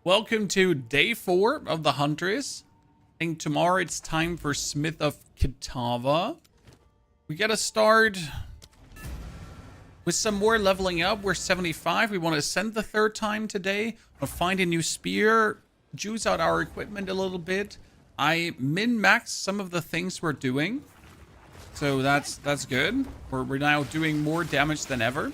Welcome to day 4 of the Huntress. I think tomorrow it's time for Smith of Kitava. We gotta start with some more leveling up. We're 75. We want to ascend the 3rd time today. We'll find a new spear, juice out our equipment a little bit. I min-maxed some of the things we're doing, so that's good. We're now doing more damage than ever.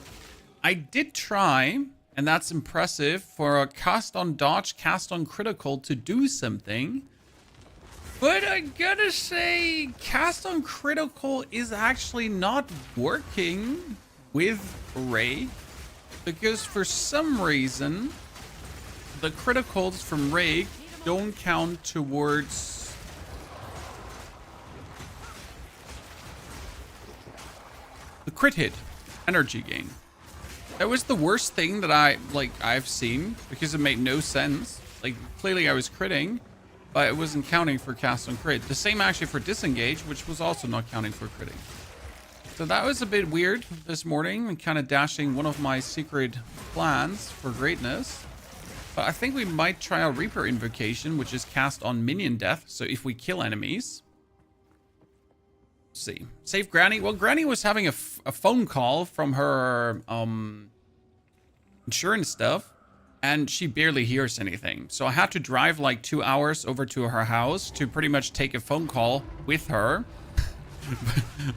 I did try, and that's impressive, for a cast on dodge, cast on critical to do something. But I gotta say, cast on critical is actually not working with Ray, because for some reason, the criticals from Ray don't count towards the crit hit energy gain. That was the worst thing that I've seen, because it made no sense. Like, clearly I was critting, but it wasn't counting for cast on crit. The same actually for disengage, which was also not counting for critting. So that was a bit weird this morning, and kind of dashing one of my secret plans for greatness. But I think we might try out Reaper Invocation, which is cast on minion death. So if we kill enemies. Let's see. Save Granny. Well, Granny was having a phone call from her insurance stuff, and she barely hears anything. So I had to drive like 2 hours over to her house to pretty much take a phone call with her.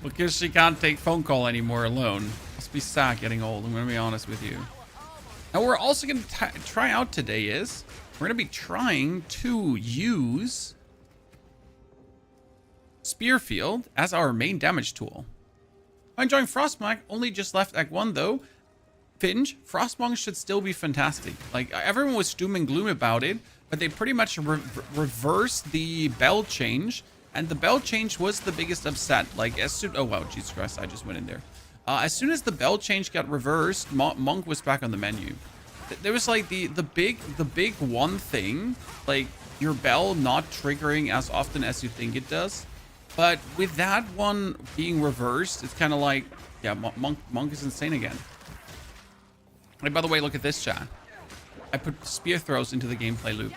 Because she can't take phone call anymore alone. Must be sad getting old, I'm gonna be honest with you. Now we're also gonna try out today is, we're gonna be trying to use Spearfield as our main damage tool. I'm enjoying Frostmonk, only just left Act 1 though. Finch, Frostmonk should still be fantastic. Like, everyone was doom and gloom about it, but they pretty much reversed the bell change. And the bell change was the biggest upset. Like, as soon... Oh, wow. Jesus Christ. I just went in there. As soon as the bell change got reversed, Monk was back on the menu. There was, like, the big one thing. Like, your bell not triggering as often as you think it does. But with that one being reversed, it's kind of like... Yeah, Monk is insane again. Hey, by the way, look at this, chat. I put spear throws into the gameplay loop.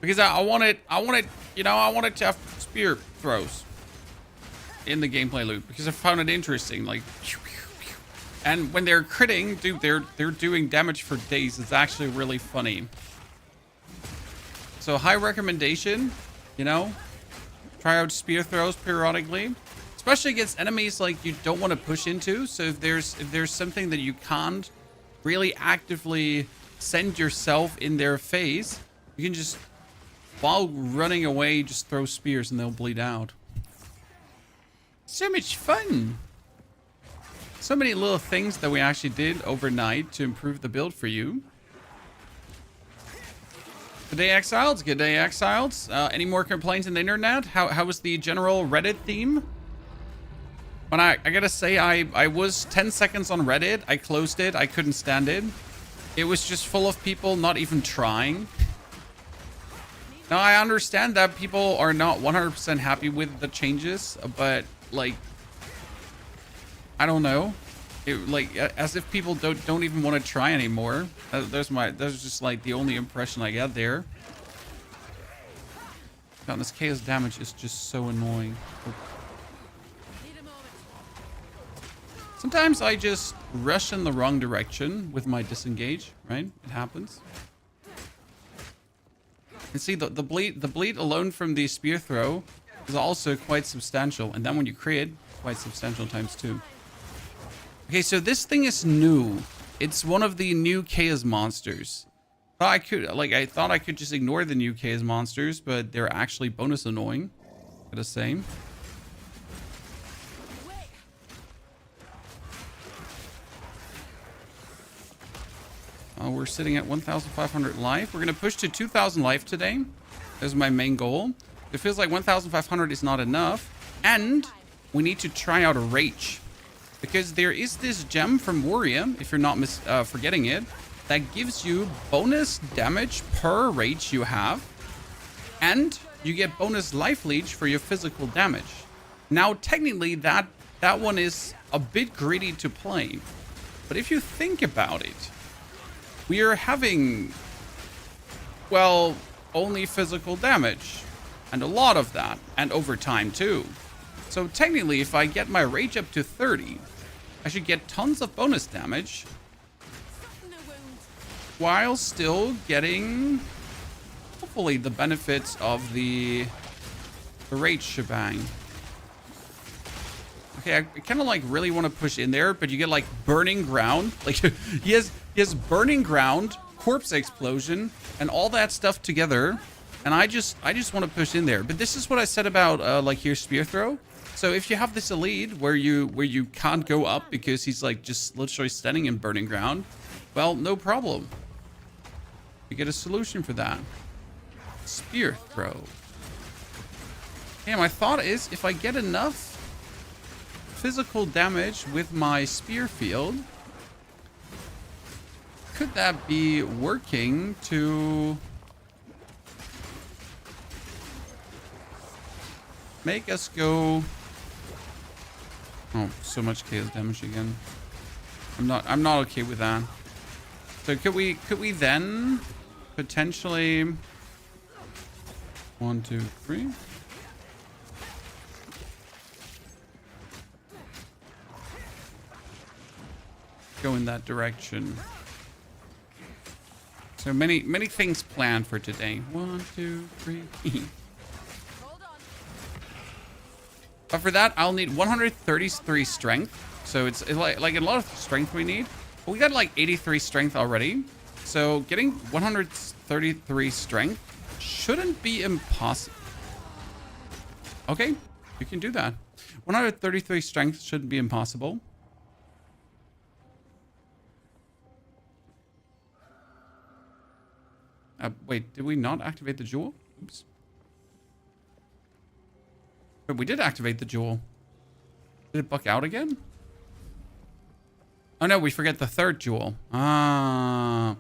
Because I wanted, you know, I wanted to have spear throws in the gameplay loop because I found it interesting. Like, and when they're critting, dude, they're doing damage for days. It's actually really funny. So high recommendation, you know, try out spear throws periodically, especially against enemies like you don't want to push into. So if there's something that you can't really actively send yourself in their face, you can just, while running away, just throw spears and they'll bleed out. So much fun. So many little things that we actually did overnight to improve the build for you. Good day, Exiles. Good day, Exiles. Any more complaints on the internet? How was the general Reddit theme? When I gotta say, I was 10 seconds on Reddit. I closed it. I couldn't stand it. It was just full of people not even trying. Now, I understand that people are not 100% happy with the changes, but, like, I don't know. Like, as if people don't even want to try anymore. That's just, like, the only impression I get there. God, this chaos damage is just so annoying. Sometimes I just rush in the wrong direction with my disengage, right? It happens. And see, the bleed alone from the spear throw is also quite substantial. And then when you crit, quite substantial times 2. Okay, so this thing is new. It's one of the new chaos monsters. I thought I could just ignore the new chaos monsters, but they're actually bonus annoying. Gotta say. We're sitting at 1,500 life. We're going to push to 2,000 life today. That's my main goal. It feels like 1,500 is not enough. And we need to try out a rage. Because there is this gem from Warrior, if you're not forgetting it, that gives you bonus damage per rage you have. And you get bonus life leech for your physical damage. Now, technically, that one is a bit greedy to play. But if you think about it, we are having, well, only physical damage. And a lot of that. And over time, too. So technically, if I get my rage up to 30, I should get tons of bonus damage. While still getting, hopefully, the benefits of the rage shebang. Okay, I kind of like really want to push in there, but you get like burning ground. Like he has burning ground, corpse explosion, and all that stuff together. And I just want to push in there. But this is what I said about like here spear throw. So if you have this elite where you can't go up because he's like just literally standing in burning ground, well, no problem. You get a solution for that. Spear throw. Yeah, my thought is if I get enough physical damage with my Spearfield, could that be working to make us go? Oh, so much chaos damage again. I'm not okay with that. So could we then potentially 1, 2, 3? Go in that direction. So many things planned for today. 1, 2, 3. But for that, I'll need 133 strength. So it's like a lot of strength we need. But we got like 83 strength already. So getting 133 strength shouldn't be impossible. Okay, you can do that. 133 strength shouldn't be impossible. Wait, did we not activate the jewel? Oops. But we did activate the jewel. Did it buck out again? Oh no, we forget the third jewel. Ah.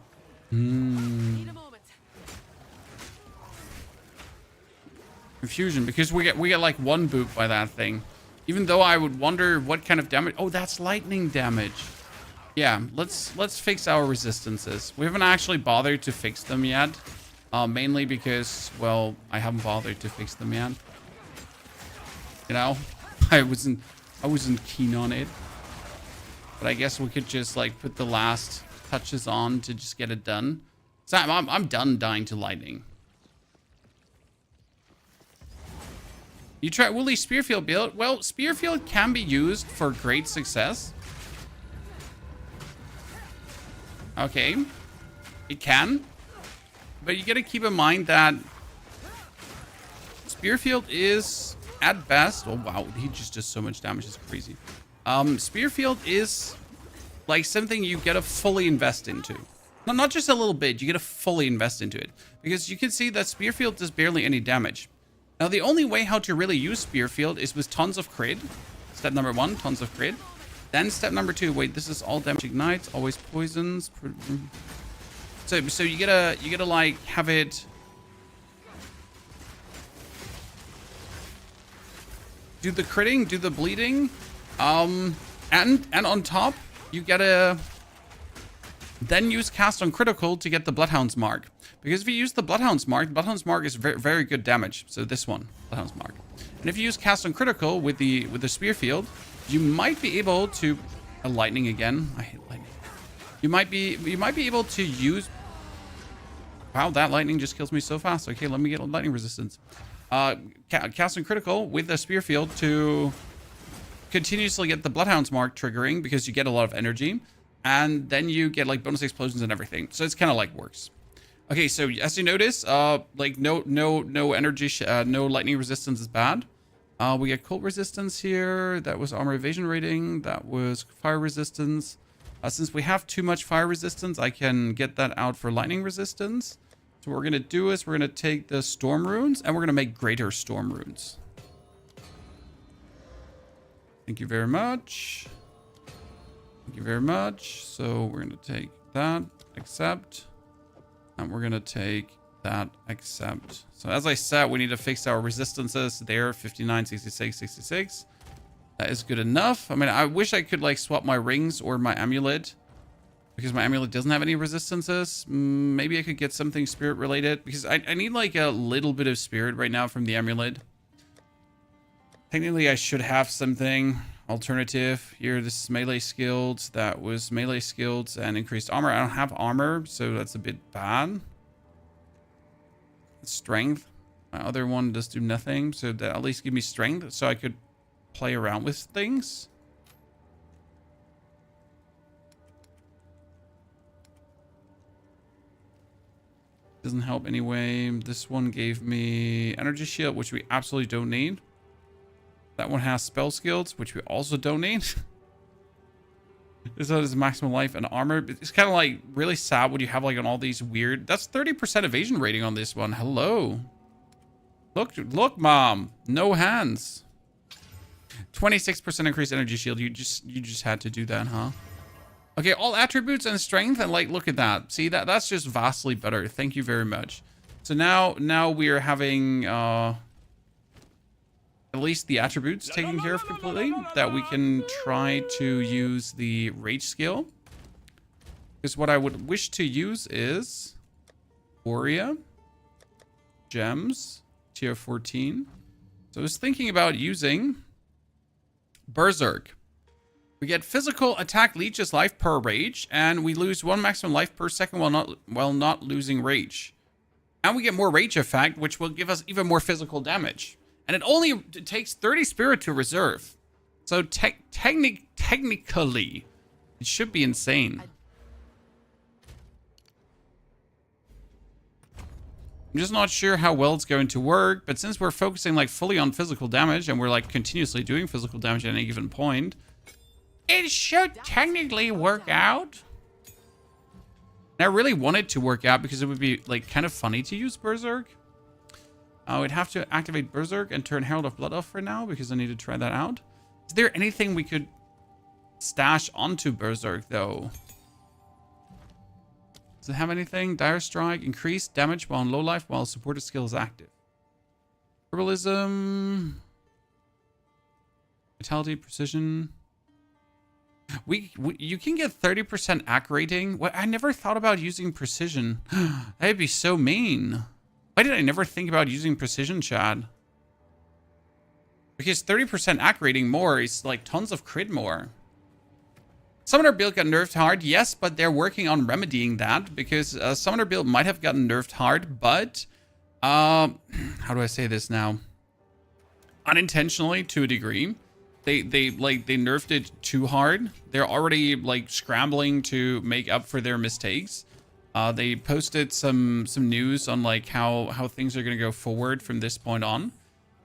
Confusion, because we get like one boop by that thing. Even though I would wonder what kind of damage. Oh, that's lightning damage. Yeah, let's fix our resistances. We haven't actually bothered to fix them yet. Mainly because, well, I haven't bothered to fix them yet. You know, I wasn't keen on it. But I guess we could just like put the last touches on to just get it done. So I'm done dying to lightning. You try Woolly Spearfield build. Well, Spearfield can be used for great success. Okay, it can, but you gotta keep in mind that Spearfield is at best. Oh wow, he just does so much damage. It's crazy. Spearfield is like something you gotta fully invest into. No, not just a little bit. You gotta fully invest into it because you can see that Spearfield does barely any damage. Now the only way how to really use Spearfield is with tons of crit. Step number 1, tons of crit. Then step number 2, wait, this is all damage ignites, always poisons. So you gotta like have it do the critting, do the bleeding, and on top you gotta then use cast on critical to get the Bloodhound's mark. Because if you use the Bloodhound's mark is very, very good damage. So this one, Bloodhound's mark. And if you use cast on critical with the Spearfield, you might be able to lightning again. I hate lightning. You might be able to use. Wow, that lightning just kills me so fast. Okay, let me get lightning resistance. Cast on critical with the Spearfield to continuously get the Bloodhound's mark triggering because you get a lot of energy, and then you get like bonus explosions and everything. So it's kind of like works. Okay, so as you notice, like no energy, no lightning resistance is bad. We get cold resistance here. That was armor evasion rating. That was fire resistance. Since we have too much fire resistance, I can get that out for lightning resistance. So what we're going to do is we're going to take the storm runes and we're going to make greater storm runes. Thank you very much. Thank you very much. So we're going to take that, accept. And we're going to take that, accept. So as I said, we need to fix our resistances there, 59, 66, 66. That is good enough. I mean, I wish I could like swap my rings or my amulet Because my amulet doesn't have any resistances. Maybe I could get something spirit related. Because I need like a little bit of spirit right now from the amulet. Technically, I should have something alternative. Here, this is melee skilled. That was melee skilled and increased armor. I don't have armor, so that's a bit bad. Strength. My other one does do nothing, so that at least give me strength so I could play around with things. Doesn't help anyway. This one gave me energy shield, which we absolutely don't need. That one has spell skills, which we also don't need. This one is maximum life and armor. It's kind of like really sad when you have like on all these weird. That's 30% evasion rating on this one. Hello. Look, mom. No hands. 26% increased energy shield. You just had to do that, huh? Okay, all attributes and strength, and like, look at that. See, that's just vastly better. Thank you very much. So now we are having at least the attributes taken care of completely, that we can try to use the rage skill. Because what I would wish to use is Aurea, gems, tier 14. So I was thinking about using Berserk. We get physical attack leeches life per rage, and we lose 1 maximum life per second while not losing rage. And we get more rage effect, which will give us even more physical damage. And it only takes 30 spirit to reserve. So technically, it should be insane. I'm just not sure how well it's going to work, but since we're focusing like fully on physical damage and we're like continuously doing physical damage at any given point, it should technically work out. And I really want it to work out because it would be like kind of funny to use Berserk. We'd have to activate Berserk and turn Herald of Blood off for now because I need to try that out. Is there anything we could stash onto Berserk though? Does it have anything? Dire Strike, increased damage while on low life while supported skill is active. Herbalism, Vitality, Precision. You can get 30% AC rating. What? I never thought about using Precision. That'd be so mean. Why did I never think about using Precision, Chad? Because 30% AC rating more is like tons of crit more. Summoner build got nerfed hard, yes, but they're working on remedying that because Summoner build might have gotten nerfed hard, but how do I say this now? Unintentionally, to a degree. They nerfed it too hard. They're already like scrambling to make up for their mistakes. They posted some news on like how things are gonna go forward from this point on.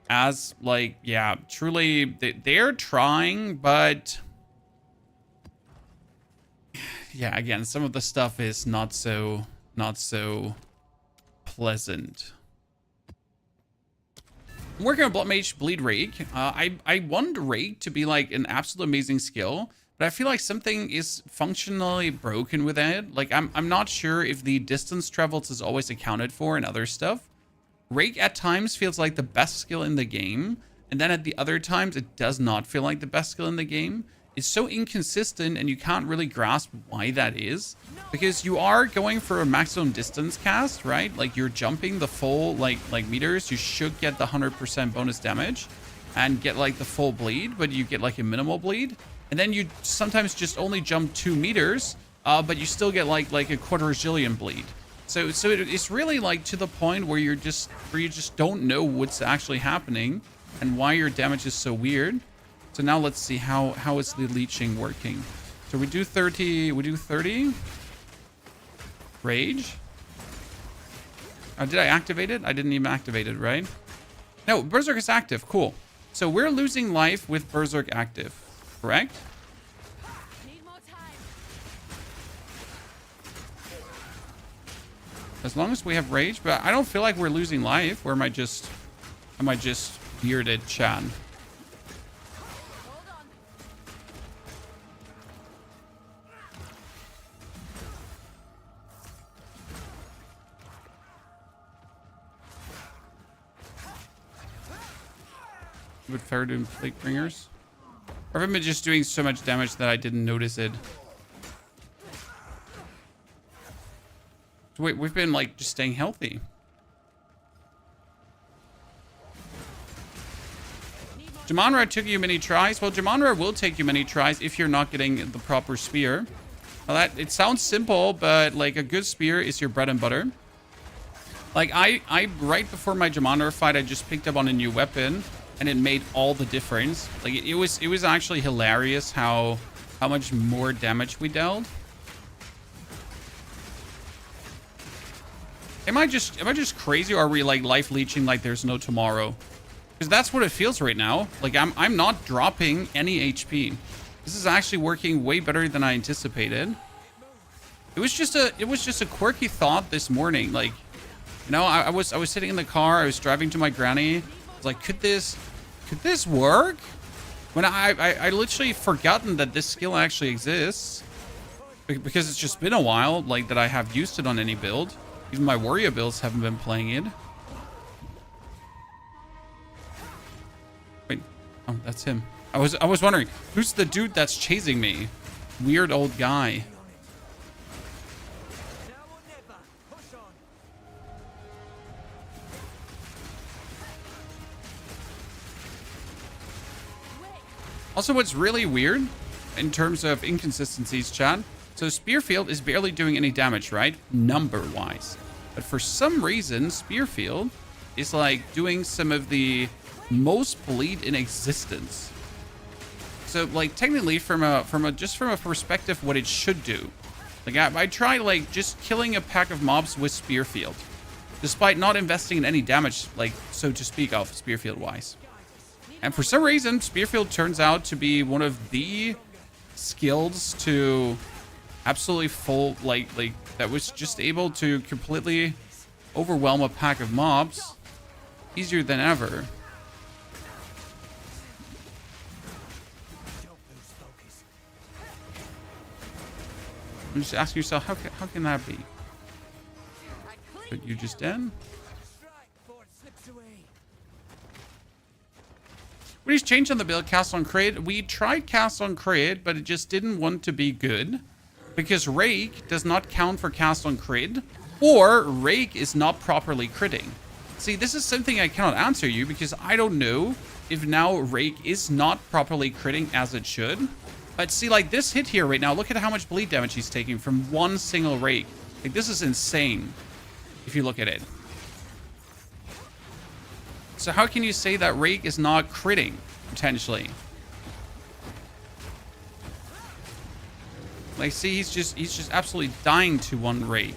As like, yeah, truly they're trying, but yeah, again, some of the stuff is not so pleasant. I'm working on Blood Mage Bleed Rake. I want Rake to be like an absolute amazing skill, but I feel like something is functionally broken with it. Like I'm not sure if the distance traveled is always accounted for and other stuff. Rake at times feels like the best skill in the game, and then at the other times it does not feel like the best skill in the game. It's so inconsistent and you can't really grasp why that is, because you are going for a maximum distance cast, right? Like you're jumping the full like meters. You should get the 100% bonus damage and get like the full bleed, but you get like a minimal bleed. And then you sometimes just only jump 2 meters, but you still get like a quadrillion bleed. So it's really like to the point where you just don't know what's actually happening and why your damage is so weird. So now let's see how is the leeching working. So we do 30 rage. Did I activate it? I didn't even activate it, right? No, Berserk is active. Cool. So we're losing life with Berserk active, correct? As long as we have rage, but I don't feel like we're losing life. Or am I just bearded Chan? Would Faradun Plate Bringers? Or have I been just doing so much damage that I didn't notice it? We've been like just staying healthy. Jamonra took you many tries. Well, Jamonra will take you many tries if you're not getting the proper spear. Well, it sounds simple, but like a good spear is your bread and butter. Like I right before my Jamonra fight, I just picked up on a new weapon, and it made all the difference. Like it was actually hilarious how much more damage we dealt. Am I just crazy, or are we like life leeching like there's no tomorrow? Because that's what it feels right now. Like I'm not dropping any HP. This is actually working way better than I anticipated. It was just a quirky thought this morning. Like, you know, I was sitting in the car, I was driving to my granny. I was like, could this work? When I literally forgotten that this skill actually exists. Because it's just been a while, like, that I have used it on any build. Even my warrior builds haven't been playing it. Wait, oh, that's him. I was wondering, who's the dude that's chasing me? Weird old guy. Also, what's really weird in terms of inconsistencies, chat. So Spearfield is barely doing any damage, right? Number-wise. But for some reason, Spearfield is like doing some of the most bleed in existence. So like technically from a perspective what it should do. Like I tried like just killing a pack of mobs with Spearfield, despite not investing in any damage, like so to speak of Spearfield wise. And for some reason, Spearfield turns out to be one of the skills to absolutely full, like that was just able to completely overwhelm a pack of mobs easier than ever. I'm just asking yourself, how can that be? But you just dead? What he's changed on the build, Cast on Crit. We tried Cast on Crit, but it just didn't want to be good. Because Rake does not count for Cast on Crit, or Rake is not properly critting. See, this is something I cannot answer you, because I don't know if now Rake is not properly critting as it should. But see, like this hit here right now, look at how much bleed damage he's taking from one single Rake. Like, this is insane, if you look at it. So how can you say that Rake is not critting, potentially? Like, see, he's just absolutely dying to one Rake.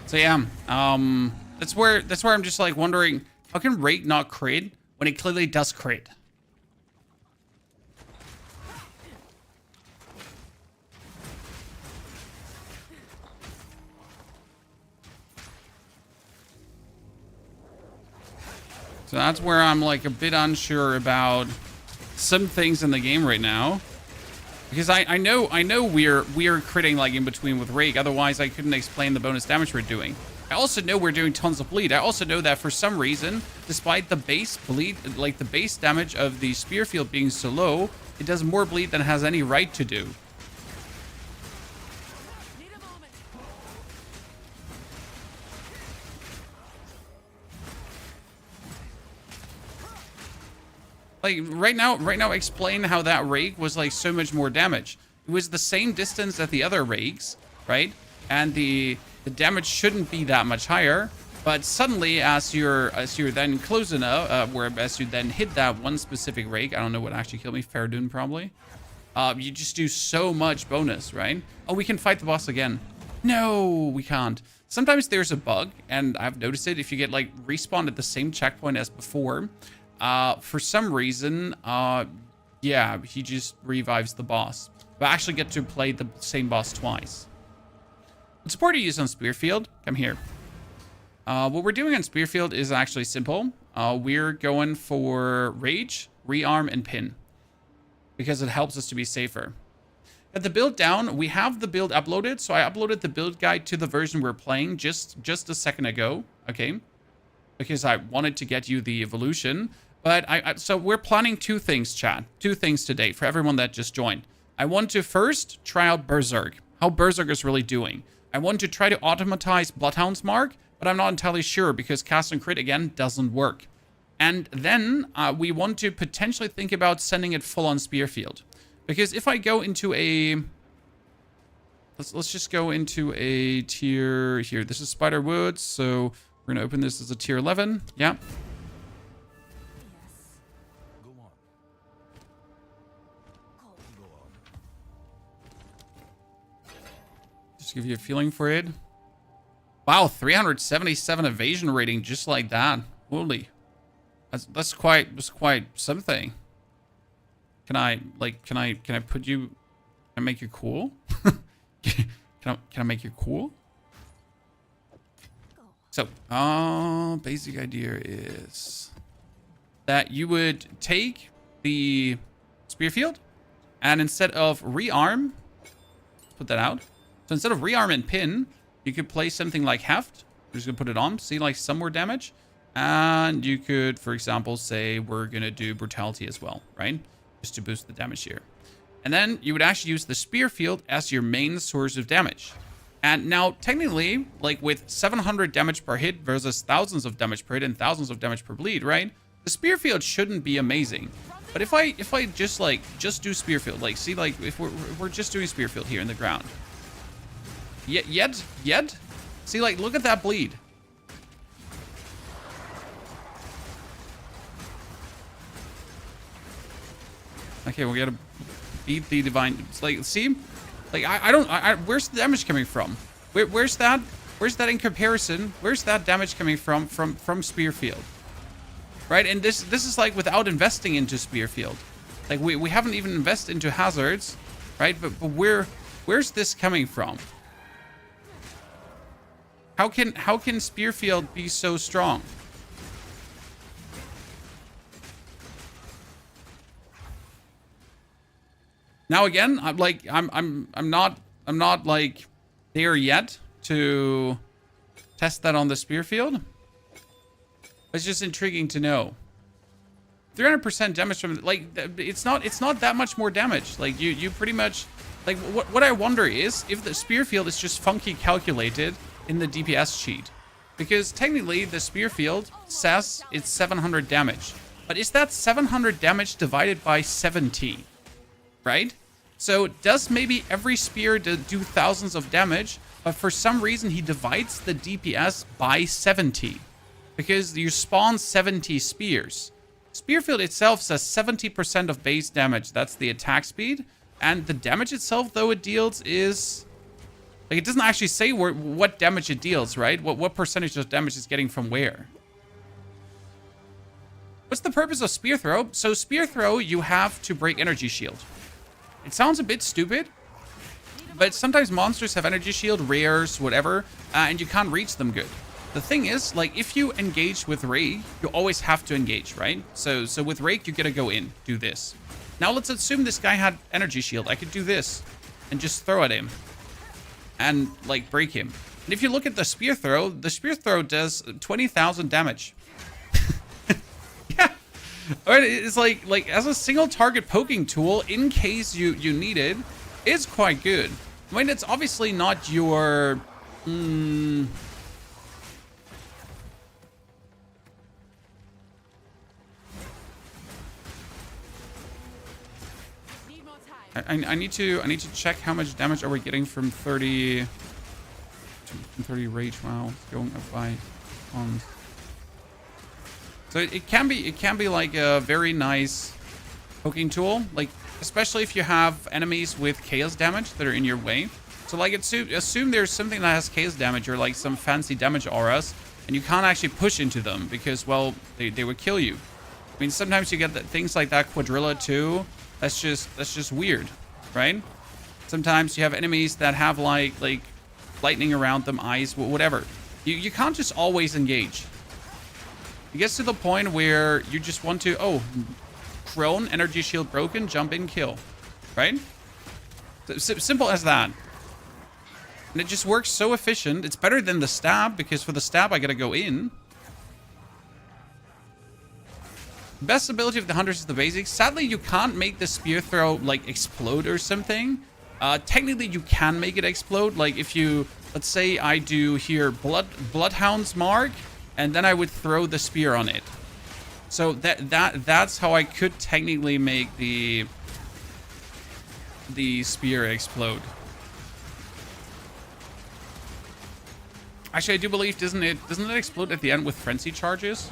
So yeah, that's where I'm just like wondering, how can Rake not crit when it clearly does crit? So that's where I'm like a bit unsure about some things in the game right now. Because I know we're critting like in between with Rake, otherwise I couldn't explain the bonus damage we're doing. I also know we're doing tons of bleed. I also know that for some reason, despite the base bleed, like the base damage of the Spearfield being so low, it does more bleed than it has any right to do. Like, right now, explain how that Rake was, like, so much more damage. It was the same distance as the other Rakes, right? And the damage shouldn't be that much higher. But suddenly, as you're then close enough, as you then hit that one specific Rake, I don't know what actually killed me, Faradun probably. You just do so much bonus, right? Oh, we can fight the boss again. No, we can't. Sometimes there's a bug, and I've noticed it. If you get, like, respawned at the same checkpoint as before, for some reason, yeah, he just revives the boss. But I actually get to play the same boss twice. What support do you use on Spearfield? Come here. What we're doing on Spearfield is actually simple. We're going for Rage, Rearm, and Pin. Because it helps us to be safer. But the build down, we have the build uploaded. So I uploaded the build guide to the version we're playing just a second ago. Okay. Because I wanted to get you the evolution. But so we're planning two things, chat. Two things today for everyone that just joined. I want to first try out Berserk. How Berserk is really doing. I want to try to automatize Bloodhound's Mark, but I'm not entirely sure because cast and crit again doesn't work. And then we want to potentially think about sending it full on Spearfield. Because if I go into a... Let's just go into a tier here. This is Spider Woods, so we're going to open this as a tier 11. Yeah. Just give you a feeling for it. Wow, 377 evasion rating just like that. Holy. That's quite something. Can I put you... Can I make you cool? Can I make you cool? So, basic idea is that you would take the Spearfield and instead of rearm, put that out. So instead of rearm and pin, you could play something like heft. We're just gonna put it on, see like some more damage. And you could, for example, say we're gonna do brutality as well, right? Just to boost the damage here. And then you would actually use the Spearfield as your main source of damage. And now, technically, like with 700 damage per hit versus thousands of damage per hit and thousands of damage per bleed, right? The Spearfield shouldn't be amazing. But if I just do Spearfield, like see like if we're just doing Spearfield here in the ground. Yet? See, like, look at that bleed. Okay, we gotta beat the divine. It's like, see? Like, where's the damage coming from? Where's that? Where's that in comparison? Where's that damage coming from Spearfield? Right? And this is like without investing into Spearfield. Like, we haven't even invested into hazards, right? But where's this coming from? How can Spearfield be so strong? Now again, I'm not like there yet to test that on the Spearfield. It's just intriguing to know. 300% damage from like it's not that much more damage. Like you pretty much like what I wonder is if the Spearfield is just funky calculated in the DPS sheet, because technically the Spearfield says it's 700 damage, but is that 700 damage divided by 70, right? So does maybe every spear do thousands of damage, but for some reason he divides the DPS by 70 because you spawn 70 spears. Spearfield itself says 70% of base damage, that's the attack speed, and the damage itself though it deals is like, it doesn't actually say what damage it deals, right? What percentage of damage it's getting from where. What's the purpose of Spear Throw? So Spear Throw, you have to break Energy Shield. It sounds a bit stupid, but sometimes monsters have Energy Shield, rares, whatever, and you can't reach them good. The thing is, like, if you engage with Rake, you always have to engage, right? So with Rake, you gotta go in, do this. Now let's assume this guy had Energy Shield. I could do this and just throw at him and like break him. And if you look at the Spear Throw does 20,000 damage. Yeah. Alright, it's like as a single target poking tool in case you need it, it's quite good. I mean, it's obviously not your I need to check how much damage are we getting from 30 rage. Wow, it's going up by tons. So it can be like a very nice poking tool, like especially if you have enemies with chaos damage that are in your way. So like assume there's something that has chaos damage or like some fancy damage auras, and you can't actually push into them because, well, they would kill you. I mean, sometimes you get things like that quadrilla too. That's just weird, right? Sometimes you have enemies that have like lightning around them, eyes, whatever. You can't just always engage. It gets to the point where you just want to, oh, prone, energy shield broken, jump in, kill, right? Simple as that. And it just works so efficient. It's better than the stab, because for the stab, I gotta go in. Best ability of the Hunters is the basics. Sadly, you can't make the spear throw, like, explode or something. Technically, you can make it explode. Like, if you, let's say I do here Bloodhound's Mark, and then I would throw the spear on it. So that's how I could technically make the spear explode. Actually, I do believe, doesn't it explode at the end with frenzy charges?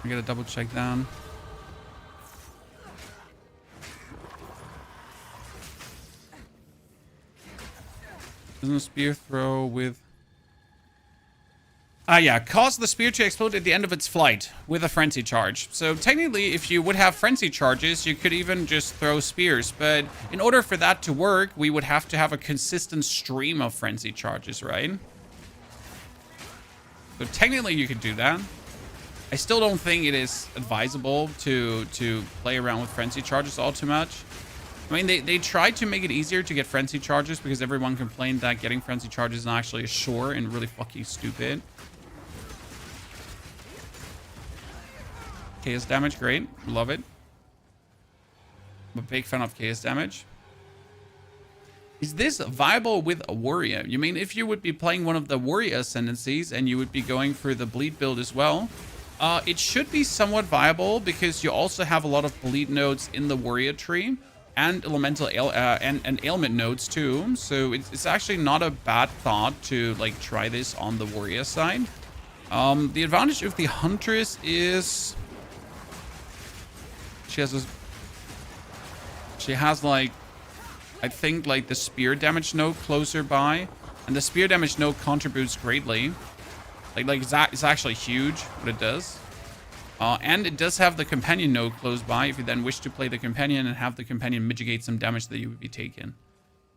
I gotta double check that. Doesn't spear throw with... yeah, cause the spear to explode at the end of its flight with a frenzy charge. So technically, if you would have frenzy charges, you could even just throw spears. But in order for that to work, we would have to have a consistent stream of frenzy charges, right? So technically, you could do that. I still don't think it is advisable to play around with frenzy charges all too much. I mean, they tried to make it easier to get frenzy charges because everyone complained that getting frenzy charges is not actually a chore and really fucking stupid. Chaos damage, great. Love it. I'm a big fan of chaos damage. Is this viable with a warrior? You mean if you would be playing one of the warrior ascendancies and you would be going for the bleed build as well? It should be somewhat viable because you also have a lot of bleed nodes in the warrior tree and elemental and ailment nodes too. So it's actually not a bad thought to like try this on the warrior side. The advantage of the Huntress is she has like, I think like the spear damage node closer by, and the spear damage node contributes greatly. Like it's actually huge what it does. And it does have the companion node close by if you then wish to play the companion and have the companion mitigate some damage that you would be taking.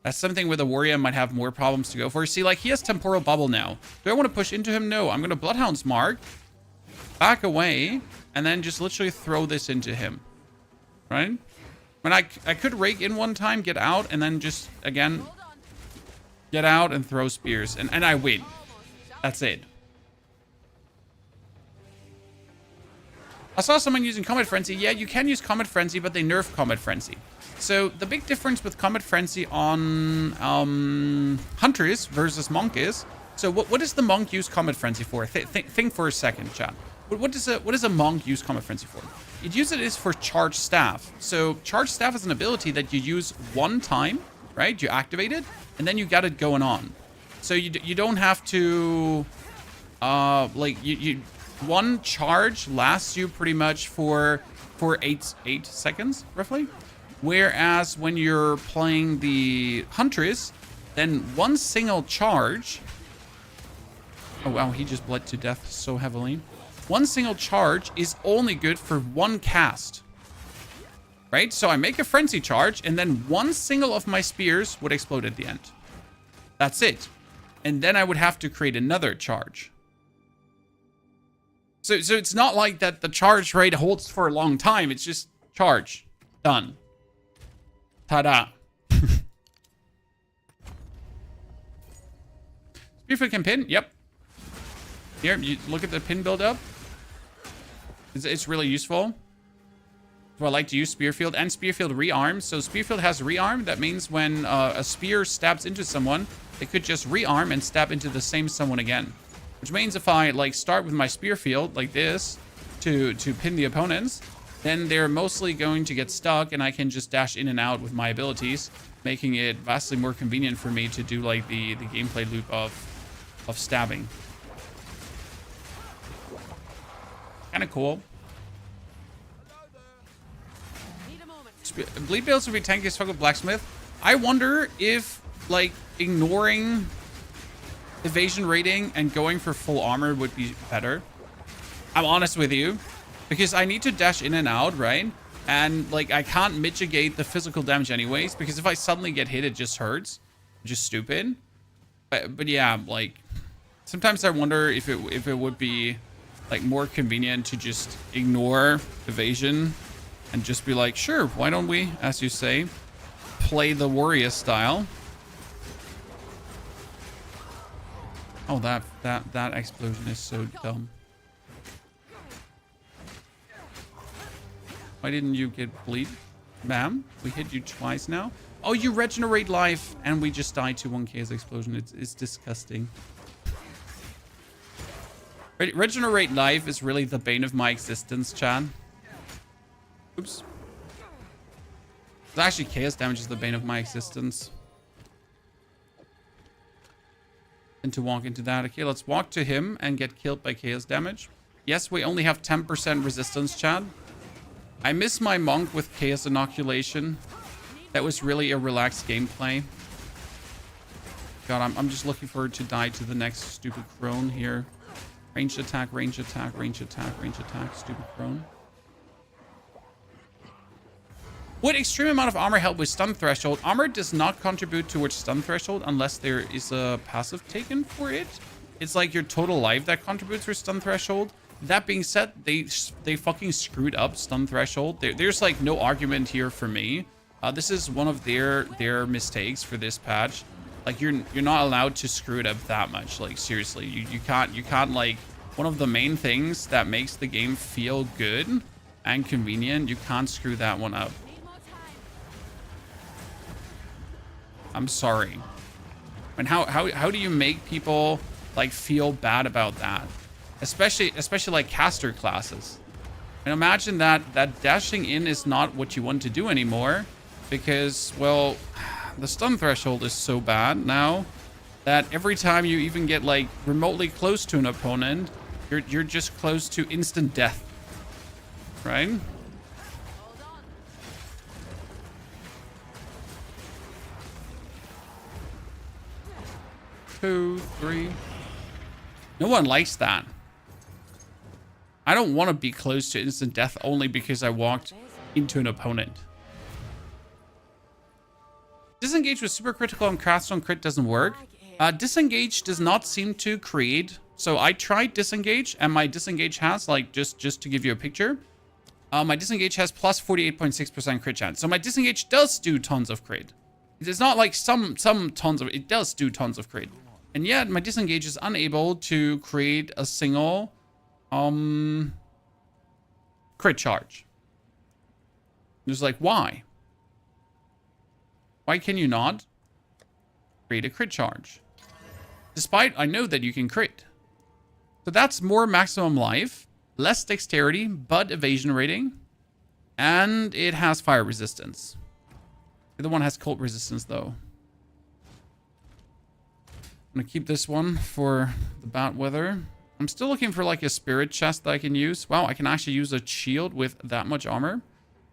That's something where the warrior might have more problems to go for. See, like he has temporal bubble now. Do I want to push into him? No, I'm going to Bloodhound's Mark, back away, and then just literally throw this into him. Right? I mean, I could rake in one time, get out, and then just, again, get out and throw spears. And I win. That's it. I saw someone using Comet Frenzy. Yeah, you can use Comet Frenzy, but they nerf Comet Frenzy. So the big difference with Comet Frenzy on Huntress versus Monk is... So what does the Monk use Comet Frenzy for? Think for a second, chat. What does a Monk use Comet Frenzy for? It uses for Charge Staff. So Charge Staff is an ability that you use one time, right? You activate it, and then you got it going on. So you don't have to... one charge lasts you pretty much for 8 seconds, roughly. Whereas when you're playing the Huntress, then one single charge... Oh, wow, he just bled to death so heavily. One single charge is only good for one cast. Right? So I make a frenzy charge, and then one single of my spears would explode at the end. That's it. And then I would have to create another charge. So it's not like that the charge rate holds for a long time. It's just charge. Done. Ta-da. Spearfield can pin? Yep. Here, you look at the pin build-up. It's really useful. So I like to use Spearfield and Spearfield rearm. So Spearfield has rearm. That means when a spear stabs into someone, it could just rearm and stab into the same someone again. Which means if I like start with my Spearfield like this to pin the opponents, then they're mostly going to get stuck and I can just dash in and out with my abilities, making it vastly more convenient for me to do like the gameplay loop of stabbing. Kind of cool. Bleed builds would be tanky as fuck with Blacksmith. I wonder if like ignoring evasion rating and going for full armor would be better. I'm honest with you, because I need to dash in and out, right? And like I can't mitigate the physical damage anyways, because if I suddenly get hit, it just hurts. Just stupid. But yeah, like sometimes I wonder if it would be like more convenient to just ignore evasion and just be like, sure, why don't we, as you say, play the warrior style. Oh, that explosion is so dumb. Why didn't you get bleed? Ma'am, we hit you twice now. Oh, you regenerate life, and we just died to 1 chaos explosion. It's disgusting. Regenerate life is really the bane of my existence, Chan. Oops. It's actually chaos damage is the bane of my existence. And to walk into that. Okay, let's walk to him and get killed by chaos damage. Yes, we only have 10% resistance, Chad. I miss my monk with chaos inoculation. That was really a relaxed gameplay. God, I'm just looking forward to die to the next stupid crone here. Range attack, range attack, range attack, range attack, stupid crone. Would extreme amount of armor help with stun threshold? Armor does not contribute towards stun threshold unless there is a passive taken for it. It's like your total life that contributes for stun threshold. That being said, they fucking screwed up stun threshold. There's like no argument here for me. This is one of their mistakes for this patch. Like you're not allowed to screw it up that much. Like seriously, you can't like one of the main things that makes the game feel good and convenient. You can't screw that one up. I'm sorry. And how do you make people like feel bad about that? Especially like caster classes. And imagine that dashing in is not what you want to do anymore because, well, the stun threshold is so bad now that every time you even get like remotely close to an opponent, you're just close to instant death. Right? 2, 3. No one likes that. I don't want to be close to instant death only because I walked into an opponent. Disengage with super critical and craftstone crit doesn't work. Disengage does not seem to create. So I tried disengage and my disengage has like just to give you a picture. My disengage has plus 48.6% crit chance. So my disengage does do tons of crit. It's not like some tons of it does do tons of crit. And yet my disengage is unable to create a single crit charge. It's like, why? Why can you not create a crit charge? Despite I know that you can crit. So that's more maximum life, less dexterity, but evasion rating. And it has fire resistance. The other one has cold resistance though. I'm gonna keep this one for the bad weather. I'm still looking for like a spirit chest that I can use. Wow, I can actually use a shield with that much armor.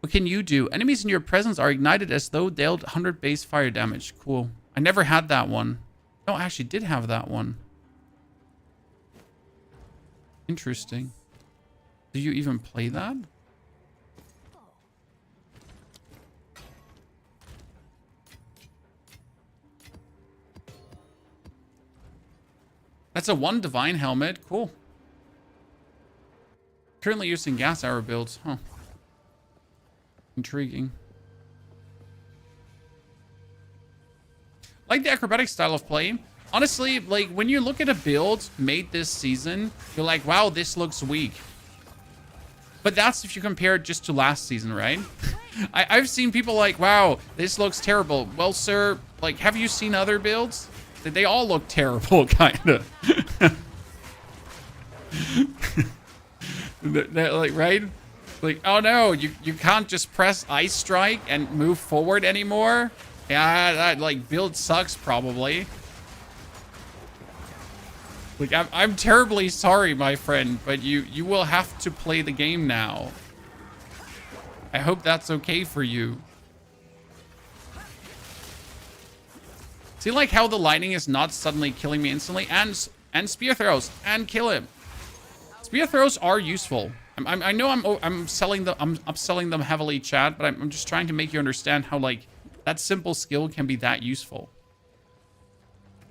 What can you do? Enemies in your presence are ignited as though dealt 100 base fire damage. Cool. I never had that one. No, I actually did have that one. Interesting. Do you even play that? That's a 1 divine helmet. Cool. Currently using gas arrow builds. Huh. Intriguing. Like the acrobatic style of play. Honestly, like when you look at a build made this season, you're like, wow, this looks weak. But that's if you compare it just to last season, right? I've seen people like, wow, this looks terrible. Well, sir, like, have you seen other builds? They all look terrible, kind of. Like, right? Like, oh no, you can't just press ice strike and move forward anymore. Yeah, that like build sucks probably. Like, I'm terribly sorry, my friend, but you will have to play the game now. I hope that's okay for you. See, like how the lightning is not suddenly killing me instantly, and spear throws and kill him. Spear throws are useful. I know I'm selling them heavily, chat, but I'm just trying to make you understand how like that simple skill can be that useful.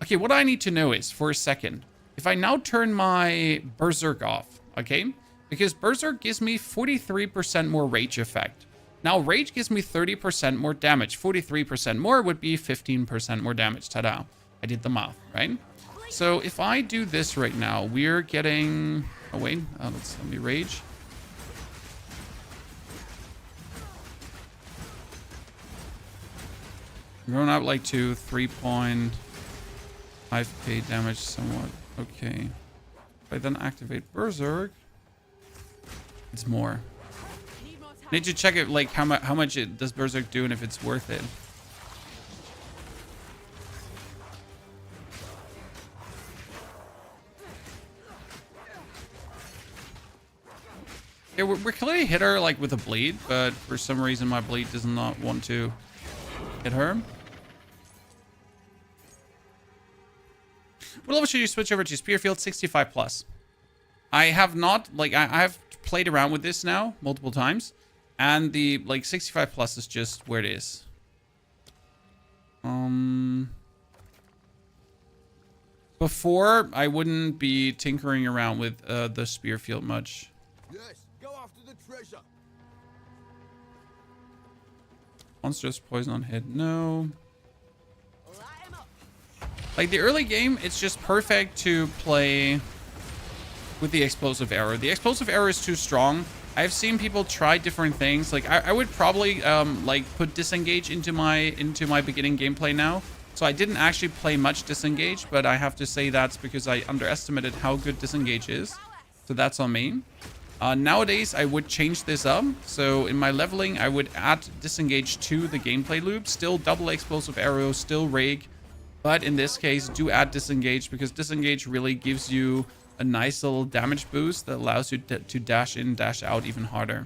Okay, what I need to know is for a second, if I now turn my berserk off, okay, because berserk gives me 43% more rage effect. Now, Rage gives me 30% more damage. 43% more would be 15% more damage. Ta-da. I did the math, right? So if I do this right now, we're getting... Oh, wait. Let me Rage. I'm going out like to 3.5k damage somewhat. Okay. If I then activate Berserk, it's more. I need to check it, like how much it does Berserk do and if it's worth it. Yeah, we're clearly hit her like with a bleed, but for some reason my bleed does not want to hit her. What level should you switch over to? Spearfield 65 plus. I have not, like, I've played around with this now multiple times, and the like 65 plus is just where it is. Before I wouldn't be tinkering around with the Spearfield much. Yes, go after the treasure. Monstrous poison on hit, no. Like the early game, it's just perfect to play with the explosive arrow. The explosive arrow is too strong. I've seen people try different things. Like I would probably like put disengage into my beginning gameplay now. So I didn't actually play much disengage, but I have to say that's because I underestimated how good disengage is. So that's on me. Nowadays, I would change this up. So in my leveling, I would add disengage to the gameplay loop. Still double explosive arrow, still rake. But in this case, do add disengage because disengage really gives you a nice little damage boost that allows you to dash in, dash out even harder.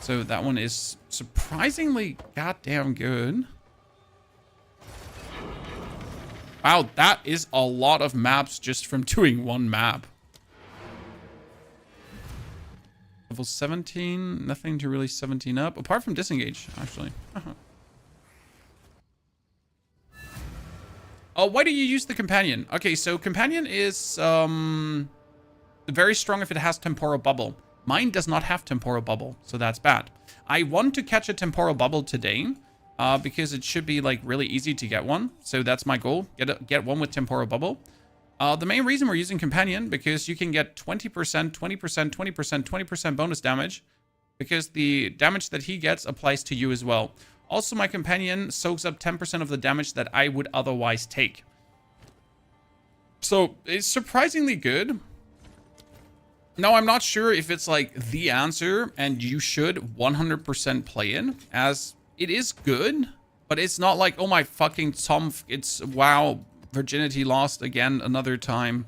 So that one is surprisingly goddamn good. Wow, that is a lot of maps just from doing one map. Level 17, nothing to really 17 up, apart from disengage, actually. Oh, why do you use the companion? Okay, so companion is very strong if it has temporal bubble. Mine does not have temporal bubble, so that's bad. I want to catch a temporal bubble today because it should be like really easy to get one. So that's my goal, get one with temporal bubble. The main reason we're using companion because you can get 20%, 20%, 20%, 20% bonus damage because the damage that he gets applies to you as well. Also, my companion soaks up 10% of the damage that I would otherwise take. So, it's surprisingly good. Now, I'm not sure if it's like the answer and you should 100% play in, as it is good, but it's not like, oh my fucking Tomf, it's wow, virginity lost again another time.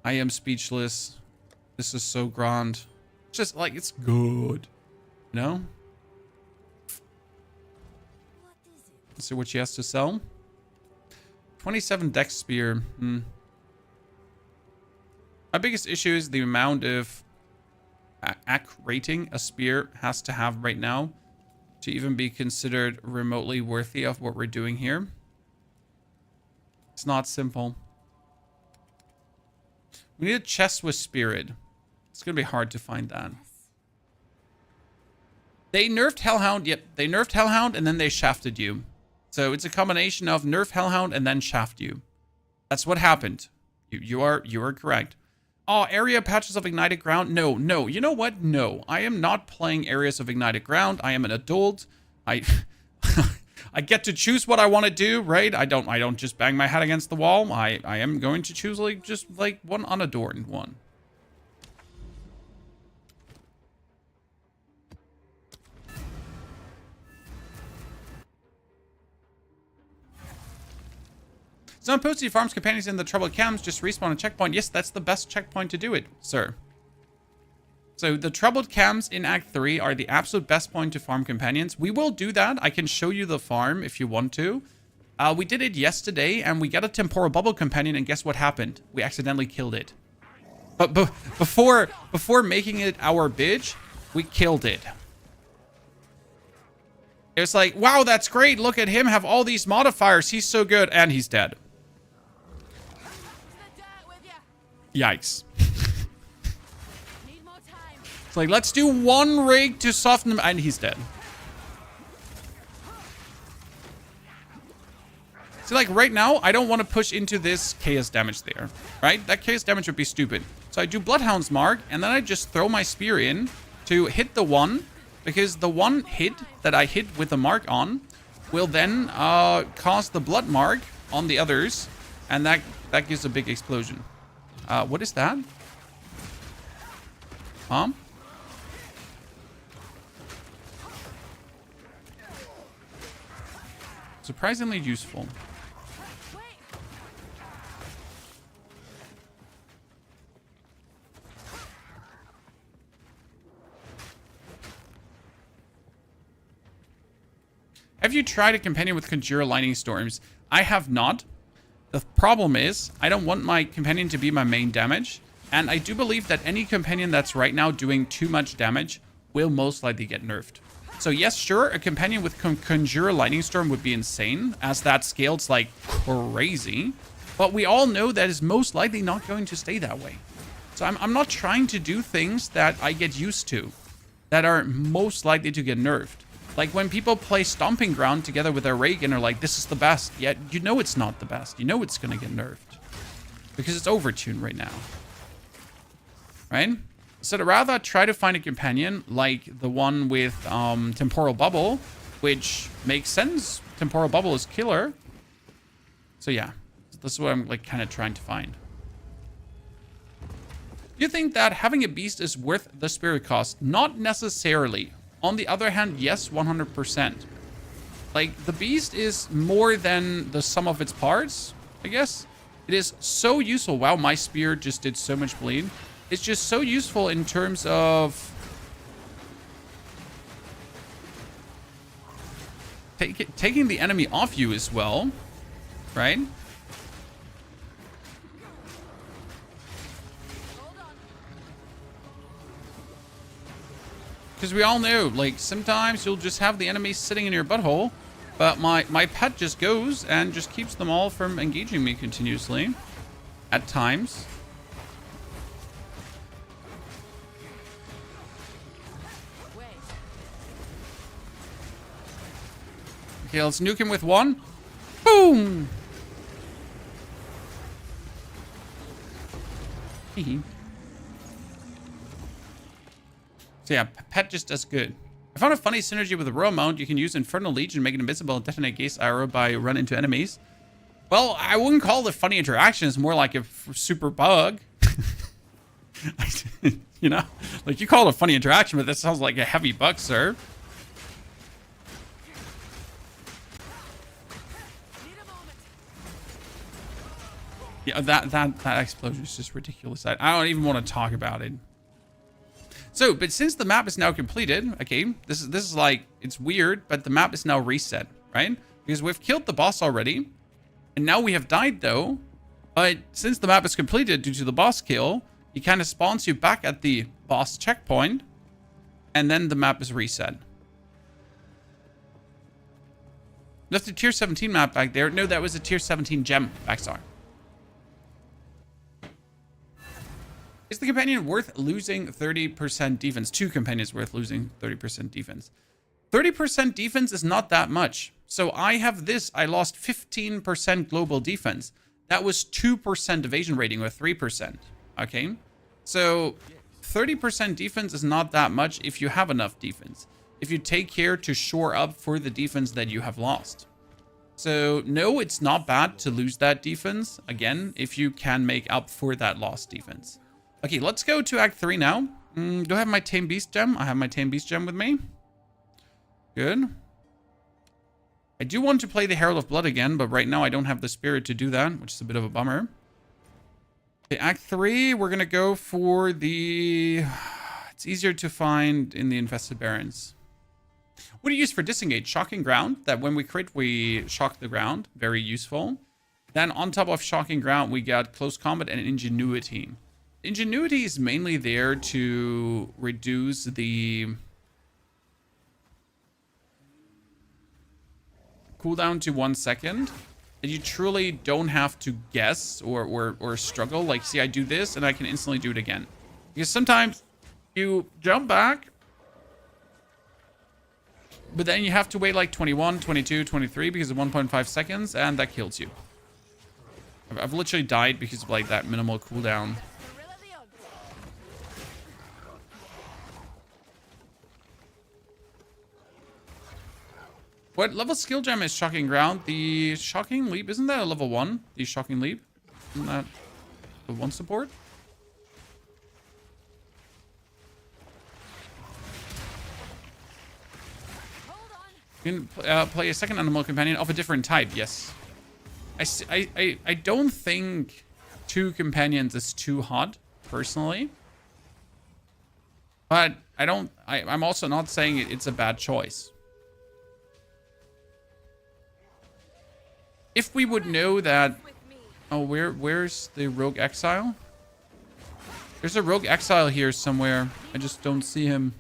I am speechless. This is so grand. Just like, it's good. You know? Let's see what she has to sell. 27 dex spear. My biggest issue is the amount of AC rating a spear has to have right now to even be considered remotely worthy of what we're doing here. It's not simple. We need a chest with spirit. It's going to be hard to find that. They nerfed Hellhound. Yep, they nerfed Hellhound and then they shafted you. So it's a combination of nerf Hellhound and then shaft you. That's what happened. You are correct. Oh, area patches of ignited ground. No. You know what? No, I am not playing areas of ignited ground. I am an adult. I get to choose what I want to do, right? I don't just bang my head against the wall. I am going to choose like just like one unadorned one. Some posted farms companions in the troubled camps just respawn a checkpoint. Yes, that's the best checkpoint to do it, sir. So the troubled camps in Act 3 are the absolute best point to farm companions. We will do that. I can show you the farm if you want to. We did it yesterday and we got a temporal bubble companion and guess what happened? We accidentally killed it. But before making it our bitch, we killed it. It's like, wow, that's great. Look at him have all these modifiers. He's so good. And he's dead. Yikes. It's like, let's do one rig to soften him. And he's dead. So like right now, I don't want to push into this chaos damage there, right? That chaos damage would be stupid. So I do Bloodhound's Mark, and then I just throw my spear in to hit the one, because the one hit that I hit with the mark on will then cause the blood mark on the others, and that gives a big explosion. What is that? Surprisingly useful. Have you tried a companion with Conjure Lightning Storms? I have not. The problem is, I don't want my companion to be my main damage. And I do believe that any companion that's right now doing too much damage will most likely get nerfed. So yes, sure, a companion with Conjure Lightning Storm would be insane, as that scales like crazy. But we all know that is most likely not going to stay that way. So I'm not trying to do things that I get used to, that are most likely to get nerfed. Like when people play Stomping Ground together with their Rake and are like, this is the best, yet you know it's not the best. You know it's going to get nerfed. Because it's overtuned right now. Right? So I'd rather try to find a companion like the one with Temporal Bubble, which makes sense. Temporal Bubble is killer. So yeah, this is what I'm like kind of trying to find. Do you think that having a beast is worth the spirit cost? Not necessarily. On the other hand, yes, 100%. Like, the beast is more than the sum of its parts, I guess. It is so useful. Wow, my spear just did so much bleed. It's just so useful in terms of taking the enemy off you as well, right? Because we all know, like, sometimes you'll just have the enemy sitting in your butthole, but my pet just goes and just keeps them all from engaging me continuously at times. Okay, let's nuke him with one. Boom! Hee. So yeah, Pet just does good. I found a funny synergy with the Royal Mount. You can use Infernal Legion, make it invisible, and detonate Gaze Arrow by run into enemies. Well, I wouldn't call it a funny interaction. It's more like a super bug. You know? Like, you call it a funny interaction, but that sounds like a heavy bug, sir. Yeah, that explosion is just ridiculous. I don't even want to talk about it. So, but since the map is now completed, okay, this is like, it's weird, but the map is now reset, right? Because we've killed the boss already, and now we have died though. But since the map is completed due to the boss kill, he kind of spawns you back at the boss checkpoint, and then the map is reset. That's the tier 17 map back there. No, that was a tier 17 gem backstar. Is the companion worth losing 30% defense? Two companions worth losing 30% defense. 30% defense is not that much. So I have this. I lost 15% global defense. That was 2% evasion rating or 3%. Okay. So 30% defense is not that much if you have enough defense. If you take care to shore up for the defense that you have lost. So no, it's not bad to lose that defense. Again, if you can make up for that lost defense. Okay, let's go to Act 3 now. Do I have my Tame Beast gem? I have my Tame Beast gem with me. Good. I do want to play the Herald of Blood again, but right now I don't have the spirit to do that, which is a bit of a bummer. Okay, Act 3, we're going to go for the... It's easier to find in the Infested Barrens. What do you use for Disengage? Shocking Ground, that when we crit, we shock the ground. Very useful. Then on top of Shocking Ground, we got Close Combat and Ingenuity. Ingenuity is mainly there to reduce the cooldown to 1 second. And you truly don't have to guess or struggle. Like, see, I do this and I can instantly do it again. Because sometimes you jump back But then you have to wait like 21, 22, 23 because of 1.5 seconds, and that kills you. I've literally died because of like that minimal cooldown. What level skill gem is Shocking Ground? The Shocking Leap, isn't that a level 1? The Shocking Leap? Isn't that the 1 support? You can play a second animal companion of a different type, yes. I don't think 2 companions is too hot, personally. But I'm also not saying it's a bad choice. If we would know that... Oh, where's the Rogue Exile? There's a Rogue Exile here somewhere. I just don't see him.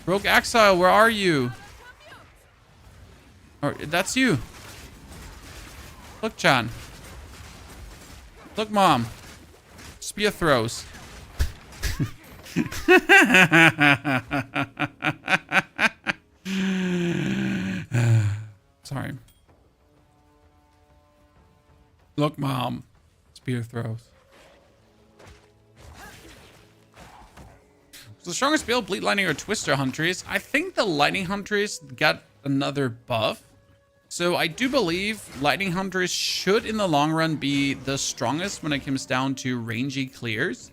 Rogue Exile, where are you? Oh, that's you. Look, John. Look, Mom. Spear throws. Sorry. Look, Mom. Spear throws. So the strongest build, Bleed Lightning or Twister Huntress. I think the Lightning Huntress got another buff. So I do believe Lightning Huntress should, in the long run, be the strongest when it comes down to rangy clears.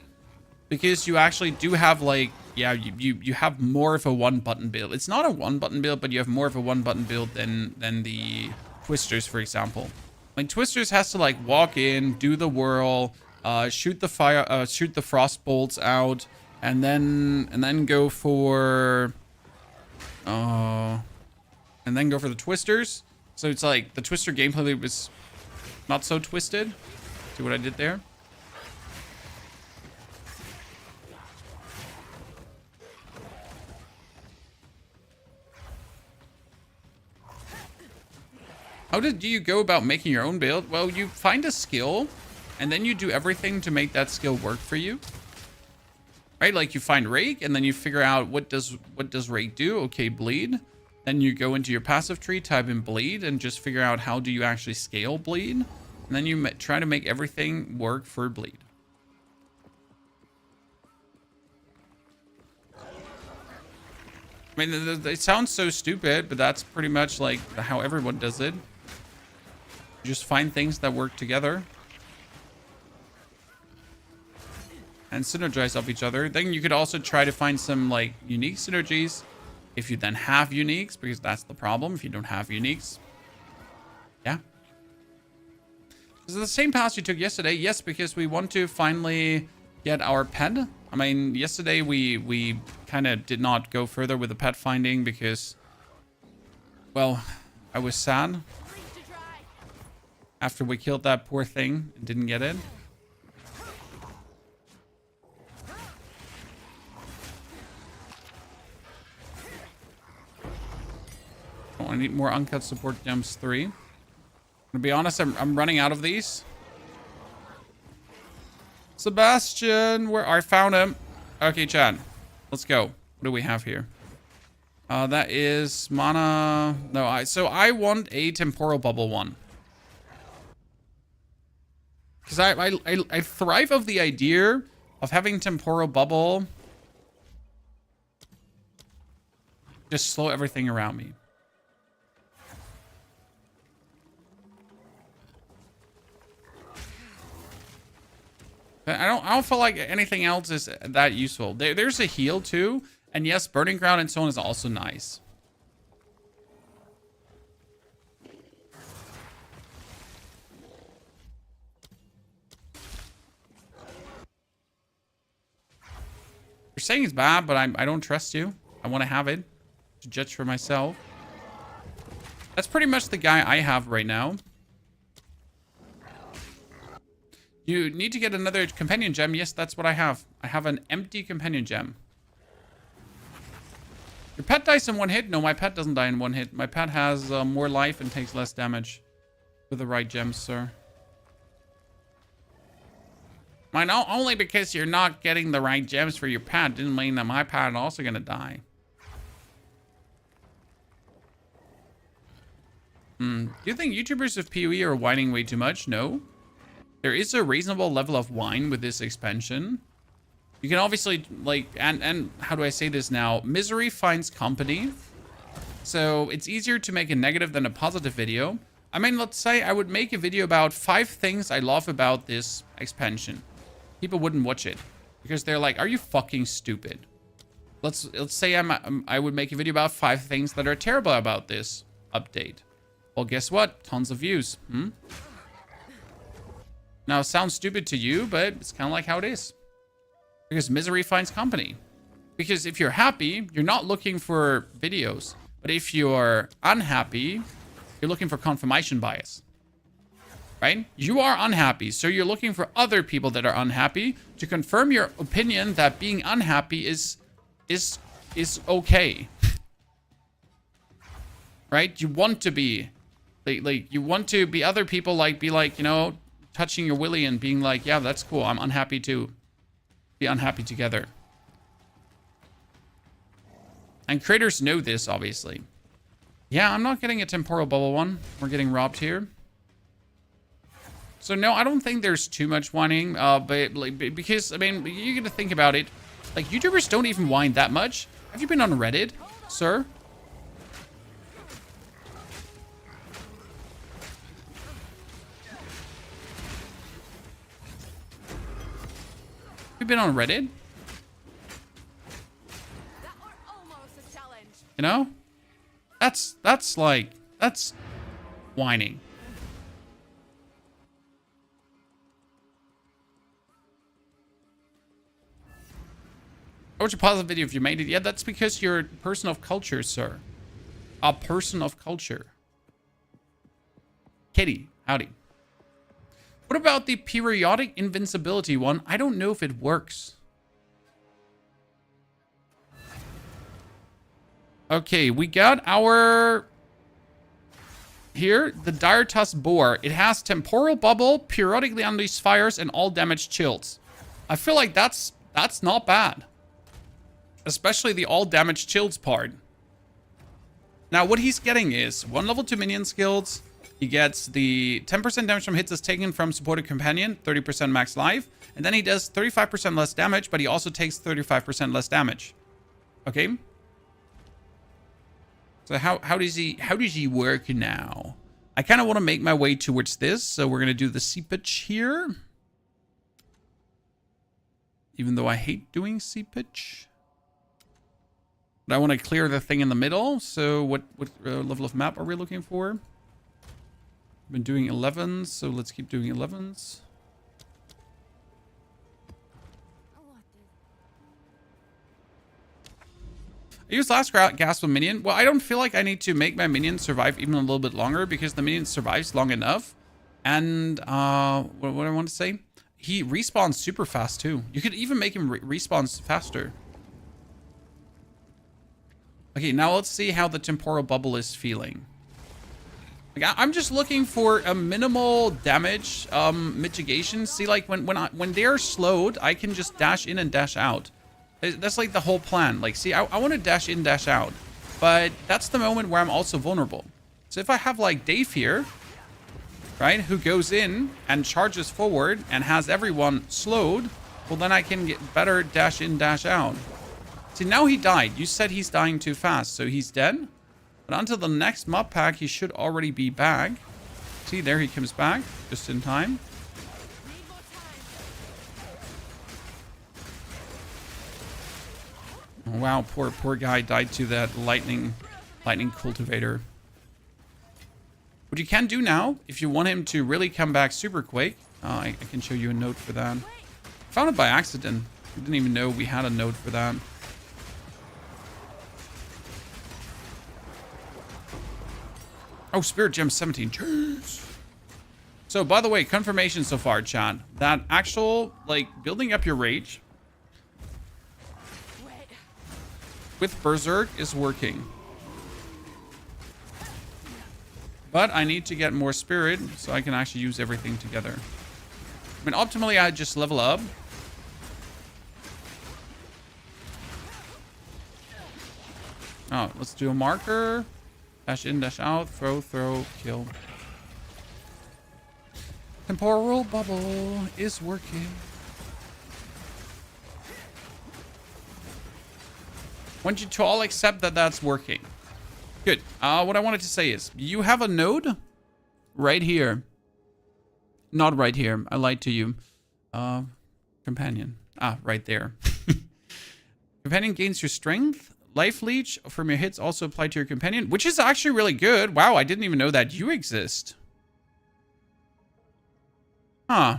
Because you actually do have, like, yeah, you have more of a one-button build. It's not a one-button build, but you have more of a one-button build than the Twisters, for example. Like, Twisters has to, like, walk in, do the whirl, shoot the frost bolts out, and then go for the Twisters. So it's like the Twister gameplay was not so twisted. See what I did there? How do you go about making your own build? Well, you find a skill, and then you do everything to make that skill work for you. Right? Like you find Rake, and then you figure out what does Rake do? Okay, Bleed. Then you go into your passive tree, type in Bleed, and just figure out how do you actually scale Bleed. And then you try to make everything work for Bleed. I mean, it sounds so stupid, but that's pretty much like how everyone does it. You just find things that work together and synergize off each other. Then you could also try to find some like unique synergies if you then have uniques, because that's the problem if you don't have uniques. Yeah. Is it the same path you took yesterday? Yes, because we want to finally get our pet. I mean, yesterday we kind of did not go further with the pet finding because, well, I was sad after we killed that poor thing and didn't get it. Oh, I need more uncut support gems 3. To be honest, I'm running out of these. Sebastian, where I found him. Okay, Chad, let's go. What do we have here? That is mana. No, so I want a temporal bubble one. Because I thrive of the idea of having temporal bubble just slow everything around me. I don't feel like anything else is that useful. There's a heal too, and yes, burning ground and so on is also nice. You're saying it's bad, but I don't trust you. I want to have it to judge for myself. That's pretty much the guy I have right now. You need to get another companion gem. Yes, that's what I have. I have an empty companion gem. Your pet dies in one hit? No, my pet doesn't die in one hit. My pet has more life and takes less damage with the right gems, sir. Mine only because you're not getting the right gems for your pet didn't mean that my pet is also going to die. Do you think YouTubers of PoE are whining way too much? No. There is a reasonable level of whine with this expansion. You can obviously, like, and how do I say this now? Misery finds company. So it's easier to make a negative than a positive video. I mean, let's say I would make a video about 5 things I love about this expansion. People wouldn't watch it because they're like, are you fucking stupid? Let's say I would make a video about 5 things that are terrible about this update. Well, guess what? Tons of views. Now, it sounds stupid to you, but it's kind of like how it is. Because misery finds company. Because if you're happy, you're not looking for videos. But if you're unhappy, you're looking for confirmation bias. Right? You are unhappy, so you're looking for other people that are unhappy to confirm your opinion that being unhappy is okay. Right? You want to be like you want to be other people, like be like, you know, touching your willy and being like, yeah, that's cool. I'm unhappy too. Be unhappy together. And creators know this, obviously. Yeah, I'm not getting a temporal bubble one. We're getting robbed here. So no, I don't think there's too much whining, but like, because I mean, you got to think about it. Like, YouTubers don't even whine that much. Have you been on Reddit, sir? Have you been on Reddit? You know? That's whining. I watch a positive video if you made it. Yeah, that's because you're a person of culture, sir. A person of culture. Kitty, howdy. What about the periodic invincibility one? I don't know if it works. Okay, we got our... Here, the Dire Tusk Boar. It has temporal bubble, periodically unleashed fires, and all damage chills. I feel like that's not bad. Especially the all damage chills part. Now, what he's getting is 1 level 2 minion skills. He gets the 10% damage from hits as taken from supported companion, 30% max life. And then he does 35% less damage, but he also takes 35% less damage. Okay? So how does he work now? I kind of want to make my way towards this, so we're going to do the seepage here. Even though I hate doing seepage. But I want to clear the thing in the middle. So what level of map are we looking for? I've been doing 11s, so let's keep doing 11s. I use last gasp of minion. Well, I don't feel like I need to make my minion survive even a little bit longer because the minion survives long enough. And what I want to say? He respawns super fast too. You could even make him respawn faster. Okay, now let's see how the temporal bubble is feeling. Like, I'm just looking for a minimal damage mitigation. See, like when they're slowed, I can just dash in and dash out. That's like the whole plan. Like, see, I want to dash in, dash out. But that's the moment where I'm also vulnerable. So if I have like Dave here, right, who goes in and charges forward and has everyone slowed, well, then I can get better dash in, dash out. See, now he died. You said he's dying too fast, so he's dead. But until the next mob pack, he should already be back. See, there he comes back, just in time. Oh, wow, poor guy died to that lightning cultivator. What you can do now, if you want him to really come back super quick, I can show you a note for that. Found it by accident. I didn't even know we had a note for that. Oh, Spirit Gem 17. Jeez. So, by the way, confirmation so far, chat. That actual, like, building up your rage with Berserk is working. But I need to get more Spirit so I can actually use everything together. I mean, optimally, I just level up. Oh, let's do a marker. Dash in, dash out, throw, kill. Temporal bubble is working. Want you to all accept that that's working. Good. What I wanted to say is, you have a node right here. Not right here. I lied to you. Companion. Right there. Companion gains your strength. Life leech from your hits also apply to your companion, which is actually really good. Wow, I didn't even know that you exist. Huh.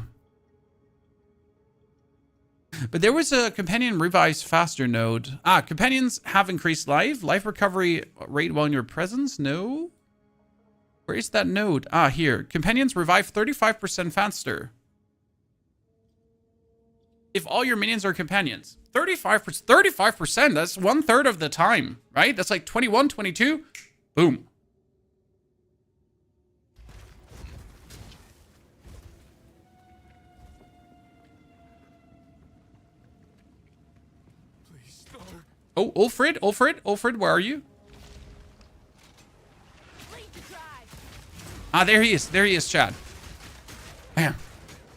But there was a companion revives faster node. Companions have increased life. Life recovery rate while in your presence? No. Where is that node? Here. Companions revive 35% faster. If all your minions are companions. 35%, that's 1/3 of the time, right? That's like 21, 22. Boom. Please start. Oh, Ulfrid, where are you? There he is, Chad. Bam.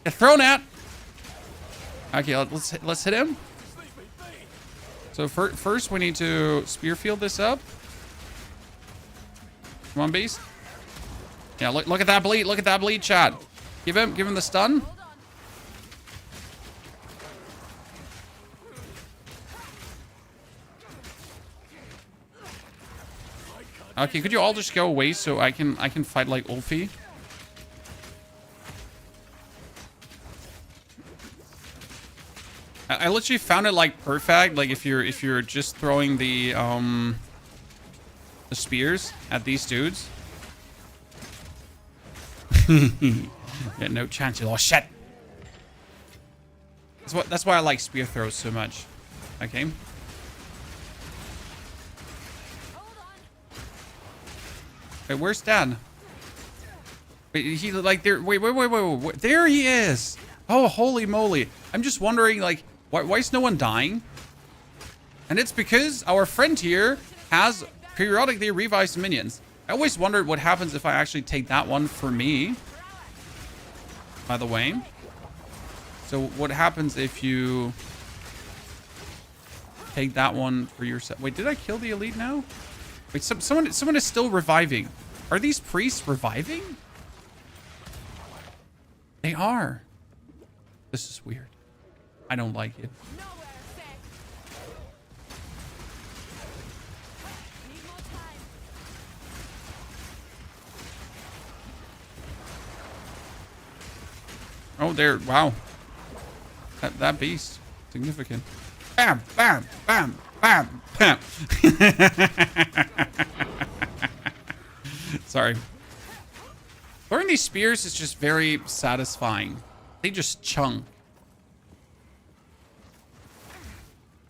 Get thrown at. Okay, let's hit him. So first we need to Spearfield this up. Come on, beast. Yeah, look at that bleed. Look at that bleed, Chad. Give him the stun. Okay, could you all just go away so I can fight like Ulfi? I literally found it like perfect. Like if you're just throwing the spears at these dudes. Yeah, no chance. Oh shit. That's why I like spear throws so much. Okay. Wait, where's Dad? Wait, he like there. Wait. There he is. Oh, holy moly! I'm just wondering, like, why is no one dying? And it's because our friend here has periodically revised minions. I always wondered what happens if I actually take that one for me. By the way. So what happens if you take that one for yourself? Wait, did I kill the elite now? Wait, someone is still reviving. Are these priests reviving? They are. This is weird. I don't like it. Oh, there. Wow. That beast. Significant. Bam, bam, bam, bam, bam. Sorry. Throwing these spears is just very satisfying. They just chunk.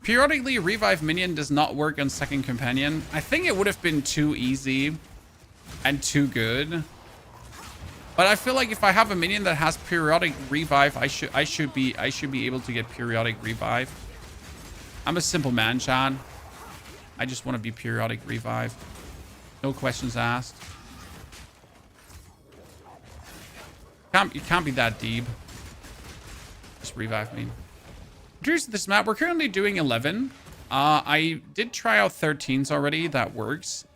Periodically revive minion does not work on second companion. I think it would have been too easy and too good. But I feel like if I have a minion that has periodic revive, I should be able to get periodic revive. I'm a simple man, Chad. I just want to be periodic revive. No questions asked. You can't be that deep. Just revive me. Here's this map. We're currently doing 11. I did try out 13s already. That works.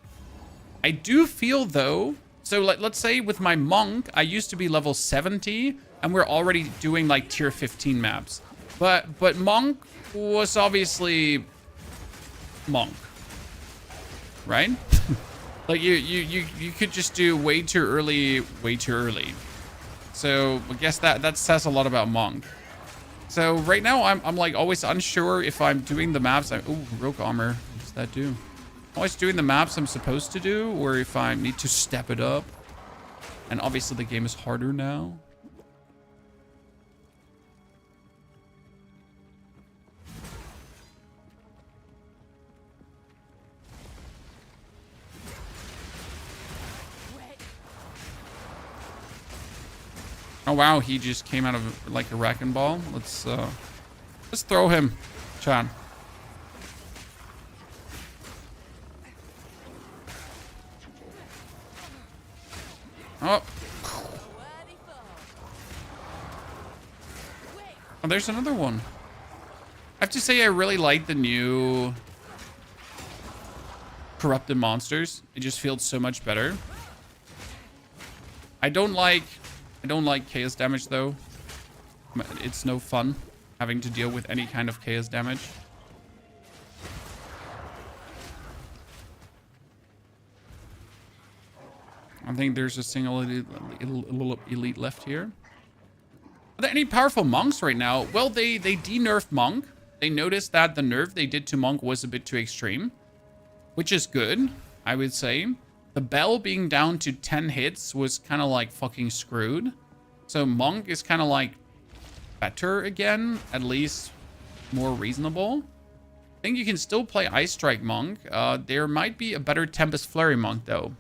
I do feel though. So let's say with my monk, I used to be level 70, and we're already doing like tier 15 maps. But monk was obviously monk, right? Like you could just do way too early. So I guess that says a lot about monk. So right now I'm like always unsure if I'm doing the maps. Oh, rogue armor. What does that do? Always doing the maps I'm supposed to do, or if I need to step it up. And obviously the game is harder now. Oh wow, he just came out of like a wrecking ball. Let's throw him, Chad. Oh. Oh, there's another one. I have to say I really like the new corrupted monsters. It just feels so much better. I don't like chaos damage though. It's no fun having to deal with any kind of chaos damage. I think there's a single elite left here. Are there any powerful monks right now? Well, they de-nerfed monk. They noticed that the nerf they did to monk was a bit too extreme, which is good, I would say. The bell being down to 10 hits was kind of like fucking screwed. So monk is kind of like better again, at least more reasonable. I think you can still play Ice Strike monk. There might be a better Tempest Flurry monk though.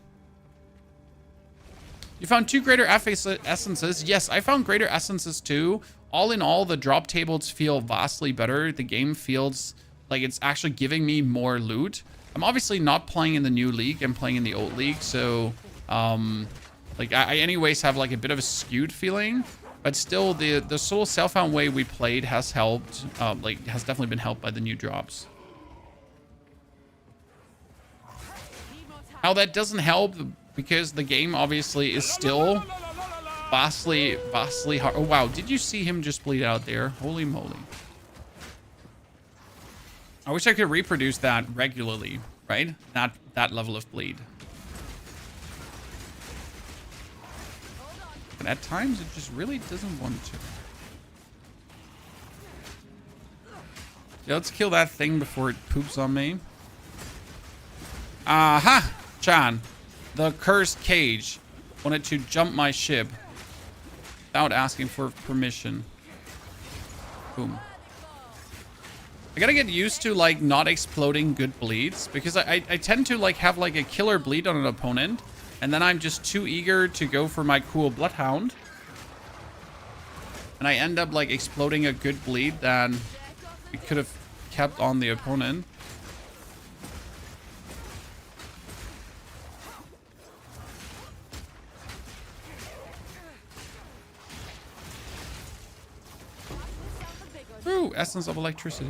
You found 2 greater essences. Yes, I found greater essences too. All in all, the drop tables feel vastly better. The game feels like it's actually giving me more loot. I'm obviously not playing in the new league. I'm playing in the old league. So, like I anyways have like a bit of a skewed feeling. But still, the solo self-found way we played has helped. Like, has definitely been helped by the new drops. Now, that doesn't help because the game obviously is still vastly hard. Oh, wow. Did you see him just bleed out there? Holy moly. I wish I could reproduce that regularly, right? That level of bleed. But at times, it just really doesn't want to. Yeah, let's kill that thing before it poops on me. Aha! Chan. The cursed cage wanted to jump my ship without asking for permission. Boom. I gotta get used to like not exploding good bleeds because I tend to like have like a killer bleed on an opponent and then I'm just too eager to go for my cool Bloodhound and I end up like exploding a good bleed that we could have kept on the opponent. Ooh, essence of electricity.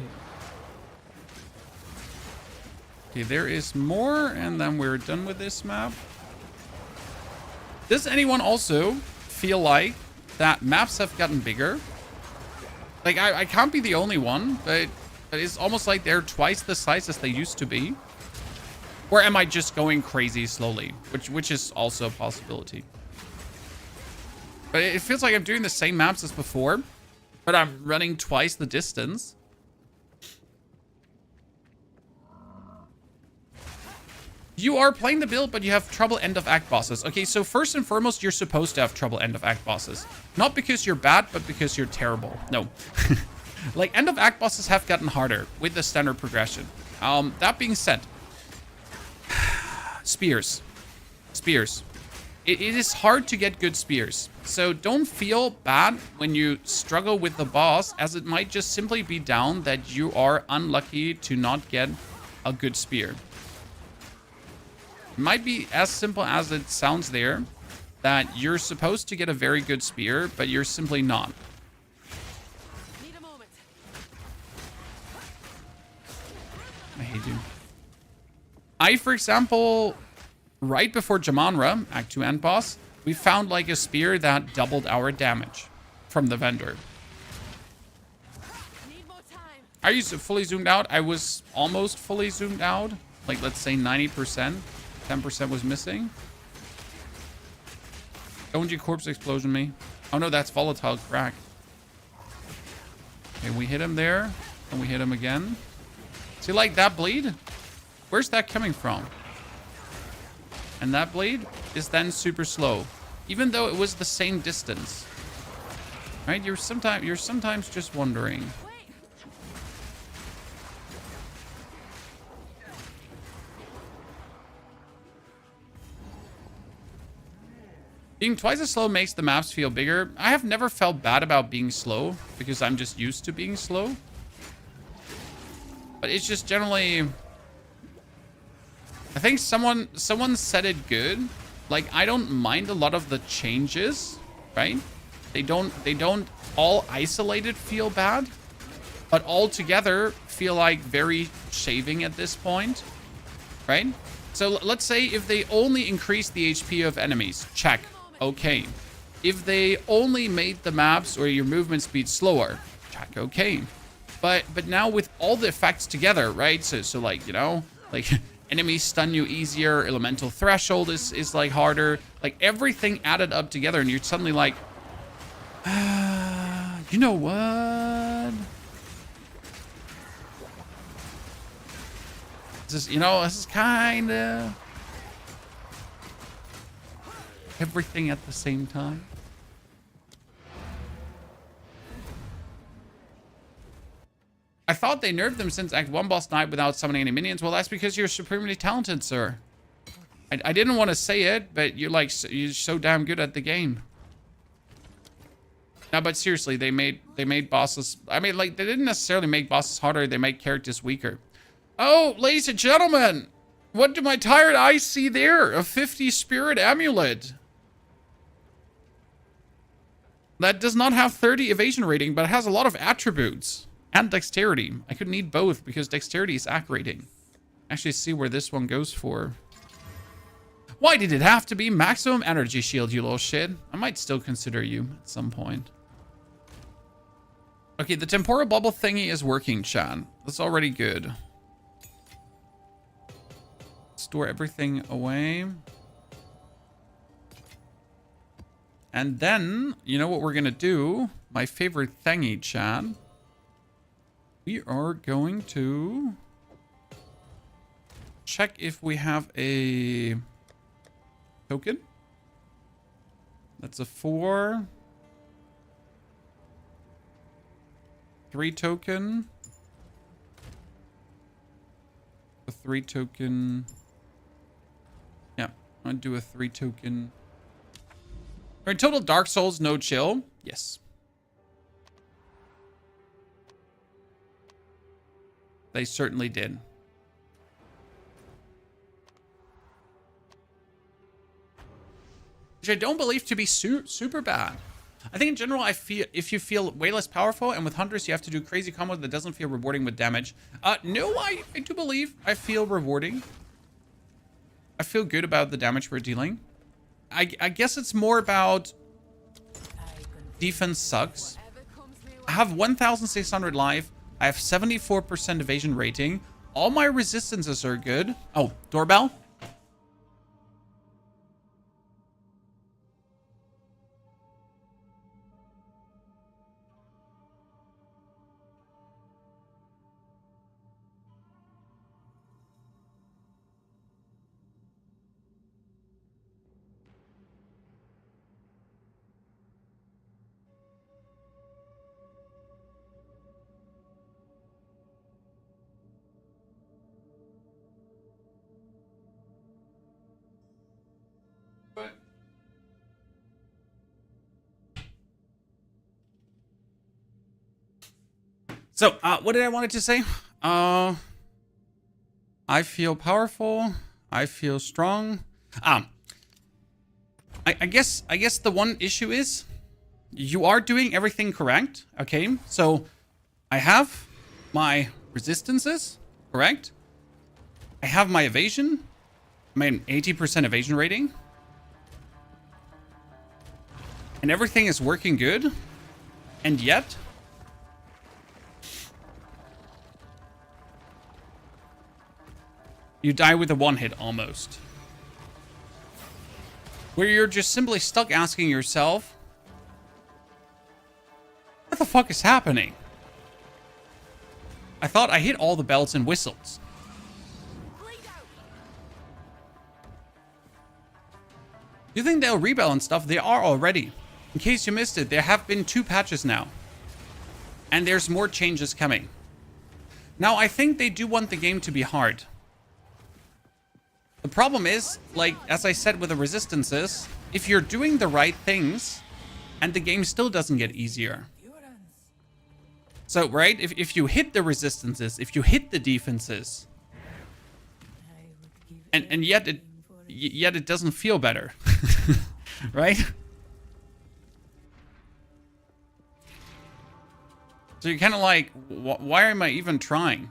Okay, there is more, and then we're done with this map. Does anyone also feel like that maps have gotten bigger? Like, I can't be the only one, but it's almost like they're twice the size as they used to be. Or am I just going crazy slowly? Which is also a possibility. But it feels like I'm doing the same maps as before, but I'm running twice the distance. You are playing the build, but you have trouble end of act bosses. Okay, so first and foremost, you're supposed to have trouble end of act bosses. Not because you're bad, but because you're terrible. No. Like, end of act bosses have gotten harder with the standard progression. That being said, spears. Spears. It is hard to get good spears. So don't feel bad when you struggle with the boss, as it might just simply be down that you are unlucky to not get a good spear. It might be as simple as it sounds there, that you're supposed to get a very good spear, but you're simply not. Need a moment. I hate you. For example, right before Jamanra, Act 2 end boss, we found like a spear that doubled our damage from the vendor. Need more time. Are you fully zoomed out? I was almost fully zoomed out. Like, let's say 90%. 10% was missing. Don't you corpse explosion me? Oh no, that's volatile crack. Okay, we hit him there. And we hit him again. See, like that bleed? Where's that coming from? And that bleed is then super slow. Even though it was the same distance. Right? You're sometimes just wondering. Being twice as slow makes the maps feel bigger. I have never felt bad about being slow because I'm just used to being slow. But it's just generally... I think someone said it good Like, I don't mind a lot of the changes, right? They don't all isolated feel bad, but all together feel like very shaving at this point, right? So let's say if they only increase the HP of enemies, check, okay. If they only made the maps or your movement speed slower, check, okay. But now with all the effects together, right? So like, you know, like enemies stun you easier, elemental threshold is like harder, like everything added up together, and you're suddenly like, you know what? This is kind of everything at the same time. I thought they nerfed them since Act 1 boss night without summoning any minions. Well, that's because you're supremely talented, sir. I didn't want to say it, but you're so damn good at the game. No, but seriously, they made bosses. I mean, like, they didn't necessarily make bosses harder. They made characters weaker. Oh, ladies and gentlemen, what do my tired eyes see there? A 50 spirit amulet. That does not have 30 evasion rating, but it has a lot of attributes. And dexterity. I could need both because dexterity is AC rating. Actually, see where this one goes for. Why did it have to be maximum energy shield, you little shit? I might still consider you at some point. Okay, the temporal bubble thingy is working, chat. That's already good. Store everything away. And then, you know what we're gonna do? My favorite thingy, chat. We are going to check if we have a token. That's a 4. 3 token. A 3 token. Yeah, I'm gonna do a 3 token. All right, total Dark Souls, no chill. Yes. They certainly did. Which I don't believe to be super bad. I think in general, if you feel way less powerful, and with Huntress you have to do crazy combos that doesn't feel rewarding with damage. No, I do believe I feel rewarding. I feel good about the damage we're dealing. I guess it's more about defense sucks. I have 1,600 life. I have 74% evasion rating. All my resistances are good. Oh, doorbell? So, what did I wanted to say? I feel powerful. I feel strong. I guess the one issue is you are doing everything correct. Okay, so I have my resistances, correct? I have my evasion. I mean, 80% evasion rating. And everything is working good. And yet, you die with a one-hit almost. Where you're just simply stuck asking yourself, what the fuck is happening? I thought I hit all the bells and whistles. You think they'll rebalance stuff? They are already. In case you missed it, there have been 2 patches now. And there's more changes coming. Now, I think they do want the game to be hard. The problem is, like, as I said with the resistances, if you're doing the right things, and the game still doesn't get easier. So, right, if you hit the resistances, if you hit the defenses, and yet yet it doesn't feel better. Right? So you're kind of like, why am I even trying?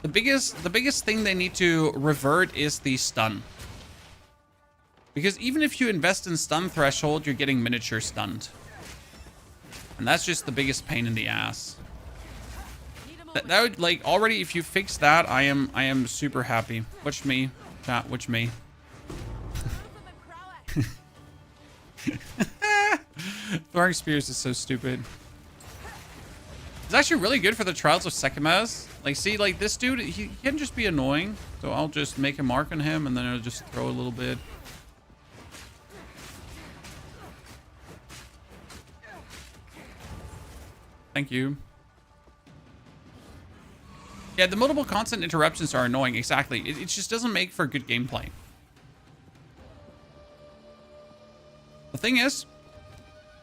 The biggest thing they need to revert is the stun. Because even if you invest in stun threshold, you're getting miniature stunned. And that's just the biggest pain in the ass. That would, like, already if you fix that, I am super happy. Watch me, chat, watch me. Throwing spears is so stupid. It's actually really good for the Trials of Sekimas. Like, see, like, this dude, he can just be annoying. So I'll just make a mark on him, and then I'll just throw a little bit. Thank you. Yeah, the multiple constant interruptions are annoying, exactly. It just doesn't make for good gameplay. The thing is,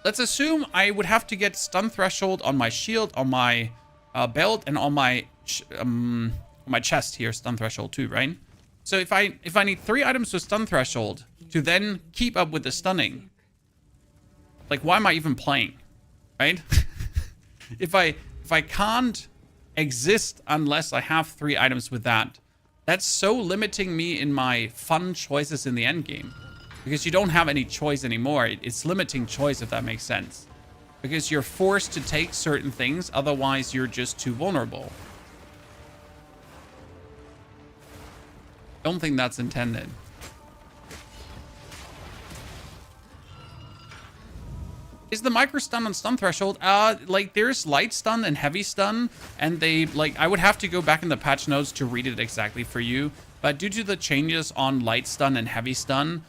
let's assume I would have to get stun threshold on my shield, on my belt, and on my chest here, stun threshold too, right? So if I need 3 items with stun threshold to then keep up with the stunning, like, why am I even playing, right? if I can't exist unless I have 3 items with that, that's so limiting me in my fun choices in the end game. Because you don't have any choice anymore. It's limiting choice, if that makes sense. Because you're forced to take certain things, otherwise you're just too vulnerable. Don't think that's intended. Is the micro stun on stun threshold? Like, there's light stun and heavy stun, and they, like, I would have to go back in the patch notes to read it exactly for you. But due to the changes on light stun and heavy stun,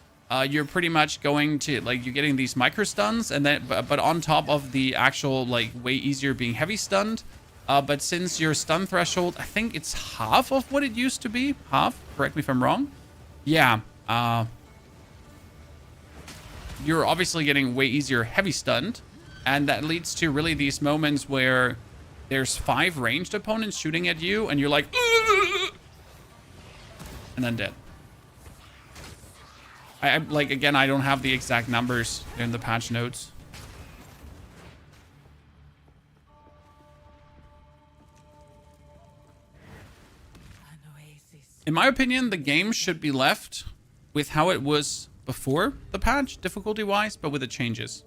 you're pretty much going to, like, you're getting these micro stuns, and then, but on top of the actual, like, way easier being heavy stunned. But since your stun threshold, I think it's half of what it used to be. Half, correct me if I'm wrong. Yeah, you're obviously getting way easier heavy stunned, and that leads to really these moments where there's 5 ranged opponents shooting at you, and you're like, ugh! And then dead. I like, again, I don't have the exact numbers in the patch notes. In my opinion, the game should be left with how it was before the patch, difficulty-wise, but with the changes.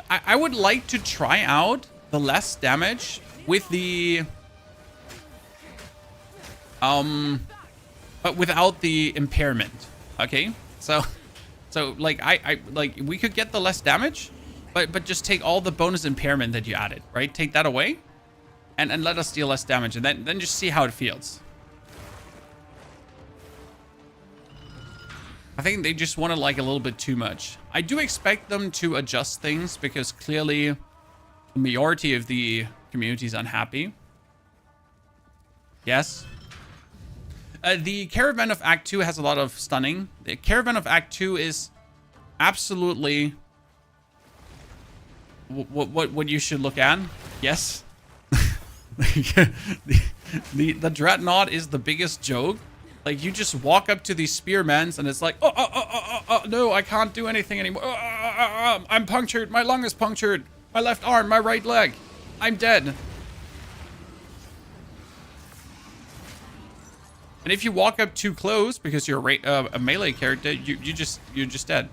I would like to try out the less damage with the... but without the impairment, okay? So like, like, we could get the less damage, but just take all the bonus impairment that you added, right? Take that away, and let us deal less damage, and then just see how it feels. I think they just wanted, like, a little bit too much. I do expect them to adjust things, because clearly the majority of the community is unhappy. Yes. The Caravan of Act 2 has a lot of stunning. The Caravan of Act 2 is absolutely what you should look at. Yes. the Dreadnought is the biggest joke. Like, you just walk up to these spearmen and it's like, no, I can't do anything anymore. I'm punctured. My lung is punctured. My left arm, my right leg. I'm dead. And if you walk up too close because you're a melee character, you're just dead,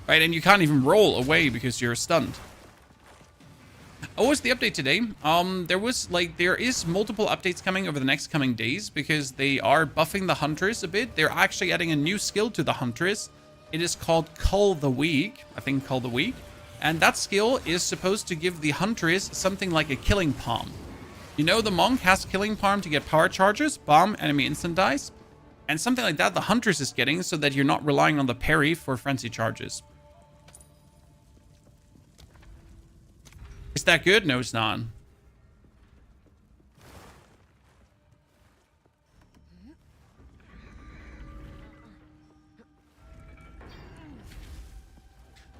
right? And you can't even roll away because you're stunned. Oh, what's the update today? There is multiple updates coming over the next coming days because they are buffing the Huntress a bit. They're actually adding a new skill to the Huntress. It is called Cull the Weak. I think Cull the Weak. And that skill is supposed to give the Huntress something like a killing palm. You know, the monk has killing palm to get power charges, bomb, enemy instant dice, and something like that the Huntress is getting so that you're not relying on the parry for frenzy charges. Is that good? No, it's not.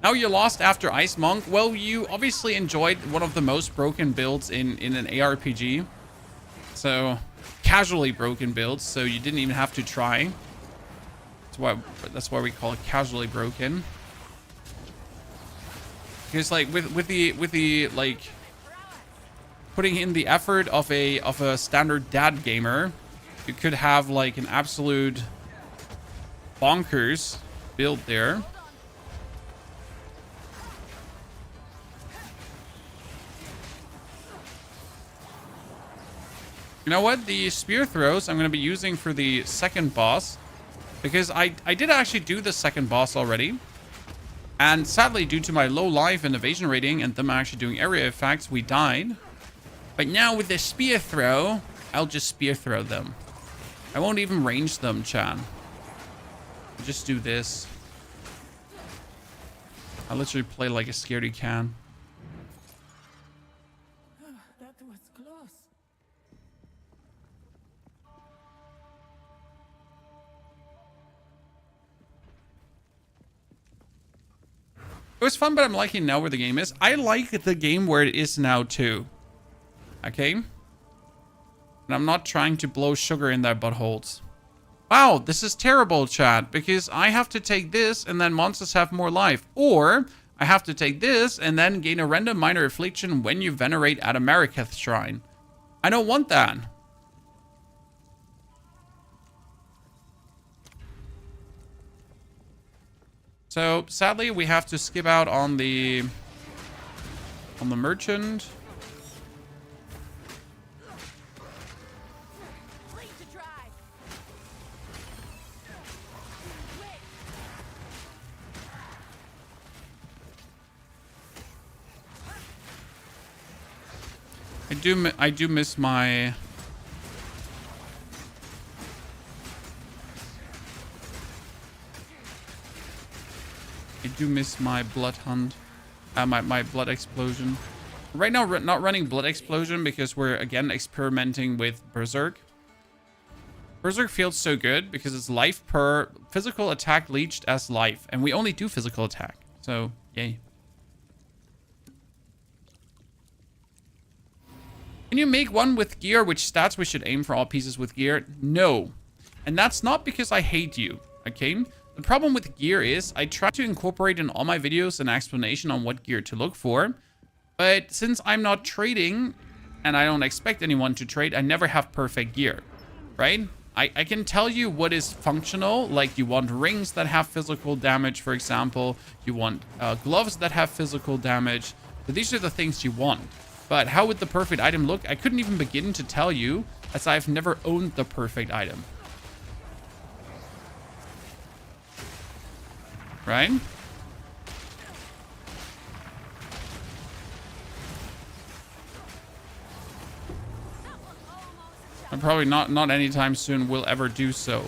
Now you're lost after Ice Monk. Well, you obviously enjoyed one of the most broken builds in an ARPG. So, casually broken builds, so you didn't even have to try. That's why we call it casually broken. Because like with the like putting in the effort of a standard dad gamer, you could have like an absolute bonkers build there. You know what? The spear throws I'm going to be using for the second boss, because I did actually do the second boss already. And sadly, due to my low life and evasion rating and them actually doing area effects, we died. But now with the spear throw, I'll just spear throw them. I won't even range them, Chan. I'll just do this. I'll literally play like a scaredy can. That was close. It was fun, but I'm liking now where the game is. I like the game where it is now too. Okay? And I'm not trying to blow sugar in their buttholes. Wow, this is terrible, chat, because I have to take this and then monsters have more life. Or I have to take this and then gain a random minor affliction when you venerate at a Mariketh shrine. I don't want that. So sadly, we have to skip out on the merchant. Lead to drive. Wait. I do miss my blood hunt, my blood explosion. Right now, we're not running blood explosion because we're again experimenting with berserk. Berserk feels so good because it's life per physical attack leached as life, and we only do physical attack, so yay. Can you make one with gear? Which stats we should aim for all pieces with gear? No, and that's not because I hate you, okay? The problem with gear is I try to incorporate in all my videos an explanation on what gear to look for. But since I'm not trading, and I don't expect anyone to trade, I never have perfect gear, right? I can tell you what is functional, like you want rings that have physical damage, for example. You want gloves that have physical damage. So these are the things you want. But how would the perfect item look? I couldn't even begin to tell you, as I've never owned the perfect item. Right? And probably not anytime soon will ever do so.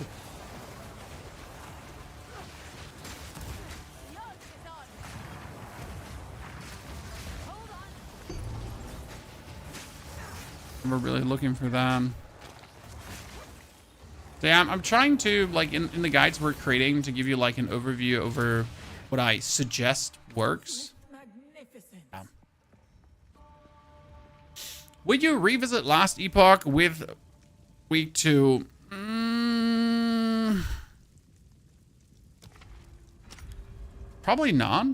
We're really looking for that. Damn, I'm trying to, like, in the guides we're creating to give you, like, an overview over what I suggest works. Magnificent. Yeah. Would you revisit Last Epoch with week 2? Probably not.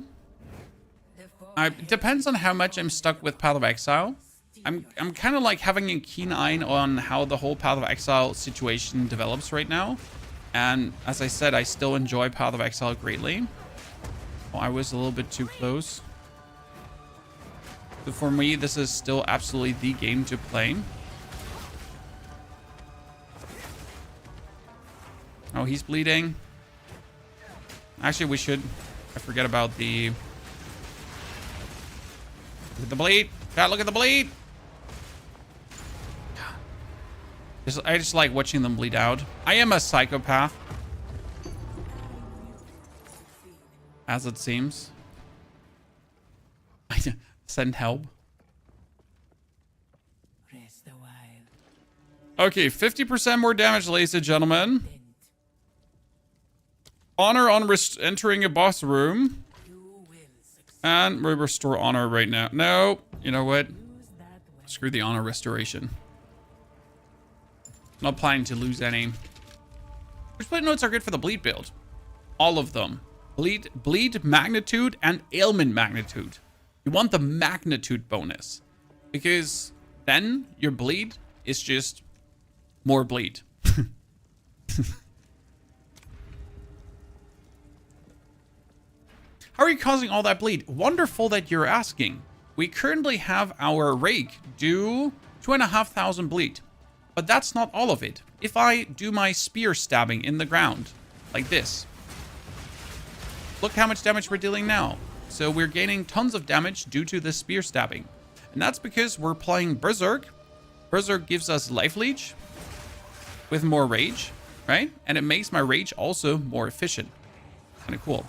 It depends on how much I'm stuck with Path of Exile. I'm kind of like having a keen eye on how the whole Path of Exile situation develops right now. And as I said, I still enjoy Path of Exile greatly. Oh, I was a little bit too close. But for me, this is still absolutely the game to play. Oh, he's bleeding. Actually, we should. I forget about the... Look at the bleed. God, look at the bleed. I just like watching them bleed out. I am a psychopath. As it seems. Send help. Okay, 50% more damage, ladies and gentlemen. Honor on entering a boss room. And we restore honor right now. No, you know what? Screw the honor restoration. Not planning to lose any. Which blade notes are good for the bleed build? All of them. Bleed magnitude and ailment magnitude. You want the magnitude bonus. Because then your bleed is just more bleed. How are you causing all that bleed? Wonderful that you're asking. We currently have our rake do 2,500 bleed. But that's not all of it. If I do my spear stabbing in the ground, like this. Look how much damage we're dealing now. So we're gaining tons of damage due to the spear stabbing. And that's because we're playing Berserk. Berserk gives us life leech with more rage, right? And it makes my rage also more efficient. Kind of cool.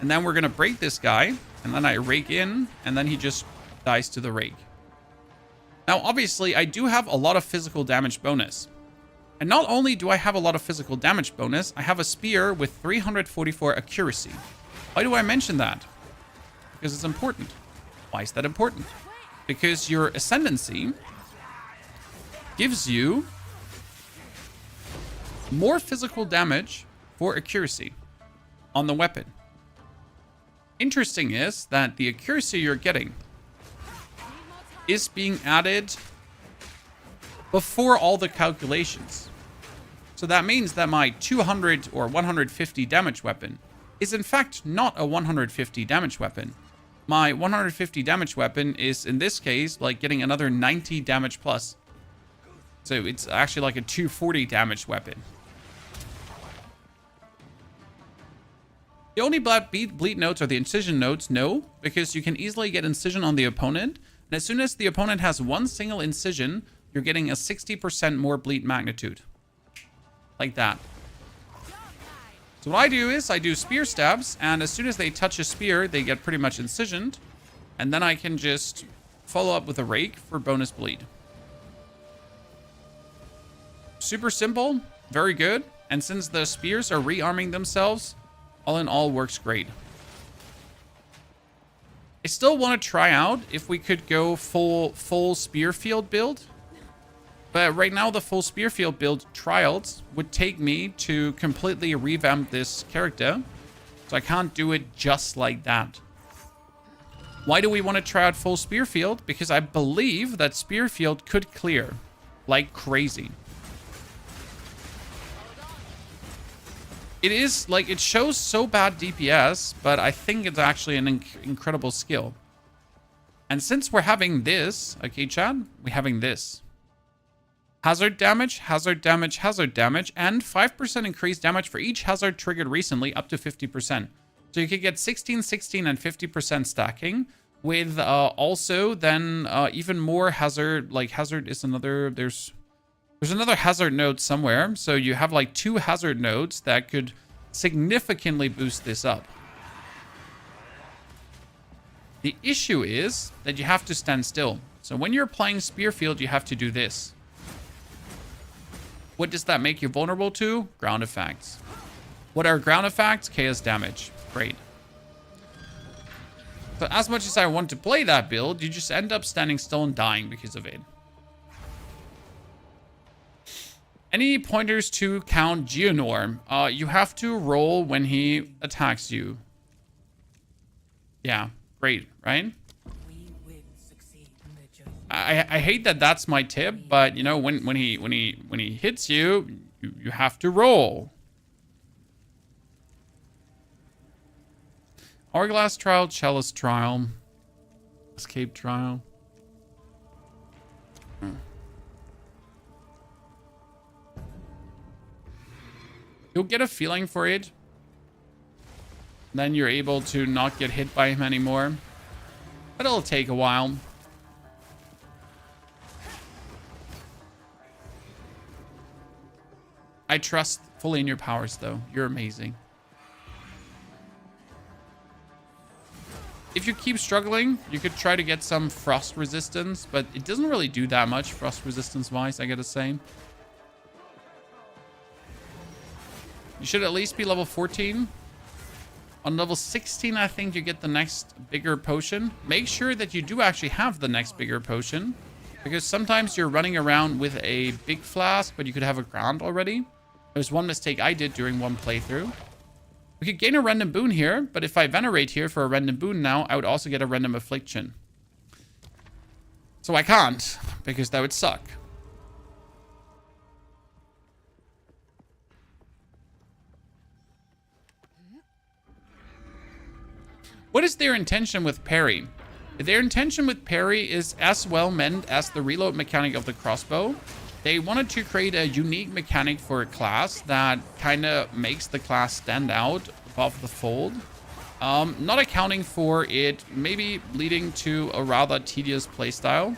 And then we're going to break this guy. And then I rake in. And then he just dies to the rake. Now, obviously, I do have a lot of physical damage bonus. And not only do I have a lot of physical damage bonus, I have a spear with 344 accuracy. Why do I mention that? Because it's important. Why is that important? Because your ascendancy gives you more physical damage for accuracy on the weapon. Interesting is that the accuracy you're getting is being added before all the calculations. So that means that my 200 or 150 damage weapon is in fact not a 150 damage weapon. My 150 damage weapon is, in this case, like getting another 90 damage plus. So it's actually like a 240 damage weapon. The only bleed notes are the incision notes. No, because you can easily get incision on the opponent. And as soon as the opponent has one single incision, you're getting a 60% more bleed magnitude. Like that. So what I do is I do spear stabs, and as soon as they touch a spear, they get pretty much incisioned. And then I can just follow up with a rake for bonus bleed. Super simple, very good. And since the spears are rearming themselves, all in all works great. I still want to try out if we could go full Spearfield build. But right now the full Spearfield build trials would take me to completely revamp this character. So I can't do it just like that. Why do we want to try out full Spearfield? Because I believe that Spearfield could clear like crazy. It is, like, it shows so bad DPS, but I think it's actually an incredible skill. And since we're having this, okay, Chad, we're having this. Hazard damage, hazard damage, hazard damage, and 5% increased damage for each hazard triggered recently, up to 50%. So you could get 16, 16, and 50% stacking, with also then even more hazard, like hazard is another, there's another hazard node somewhere. So you have like 2 hazard nodes that could significantly boost this up. The issue is that you have to stand still. So when you're playing Spearfield, you have to do this. What does that make you vulnerable to? Ground effects. What are ground effects? Chaos damage. Great. So as much as I want to play that build, you just end up standing still and dying because of it. Any pointers to count Geonorm? You have to roll when he attacks you. Yeah, great, right? I hate that that's my tip, but you know when he hits you, you have to roll. Hourglass trial, Chalice trial, Escape trial. You'll get a feeling for it. Then you're able to not get hit by him anymore. But it'll take a while. I trust fully in your powers, though. You're amazing. If you keep struggling, you could try to get some frost resistance, but it doesn't really do that much frost resistance-wise, I gotta say. You should at least be level 14. On level 16, I think you get the next bigger potion. Make sure that you do actually have the next bigger potion. Because sometimes you're running around with a big flask, but you could have a ground already. There's one mistake I did during one playthrough. We could gain a random boon here, but if I venerate here for a random boon now, I would also get a random affliction. So I can't, because that would suck. What is their intention with parry? Their intention with parry is as well meant as the reload mechanic of the crossbow. They wanted to create a unique mechanic for a class that kind of makes the class stand out above the fold. Not accounting for it maybe leading to a rather tedious playstyle.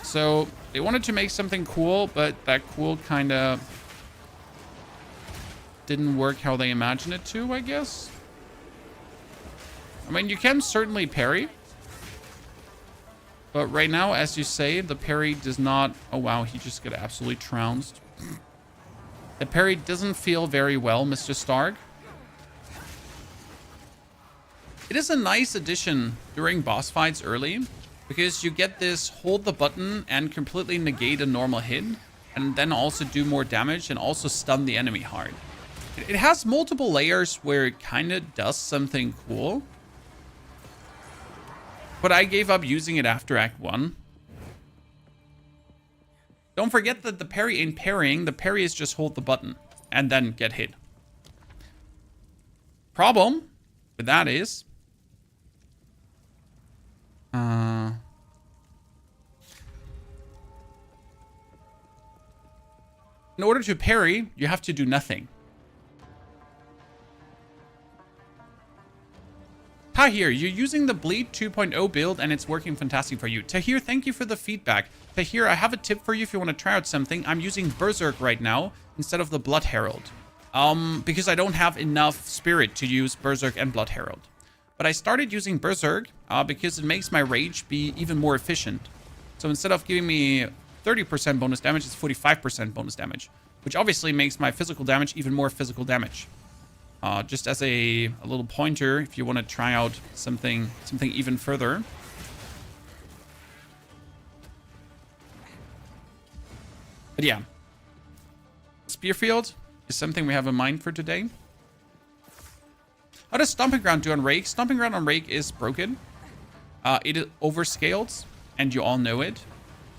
So they wanted to make something cool, but that cool kind of didn't work how they imagined it to, I guess. I mean, you can certainly parry. But right now, as you say, the parry does not... Oh, wow, he just got absolutely trounced. The parry doesn't feel very well, Mr. Stark. It is a nice addition during boss fights early, because you get this hold the button and completely negate a normal hit, and then also do more damage and also stun the enemy hard. It has multiple layers where it kind of does something cool. But I gave up using it after Act 1. Don't forget that the parry ain't parrying. The parry is just hold the button and then get hit. Problem with that is... in order to parry, you have to do nothing. Tahir, you're using the Bleed 2.0 build and it's working fantastic for you. Tahir, thank you for the feedback. Tahir, I have a tip for you if you want to try out something. I'm using Berserk right now instead of the Blood Herald. Because I don't have enough spirit to use Berserk and Blood Herald. But I started using Berserk because it makes my rage be even more efficient. So instead of giving me 30% bonus damage, it's 45% bonus damage. Which obviously makes my physical damage even more physical damage. Just as a little pointer, if you want to try out something even further. But yeah. Spearfield is something we have in mind for today. How does Stomping Ground do on Rake? Stomping Ground on Rake is broken. It is overscaled, and you all know it.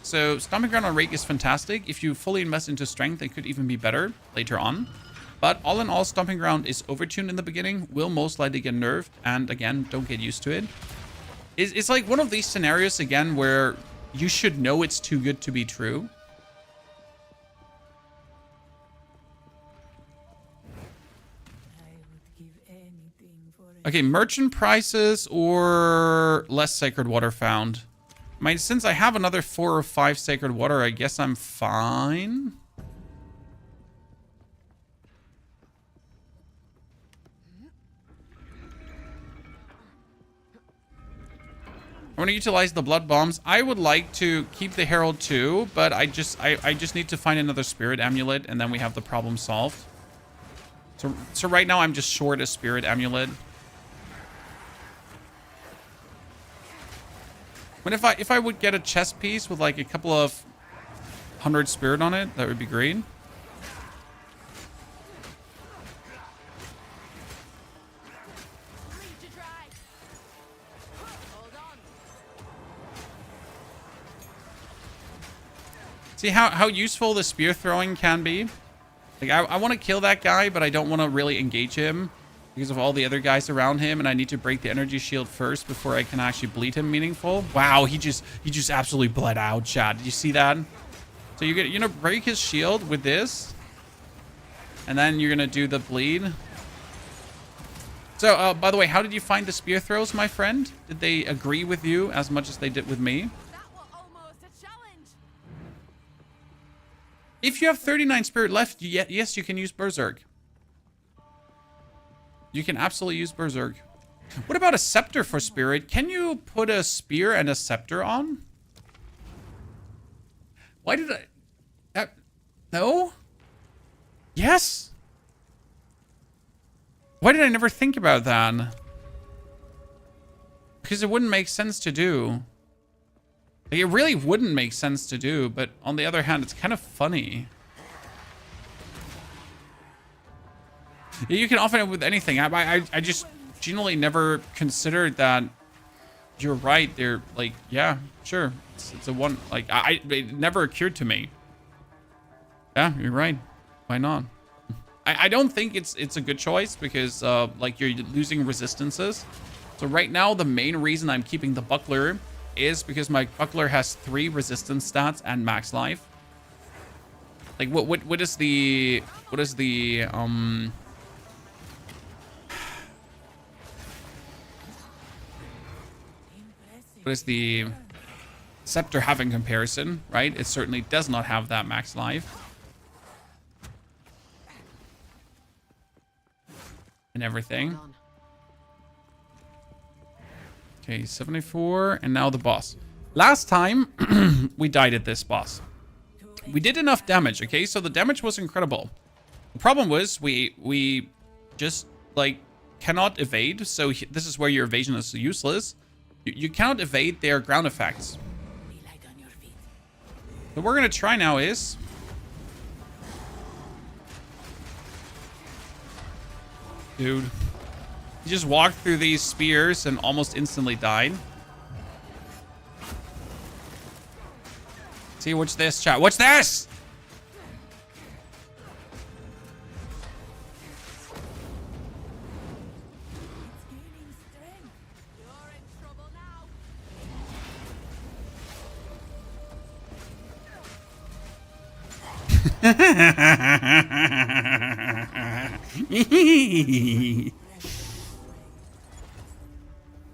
So Stomping Ground on Rake is fantastic. If you fully invest into strength, it could even be better later on. But all in all, Stomping Ground is overtuned in the beginning, will most likely get nerfed, and again, don't get used to it. It's like one of these scenarios, again, where you should know it's too good to be true. Okay, merchant prices or less sacred water found. I mean, since I have another 4 or 5 sacred water, I guess I'm fine. I want to utilize the blood bombs. I would like to keep the Herald too, but I just need to find another spirit amulet, and then we have the problem solved. So right now I'm just short a spirit amulet. But if I would get a chest piece with like a couple of 100 spirit on it, that would be great. See how useful the spear throwing can be? Like, I want to kill that guy, but I don't want to really engage him because of all the other guys around him, and I need to break the energy shield first before I can actually bleed him meaningful. Wow, he just absolutely bled out, chat. Did you see that? So you're gonna break his shield with this, and then you're gonna do the bleed. So, by the way, how did you find the spear throws, my friend? Did they agree with you as much as they did with me? If you have 39 spirit left, yes, you can use Berserk. You can absolutely use Berserk. What about a scepter for spirit? Can you put a spear and a scepter on? Why did I... no? Yes? Why did I never think about that? Because it wouldn't make sense to do. Like, it really wouldn't make sense to do, but on the other hand, it's kind of funny. Yeah, you can often it with anything. I just generally never considered that. You're right. They're like, yeah, sure. It's a one. Like, it never occurred to me. Yeah, you're right. Why not? I don't think it's a good choice because like you're losing resistances. So right now the main reason I'm keeping the buckler is because my buckler has 3 resistance stats and max life. Like what is the what is the scepter have in comparison, right? It certainly does not have that max life. And everything. Okay, 74, and now the boss. Last time, we died at this boss. We did enough damage, okay? So the damage was incredible. The problem was we just, like, cannot evade. So this is where your evasion is useless. You cannot evade their ground effects. What we're going to try now is... Dude. He just walked through these spears and almost instantly died. See, what's this, chat? What's this?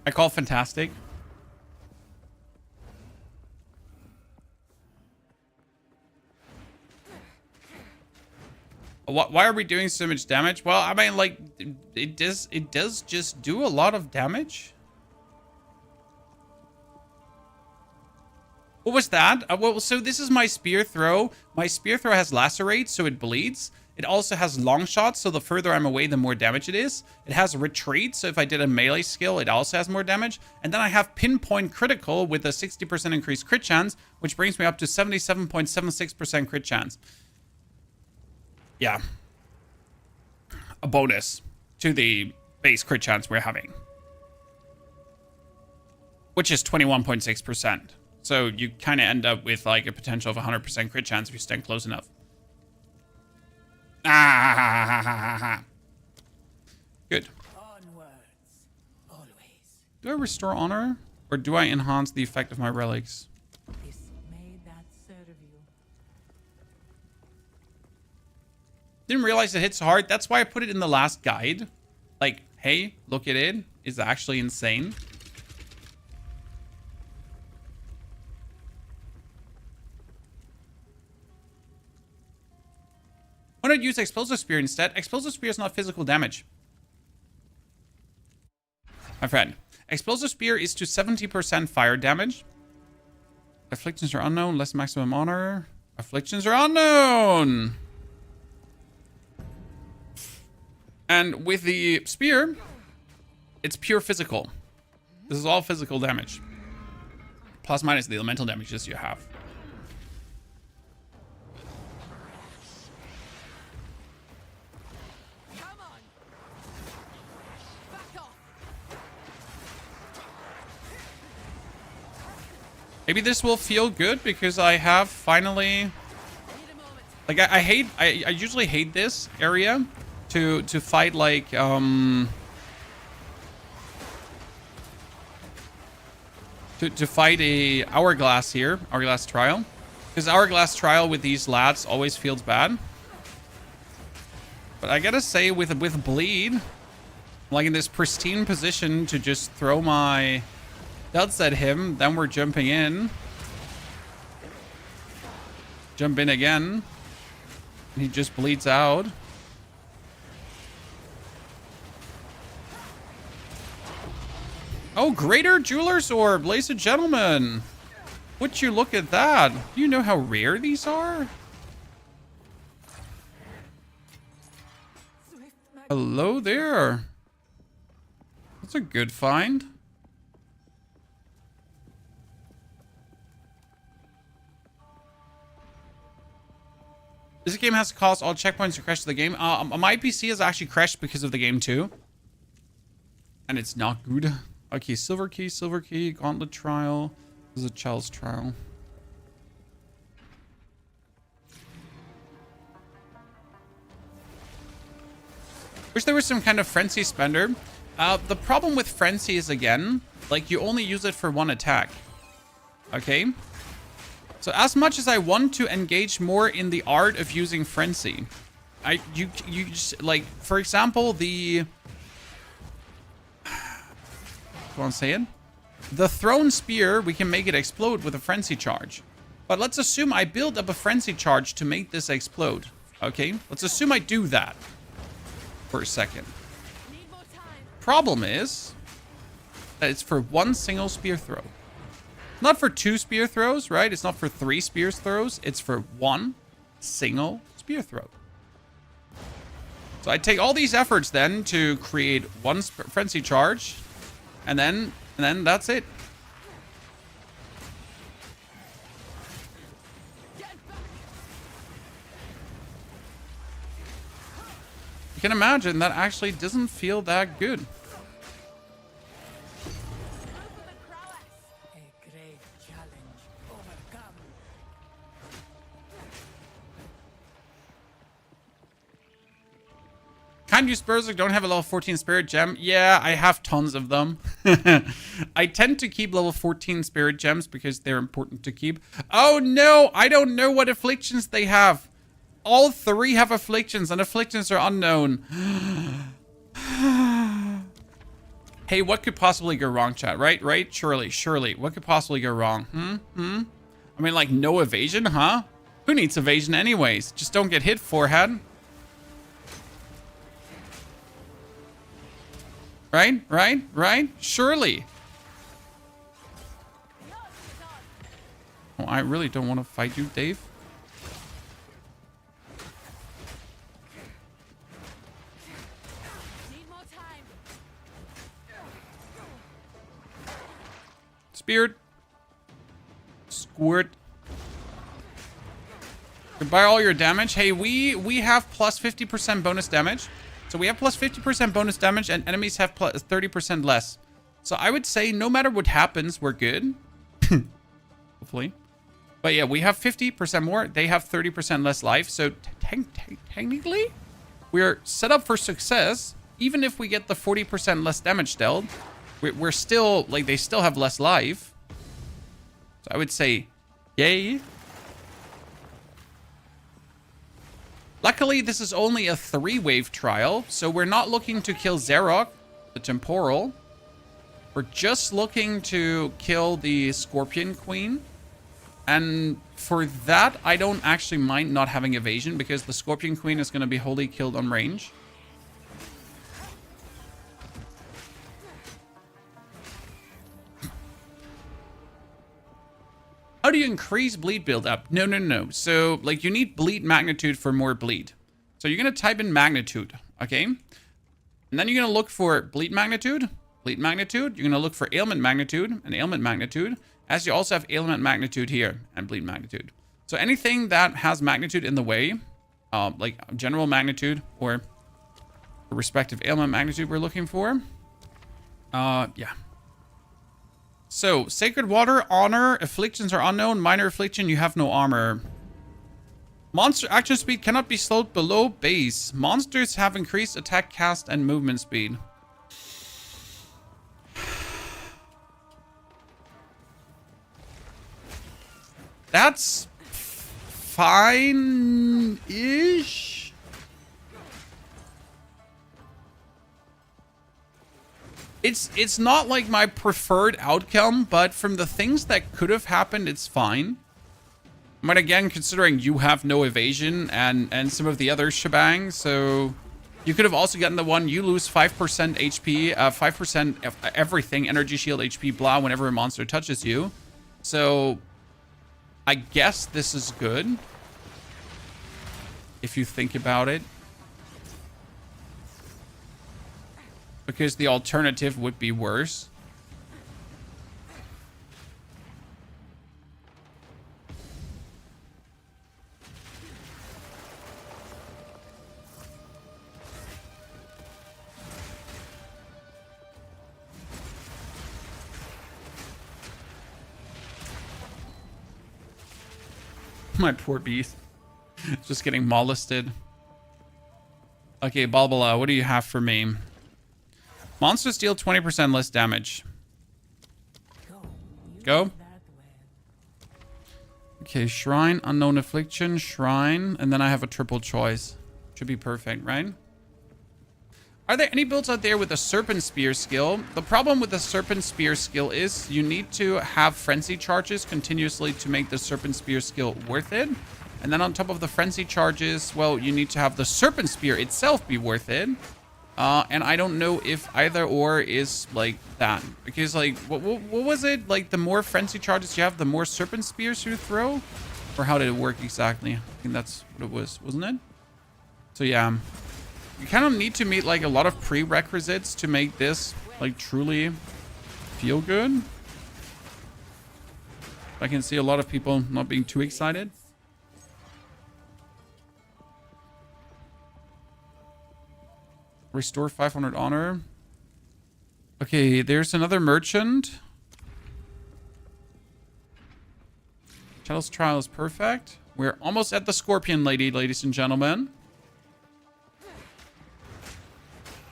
I call fantastic. Why are we doing so much damage? Well, I mean, like, it does just do a lot of damage. What was that? Well, so this is my spear throw. My spear throw has lacerate, so it bleeds. It also has long shots, so the further I'm away, the more damage it is. It has retreat, so if I did a melee skill, it also has more damage. And then I have pinpoint critical with a 60% increased crit chance, which brings me up to 77.76% crit chance. Yeah. A bonus to the base crit chance we're having. Which is 21.6%. So you kind of end up with like a potential of 100% crit chance if you stand close enough. Ah, good. Onwards, always. Do I restore honor? Or do I enhance the effect of my relics? This may that serve you. Didn't realize it hits hard. That's why I put it in the last guide. Like, hey, look at it. It's actually insane. Why not use Explosive Spear instead? Explosive Spear is not physical damage. My friend. Explosive Spear is to 70% fire damage. Afflictions are unknown. Less maximum honor. Afflictions are unknown. And with the spear, it's pure physical. This is all physical damage. Plus minus the elemental damages you have. Maybe this will feel good because I have finally, like, I usually hate this area to fight like to fight a hourglass here, hourglass trial, because hourglass trial with these lats always feels bad. But I gotta say with bleed, I'm like in this pristine position to just throw my duds at him, then we're jumping in. Jump in again. And he just bleeds out. Oh, Greater Jeweler's Orb, ladies and gentlemen. Would you look at that? Do you know how rare these are? Hello there. That's a good find. This game has caused all checkpoints to crash the game. My PC has actually crashed because of the game too. And it's not good. Okay, silver key, gauntlet trial. This is a child's trial. Wish there was some kind of frenzy spender. The problem with frenzy is, again, like, you only use it for one attack. Okay? So as much as I want to engage more in the art of using frenzy, you just, like, for example, the... Go on, say it. The thrown spear, we can make it explode with a frenzy charge. But let's assume I build up a frenzy charge to make this explode. Okay? Let's assume I do that for a second. Problem is that it's for one single spear throw. Not for 2 spear throws, right? It's not for 3 spear throws. It's for one single spear throw. So I take all these efforts then to create one frenzy charge, and then that's it. You can imagine that actually doesn't feel that good. A great challenge overcome. Kind you Spursik don't have a level 14 spirit gem. Yeah, I have tons of them. I tend to keep level 14 spirit gems because they're important to keep. Oh no, I don't know what afflictions they have. All 3 have afflictions, and afflictions are unknown. Hey, what could possibly go wrong, chat? Right? Surely. What could possibly go wrong? I mean, like, no evasion, huh? Who needs evasion anyways? Just don't get hit, forehead. Right? Surely. Oh, I really don't want to fight you, Dave. Speared. Squirt. Goodbye all your damage. Hey, we have plus 50% bonus damage. So we have plus 50% bonus damage, and enemies have plus 30% less. So I would say no matter what happens, we're good. Hopefully. But yeah, we have 50% more. They have 30% less life. So technically, we're set up for success. Even if we get the 40% less damage dealt, we're still, like, they still have less life. So I would say, yay. Luckily, this is only a 3-wave trial, so we're not looking to kill Zarok, the Temporal. We're just looking to kill the Scorpion Queen. And for that, I don't actually mind not having evasion, because the Scorpion Queen is going to be wholly killed on range. How do you increase bleed build-up? No. So, like, you need bleed magnitude for more bleed. So you're going to type in magnitude, okay? And then you're going to look for bleed magnitude. You're going to look for ailment magnitude and ailment magnitude, as you also have ailment magnitude here and bleed magnitude. So anything that has magnitude in the way, like general magnitude or the respective ailment magnitude we're looking for. Yeah. So, Sacred Water, Honor, Afflictions are unknown. Minor Affliction, you have no armor. Monster action speed cannot be slowed below base. Monsters have increased attack, cast, and movement speed. That's fine-ish. It's not like my preferred outcome, but from the things that could have happened, it's fine. But again, considering you have no evasion and some of the other shebang, so you could have also gotten the one you lose 5% HP, 5% of everything, energy, shield, HP, blah, whenever a monster touches you. So I guess this is good if you think about it. Because the alternative would be worse. My poor beast. Just getting molested. Okay, Balbala, what do you have for me? Monsters deal 20% less damage. Go. Okay, Shrine, Unknown Affliction, Shrine, and then I have a triple choice. Should be perfect, right? Are there any builds out there with a Serpent Spear skill? The problem with the Serpent Spear skill is you need to have Frenzy charges continuously to make the Serpent Spear skill worth it. And then on top of the Frenzy charges, well, you need to have the Serpent Spear itself be worth it. And I don't know if either or is like that. Because like, what was it? Like the more Frenzy charges you have, the more Serpent Spears you throw? Or how did it work exactly? I think that's what it was, wasn't it? So yeah. You kind of need to meet like a lot of prerequisites to make this like truly feel good. I can see a lot of people not being too excited. Restore 500 honor. Okay, there's another merchant. Shadow's Trial is perfect. We're almost at the Scorpion Lady, ladies and gentlemen.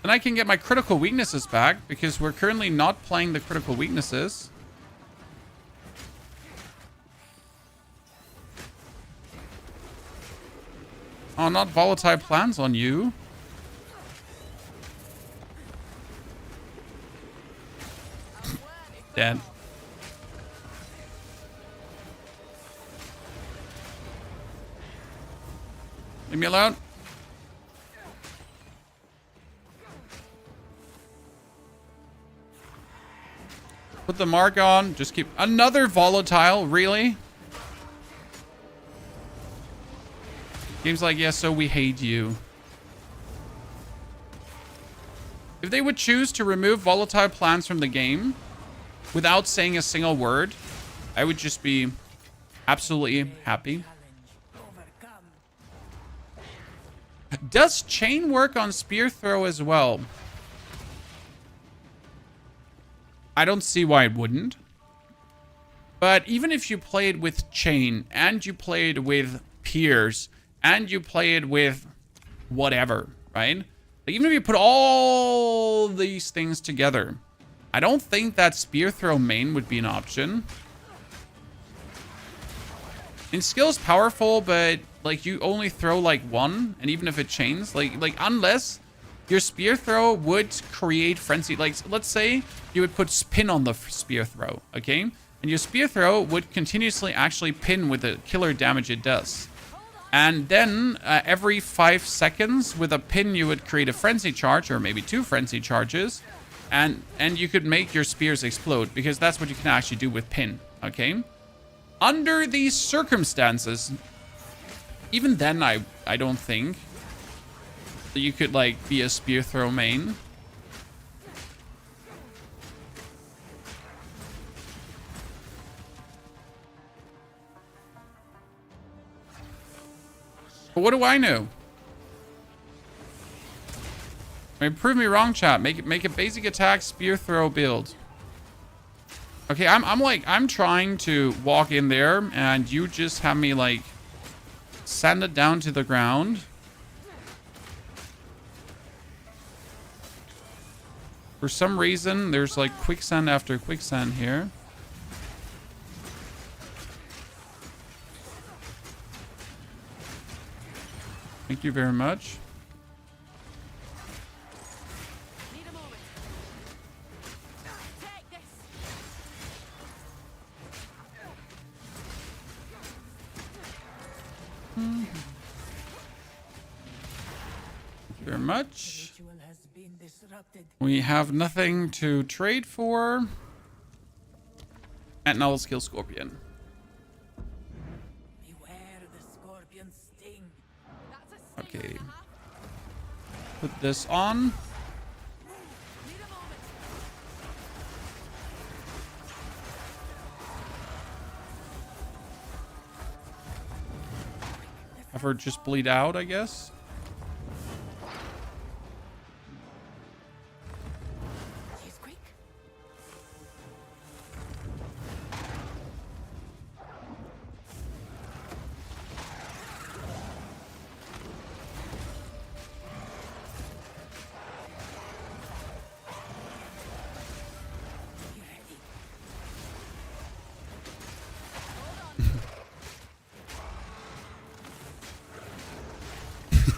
Then I can get my critical weaknesses back because we're currently not playing the critical weaknesses. Oh, not volatile plans on you. Dead. Leave me alone. Put the mark on. Just keep... Another volatile? Really? Game's like, yeah, so we hate you. If they would choose to remove volatile plants from the game without saying a single word, I would just be absolutely happy. Does chain work on spear throw as well? I don't see why it wouldn't. But even if you play it with chain and you play it with pierce and you play it with whatever, right? Like even if you put all these things together, I don't think that spear throw main would be an option. And skill is powerful, but like you only throw like one, and even if it chains, like unless your spear throw would create frenzy, like let's say you would put spin on the spear throw, okay? And your spear throw would continuously actually pin with the killer damage it does. And then every 5 seconds with a pin, you would create a frenzy charge, or maybe 2 frenzy charges, and you could make your spears explode, because that's what you can actually do with pin, okay? Under these circumstances, even then, I don't think that you could like be a spear throw main. But what do I know? I mean, prove me wrong, chat. Make a basic attack spear throw build. Okay, I'm trying to walk in there, and you just have me like sand it down to the ground. For some reason, there's like quicksand after quicksand here. Thank you very much. Need a moment. Take this. Thank you very much. Ritual has been disrupted. We have nothing to trade for. And now let's kill Scorpion. Beware the scorpion's sting. That's a sting Okay. and a half. Put this on. Need a moment. Have her just bleed out, I guess. She's quick.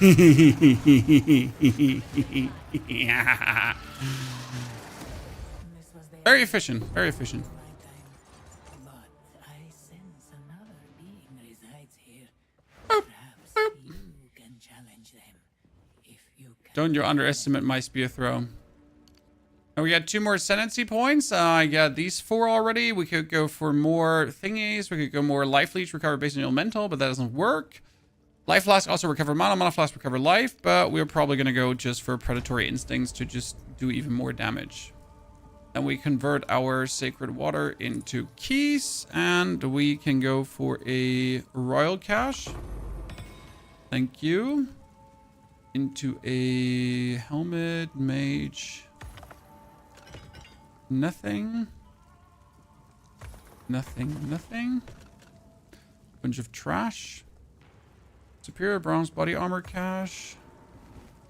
This was the Very efficient. Very efficient. my time. But I sense another being resides here. Perhaps you can challenge them. If you can. Don't you underestimate my spear throw. And we got 2 more ascendancy points. I got these 4 already. We could go for more thingies. We could go more life leech, recover based on elemental, but that doesn't work. Life flask also recover mana. Mana flask recover life, but we're probably going to go just for predatory instincts to just do even more damage. Then we convert our sacred water into keys, and we can go for a royal cache. Thank you. Into a helmet, mage. Nothing. Nothing. Bunch of trash. Superior bronze body armor cache.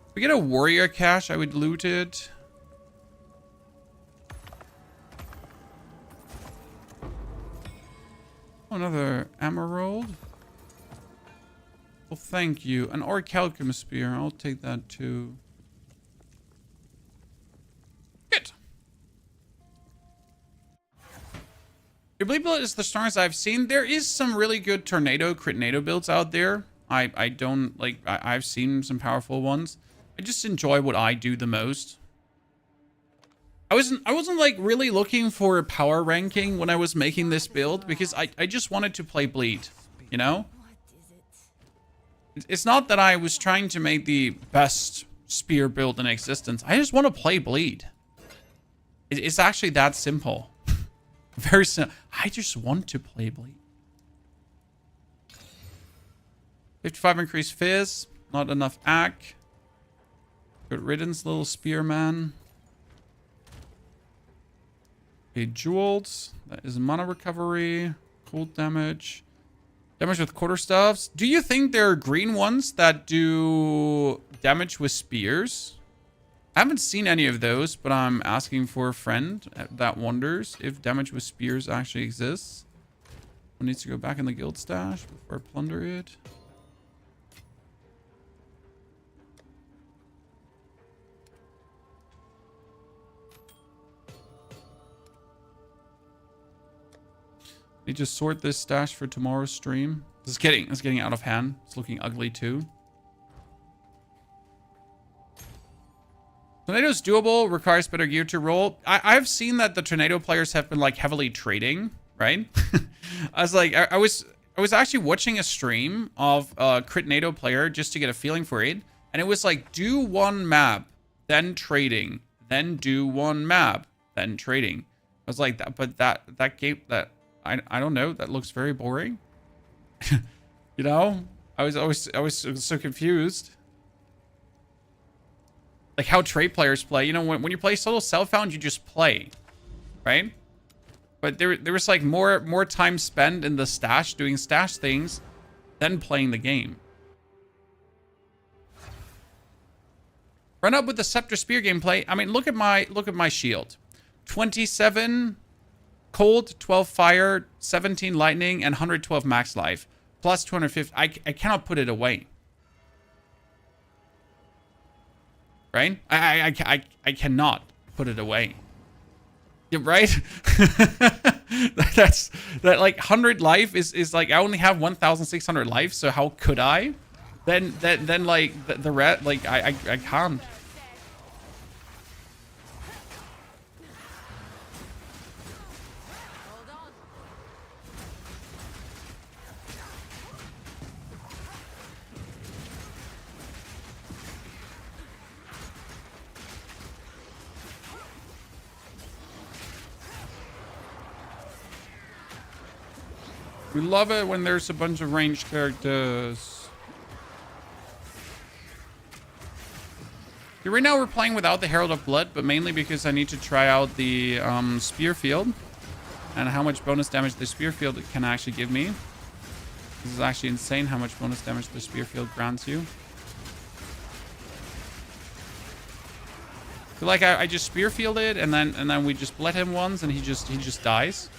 If we get a warrior cache, I would loot it. Oh, another emerald. Well, thank you. An orichalcum spear. I'll take that too. Good. Your bleed bullet is the strongest I've seen. There is some really good tornado crit-nado builds out there. I don't like. I've seen some powerful ones. I just enjoy what I do the most. I wasn't like really looking for a power ranking when I was making this build because I just wanted to play bleed, you know? It's not that I was trying to make the best spear build in existence. I just want to play bleed. It's actually that simple. Very simple. I just want to play bleed. 55 increased fizz. Not enough ack. Good riddance, little spearman. Okay, jewels. That is mana recovery. Cold damage. Damage with quarterstaffs. Do you think there are green ones that do damage with spears? I haven't seen any of those, but I'm asking for a friend that wonders if damage with spears actually exists. One needs to go back in the guild stash before I plunder it. Let me just sort this stash for tomorrow's stream. It's getting out of hand. It's looking ugly too. Tornado's doable, requires better gear to roll. I've seen that the tornado players have been like heavily trading, right? I was like, I was actually watching a stream of a crit-nado player just to get a feeling for it. And it was like, do one map, then trading, then do one map, then trading. I was like, but that game, I don't know, that looks very boring. You know? I was so confused. Like how trade players play. You know, when you play solo self-found, you just play. Right? But there was like more time spent in the stash doing stash things than playing the game. Run up with the Scepter Spear gameplay. I mean, look at my shield. 27 cold, 12 fire, 17 lightning, and 112 max life. Plus 250. I cannot put it away. Right? I cannot put it away. Yeah, right? that like 100 life is like I only have 1,600 life, so how could I? Then like the red like I can't. We love it when there's a bunch of ranged characters. Okay, right now we're playing without the Herald of Blood, but mainly because I need to try out the Spearfield and how much bonus damage the Spearfield can actually give me. This is actually insane how much bonus damage the Spearfield grants you. So like I just Spearfielded and then we just bled him once and he just dies.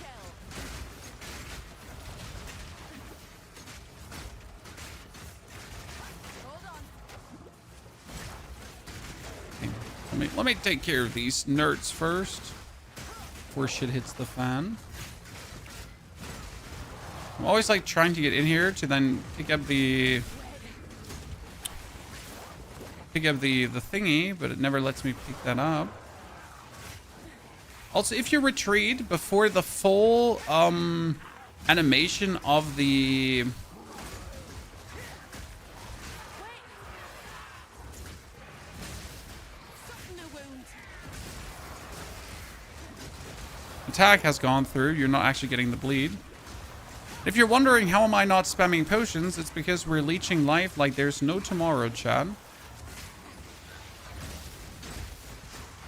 Let me take care of these nerds first before shit hits the fan. I'm always like trying to get in here to then pick up the thingy, but it never lets me pick that up. Also, if you retreat before the full animation of the attack has gone through, you're not actually getting the bleed. If you're wondering how am I not spamming potions, it's because we're leeching life like there's no tomorrow, Chad.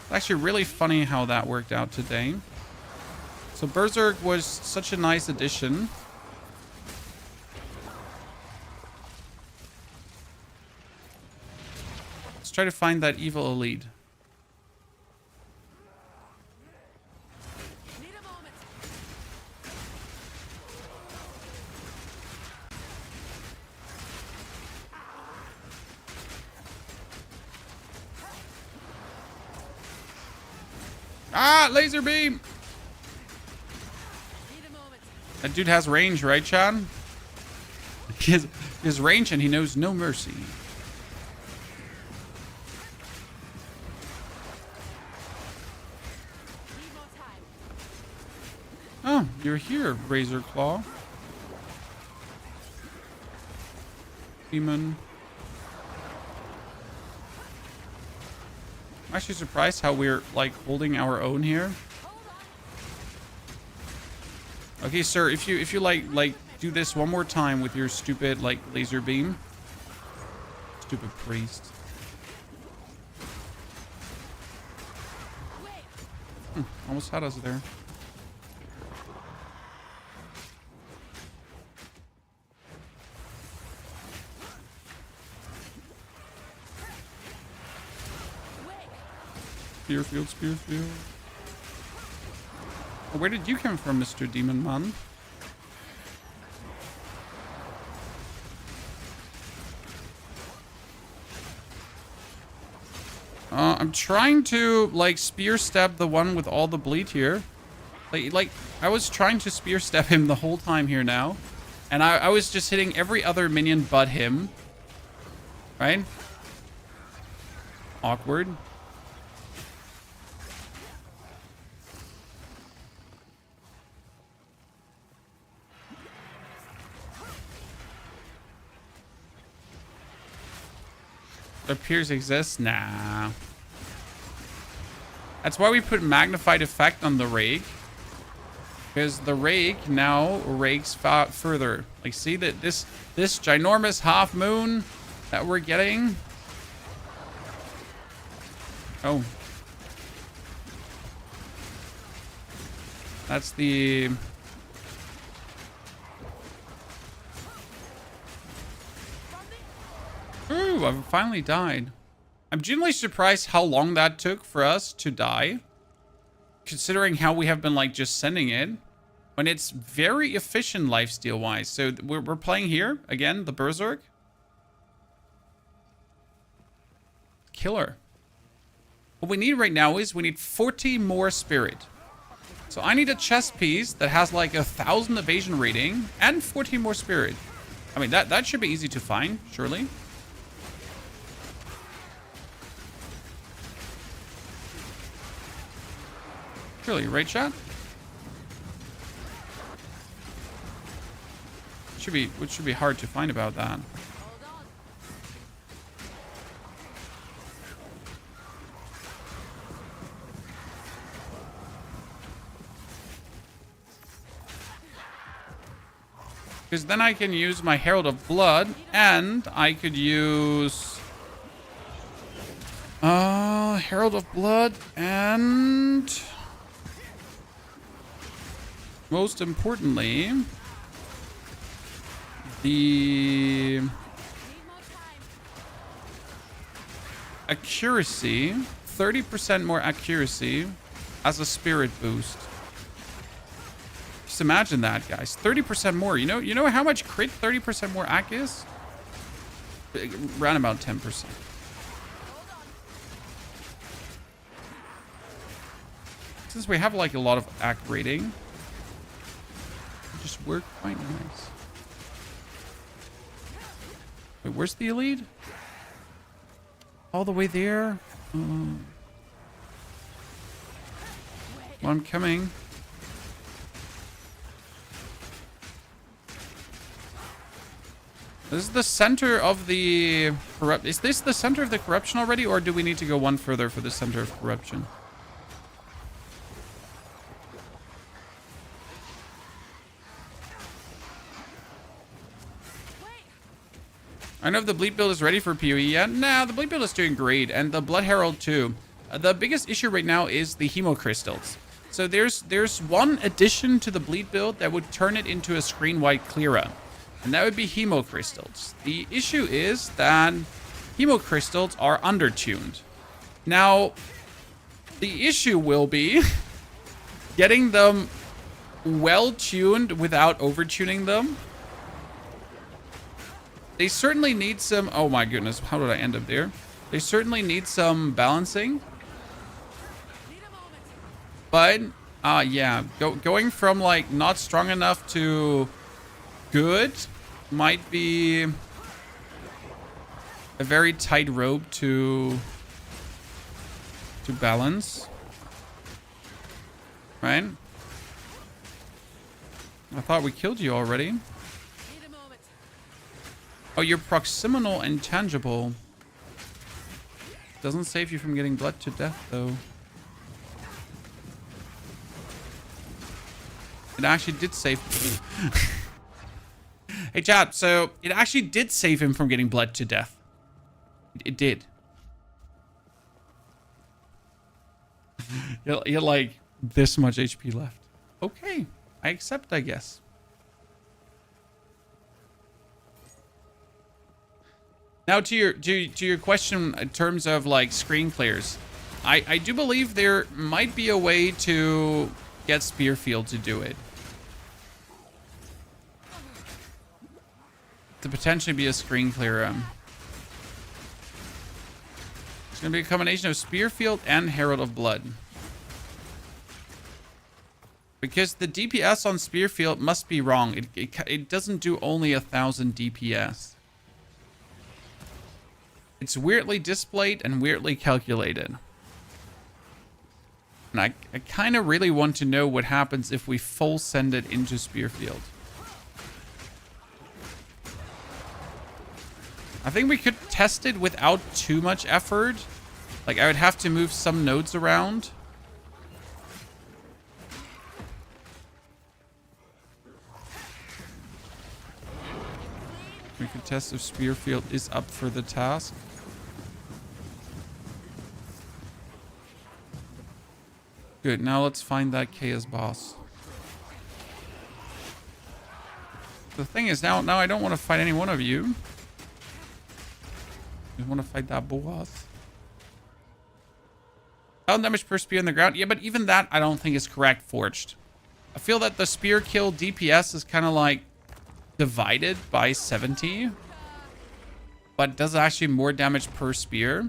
It's actually really funny how that worked out today. So Berserk was such a nice addition. Let's try to find that evil elite. Ah, laser beam! That dude has range, right, Chad? He has range and he knows no mercy. Oh, you're here, Razor Claw. Demon. I'm actually surprised how we're like holding our own here. Okay, sir, if you like do this one more time with your stupid like laser beam. Stupid priest. Almost had us there. Spearfield, Spearfield. Where did you come from, Mr. Demon Man? I'm trying to, like, spear stab the one with all the bleed here. Like, I was trying to spear stab him the whole time here now. And I was just hitting every other minion but him. Right? Awkward. Appears exists? Nah. That's why we put magnified effect on the rake. Because the rake now rakes further. Like, see that this ginormous half moon that we're getting? Oh. That's the... Ooh, I've finally died. I'm genuinely surprised how long that took for us to die. Considering how we have been, like, just sending it. When it's very efficient lifesteal-wise. So we're playing here. Again, the Berserk. Killer. What we need right now is we need 40 more spirit. So I need a chest piece that has, like, 1,000 evasion rating. And 14 more spirit. I mean, that should be easy to find, surely. Surely, right, chat? What should be hard to find about that? Because then I can use my Herald of Blood, and I could use Herald of Blood, and most importantly, the accuracy, 30% more accuracy as a spirit boost. Just imagine that, guys. 30% more. You know how much crit 30% more ac is? Around about 10%. since we have like a lot of act rating, it just worked quite nice. Wait, where's the elite? All the way there? Well, I'm coming. This is the center of the corrupt. Is this the center of the corruption already, or do we need to go one further for the center of corruption? I don't know if the bleed build is ready for PoE yet. Nah, the bleed build is doing great, and the Blood Herald too. The biggest issue right now is the hemo crystals. So there's one addition to the bleed build that would turn it into a screen-wide clearer, and that would be hemo crystals. The issue is that hemo crystals are undertuned. Now, the issue will be getting them well-tuned without overtuning them. They certainly need some... Oh my goodness, how did I end up there? They certainly need some balancing. But, yeah, going from, like, not strong enough to good might be a very tight rope to balance. Right? I thought we killed you already. Oh, you're proximal and tangible. Doesn't save you from getting blood to death, though. It actually did save... Hey, chat, so it actually did save him from getting blood to death. It did. You're like this much HP left. Okay, I accept, I guess. Now to your question in terms of like screen clears, I do believe there might be a way to get Spearfield to do it. To potentially be a screen clearer. It's gonna be a combination of Spearfield and Herald of Blood. Because the DPS on Spearfield must be wrong. It doesn't do only 1,000 DPS. It's weirdly displayed and weirdly calculated. And I kind of really want to know what happens if we full send it into Spearfield. I think we could test it without too much effort. Like, I would have to move some nodes around. We could test if Spearfield is up for the task. Good, now let's find that Chaos boss. The thing is, now I don't want to fight any one of you. I just want to fight that boss. 1,000 damage per spear on the ground. Yeah, but even that I don't think is correct, Forged. I feel that the spear kill DPS is kind of like divided by 70. But does actually more damage per spear.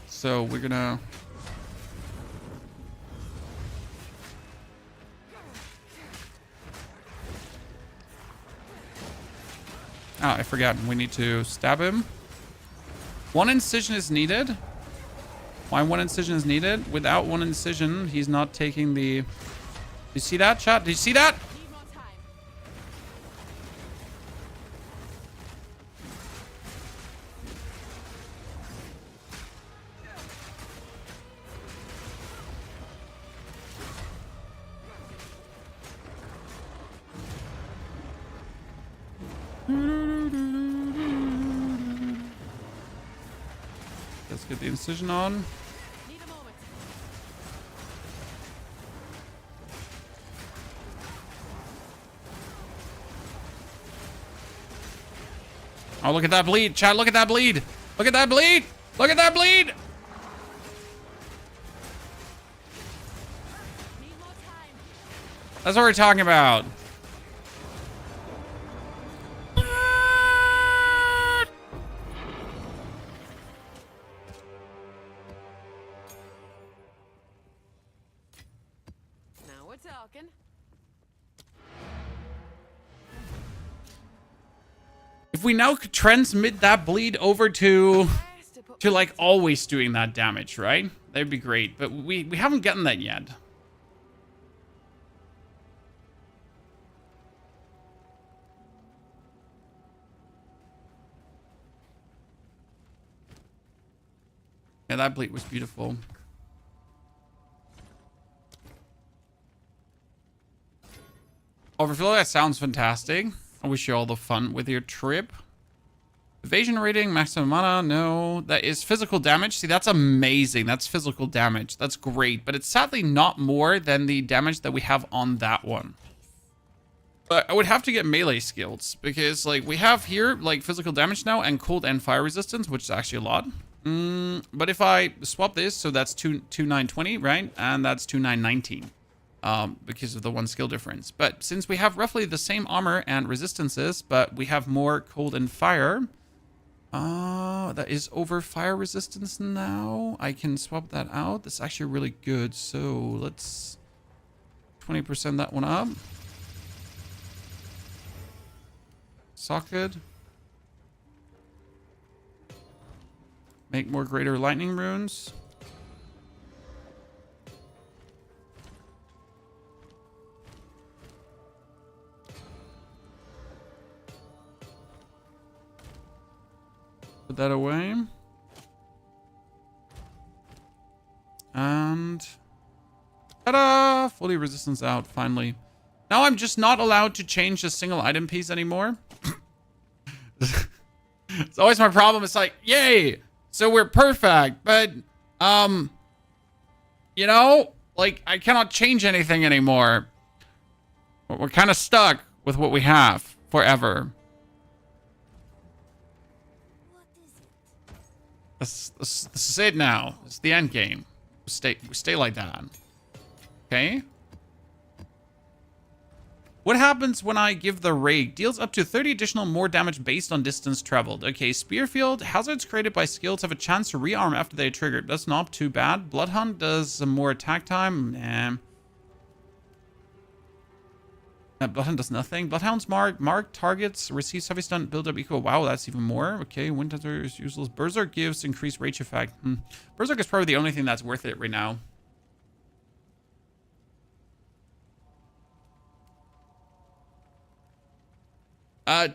So we're gonna... Oh, I forgot. We need to stab him. One incision is needed. Why one incision is needed? Without one incision, he's not taking the... Did you see that, chat? Did you see that? Let's get the incision on. Oh, look at that bleed. Chat, look at that bleed. Look at that bleed. Look at that bleed. That's what we're talking about. talking. If we now could transmit that bleed over to Yes, to put like always doing that damage, right? That'd be great, but we haven't gotten that yet. Yeah, that bleed was beautiful. Overflow, that sounds fantastic. I wish you all the fun with your trip. Evasion rating, maximum mana, no. That is physical damage. See, that's amazing. That's physical damage. That's great. But it's sadly not more than the damage that we have on that one. But I would have to get melee skills. Because, like, we have here, like, physical damage now and cold and fire resistance, which is actually a lot. But if I swap this, so that's 2,920, right? And that's 2,919. Because of the one skill difference. But since we have roughly the same armor and resistances, but we have more cold and fire... that is over fire resistance now. I can swap that out. That's actually really good. So let's 20% that one up. Socket. Make more greater lightning runes. Put that away. And... ta-da! Fully resistance out, finally. Now I'm just not allowed to change a single item piece anymore. It's always my problem. It's like, yay! So we're perfect, but... you know? Like, I cannot change anything anymore. We're kind of stuck with what we have forever. This is it now. It's the end game. We stay like that. Okay. What happens when I give the rake? Deals up to 30 additional more damage based on distance traveled. Okay, Spearfield. Hazards created by skills have a chance to rearm after they are triggered. That's not too bad. Blood Hunt does some more attack time. Nah. Bloodhound does nothing. Bloodhound's mark targets, receives heavy stun, build up equal. Wow, that's even more. Okay, Wind Hunter is useless. Berserk gives increased rage effect. Berserk is probably the only thing that's worth it right now.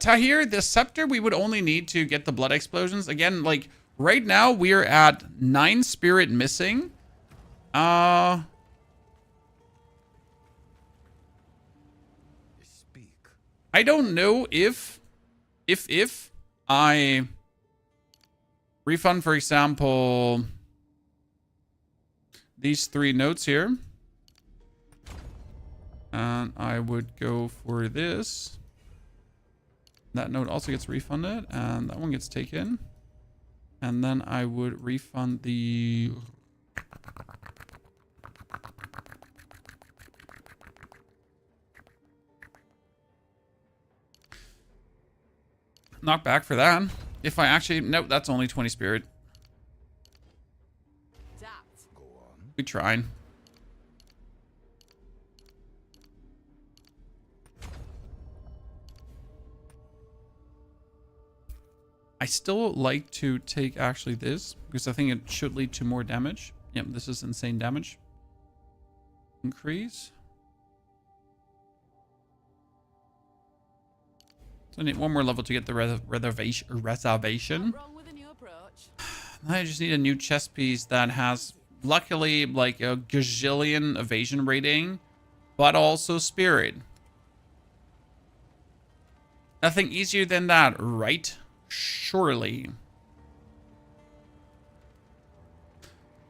Tahir, the scepter we would only need to get the blood explosions. Again, like right now we're at 9 spirit missing. I don't know if I refund, for example, these 3 notes here. And I would go for this. That note also gets refunded, and that one gets taken. And then I would refund the... knock back for that. If I actually... nope, that's only 20 spirit. Go on. We tried. I still like to take actually this, because I think it should lead to more damage. Yep, this is insane damage. Increase. So I need one more level to get the reservation. Wrong with a new approach. I just need a new chest piece that has, luckily, like a gazillion evasion rating, but also spirit. Nothing easier than that, right? Surely.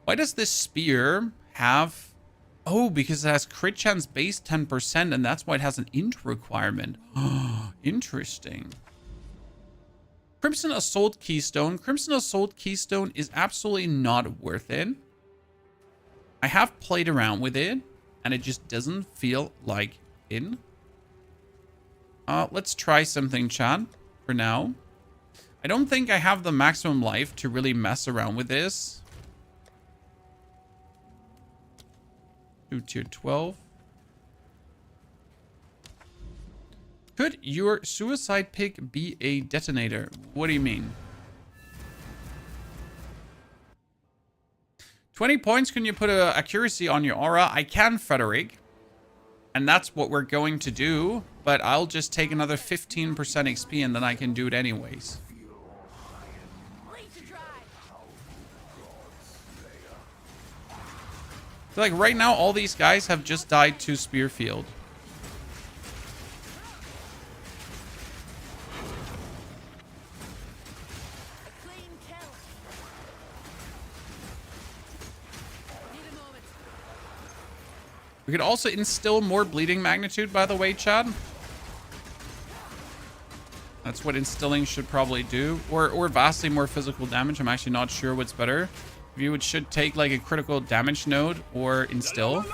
Why does this spear have... oh, because it has crit chance base 10%, and that's why it has an int requirement. Interesting. Crimson Assault Keystone. Crimson Assault Keystone is absolutely not worth it. I have played around with it, and it just doesn't feel like it. Let's try something, chat, for now. I don't think I have the maximum life to really mess around with this. Do tier 12. Could your suicide pick be a detonator? What do you mean? 20 points, can you put a accuracy on your aura? I can, Frederick. And that's what we're going to do. But I'll just take another 15% XP and then I can do it anyways. So like right now, all these guys have just died to Spearfield. We could also instill more bleeding magnitude, by the way, Chad. That's what instilling should probably do. Or vastly more physical damage. I'm actually not sure what's better. You should take like a critical damage node or instill.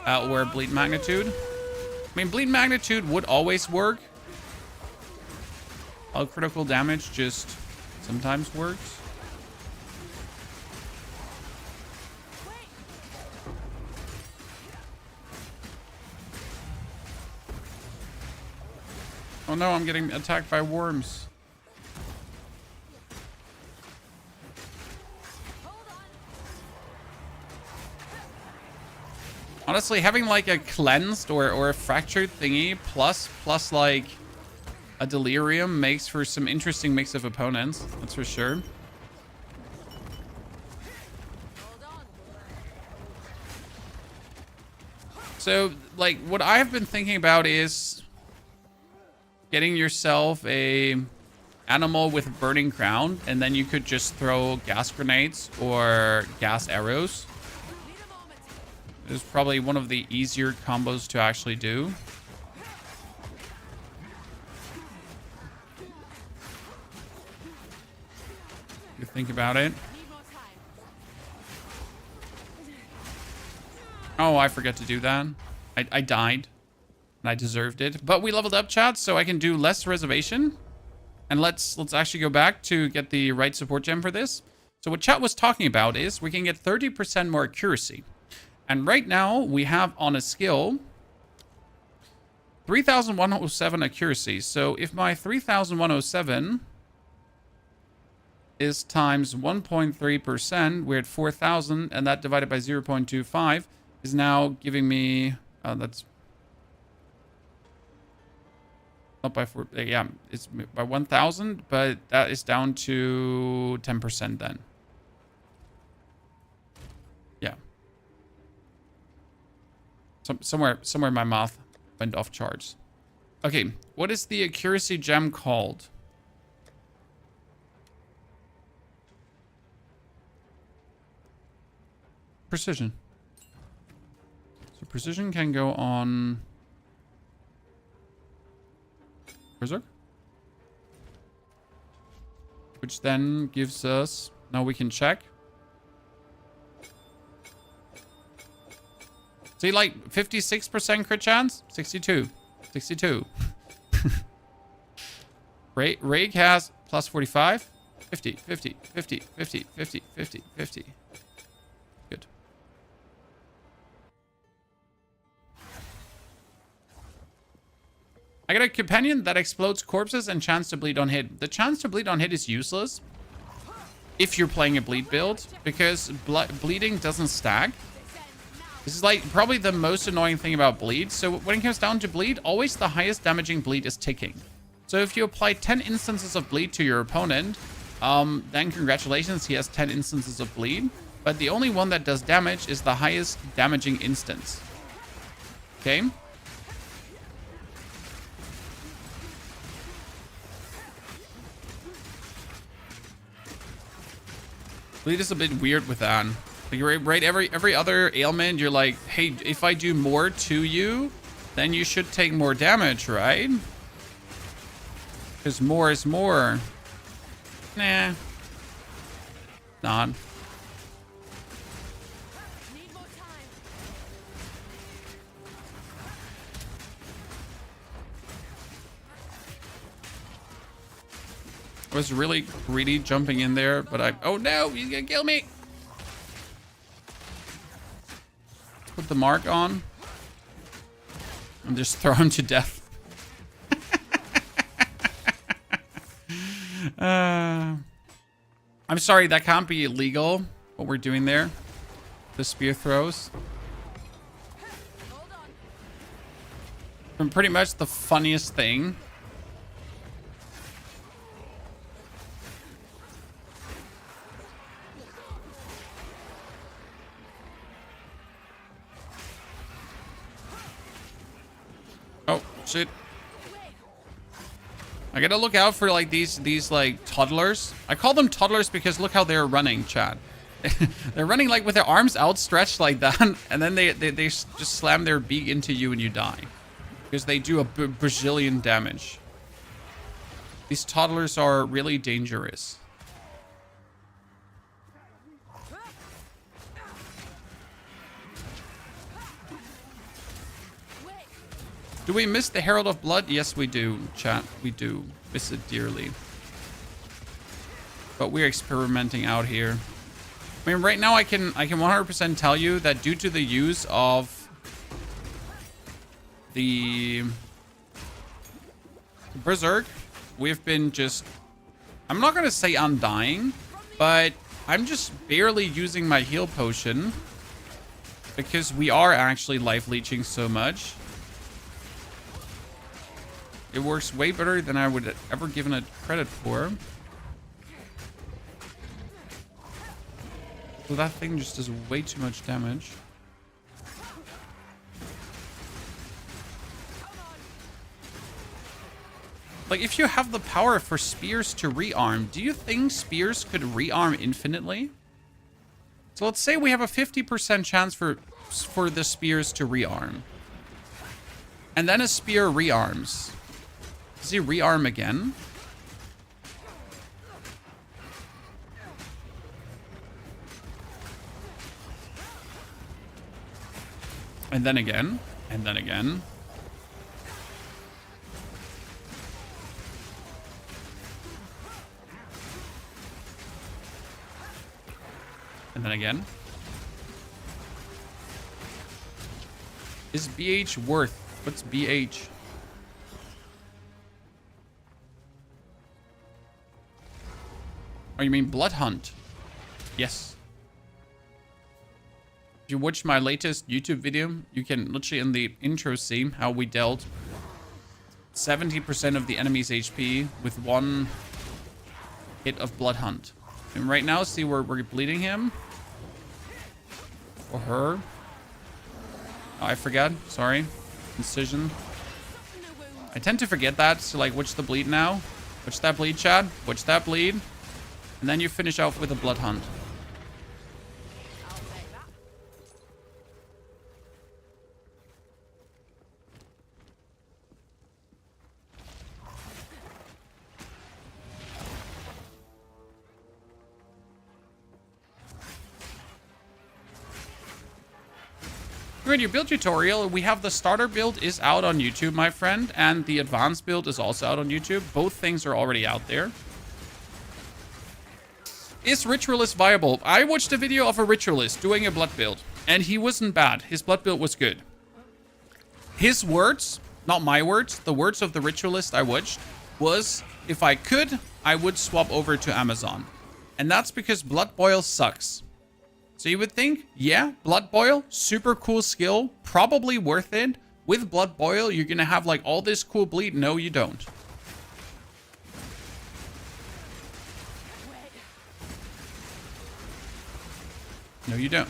Or bleed magnitude. I mean, bleed magnitude would always work. While critical damage just sometimes works. Oh no, I'm getting attacked by worms. Honestly, having like a cleansed or a fractured thingy plus like a delirium makes for some interesting mix of opponents. That's for sure. So like what I've been thinking about is getting yourself a animal with burning crown, and then you could just throw gas grenades or gas arrows. It's probably one of the easier combos to actually do. You think about it. Oh, I forgot to do that. I died. And I deserved it. But we leveled up, chat, so I can do less reservation. And let's actually go back to get the right support gem for this. So what chat was talking about is we can get 30% more accuracy. And right now we have on a skill 3,107 accuracy. So if my 3,107 is times 1.3%, we're at 4,000, and that divided by 0.25 is now giving me, that's not by 4, yeah, it's by 1,000, but that is down to 10% then. Yeah. Somewhere my math went off charts. Okay, what is the accuracy gem called? Precision. So precision can go on Berserk, which then gives us, now we can check. See, like 56% crit chance, 62. Rake has plus 45, 50. Good. I got a companion that explodes corpses and chance to bleed on hit. The chance to bleed on hit is useless if you're playing a bleed build, because bleeding doesn't stack. This is like probably the most annoying thing about bleed. So when it comes down to bleed, always the highest damaging bleed is ticking. So if you apply 10 instances of bleed to your opponent, then congratulations, he has 10 instances of bleed. But the only one that does damage is the highest damaging instance. Okay? Bleed is a bit weird with that. Like, right, every other ailment, you're like, hey, if I do more to you, then you should take more damage, right? Because more is more. Nah. Not. I was really greedy jumping in there, but oh no, he's gonna kill me. Put the mark on and just throw him to death. I'm sorry, that can't be illegal, what we're doing there. The spear throws. And pretty much the funniest thing. Oh, shit. I gotta look out for like these like toddlers. I call them toddlers because look how they're running, Chad. They're running like with their arms outstretched like that, and then they just slam their beak into you and you die. Because they do a bajillion damage. These toddlers are really dangerous. Do we miss the Herald of Blood? Yes, we do, chat. We do miss it dearly. But we're experimenting out here. I mean, right now I can 100% tell you that due to the use of the Berserk, we've been just... I'm not going to say undying, but I'm just barely using my heal potion because we are actually life leeching so much. It works way better than I would ever given it credit for. So that thing just does way too much damage. Like, if you have the power for spears to rearm, do you think spears could rearm infinitely? So let's say we have a 50% chance for the spears to rearm. And then a spear rearms. Does he rearm again? And then again. And then again. And then again. Is BH worth? What's BH? Oh, you mean Blood Hunt? Yes. If you watch my latest YouTube video, you can literally in the intro see how we dealt 70% of the enemy's HP with one hit of Blood Hunt. And right now, see where we're bleeding him? Or her? Oh, I forgot. Sorry. Incision. I tend to forget that. So, like, what's the bleed now? What's that bleed, Chad? What's that bleed? And then you finish off with a Blood Hunt. In your build tutorial, we have the starter build is out on YouTube, my friend, and the advanced build is also out on YouTube. Both things are already out there. Is Ritualist viable? I watched a video of a Ritualist doing a blood build, and he wasn't bad. His blood build was good. His words, not my words, the words of the Ritualist I watched was, if I could, I would swap over to Amazon. And that's because Blood Boil sucks. So you would think, yeah, Blood Boil, super cool skill, probably worth it. With Blood Boil, you're gonna have like all this cool bleed. No, you don't. No, you don't.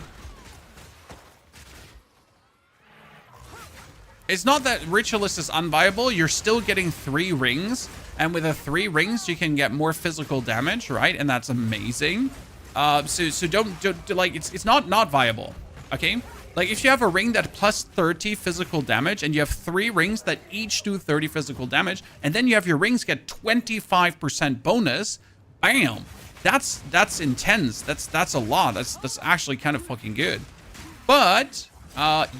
It's not that Ritualist is unviable. You're still getting 3 rings. And with the 3 rings, you can get more physical damage, right? And that's amazing. So don't like, it's not viable, okay? Like, if you have a ring that plus 30 physical damage, and you have 3 rings that each do 30 physical damage, and then you have your rings get 25% bonus, bam! That's intense. That's a lot. That's actually kind of fucking good. But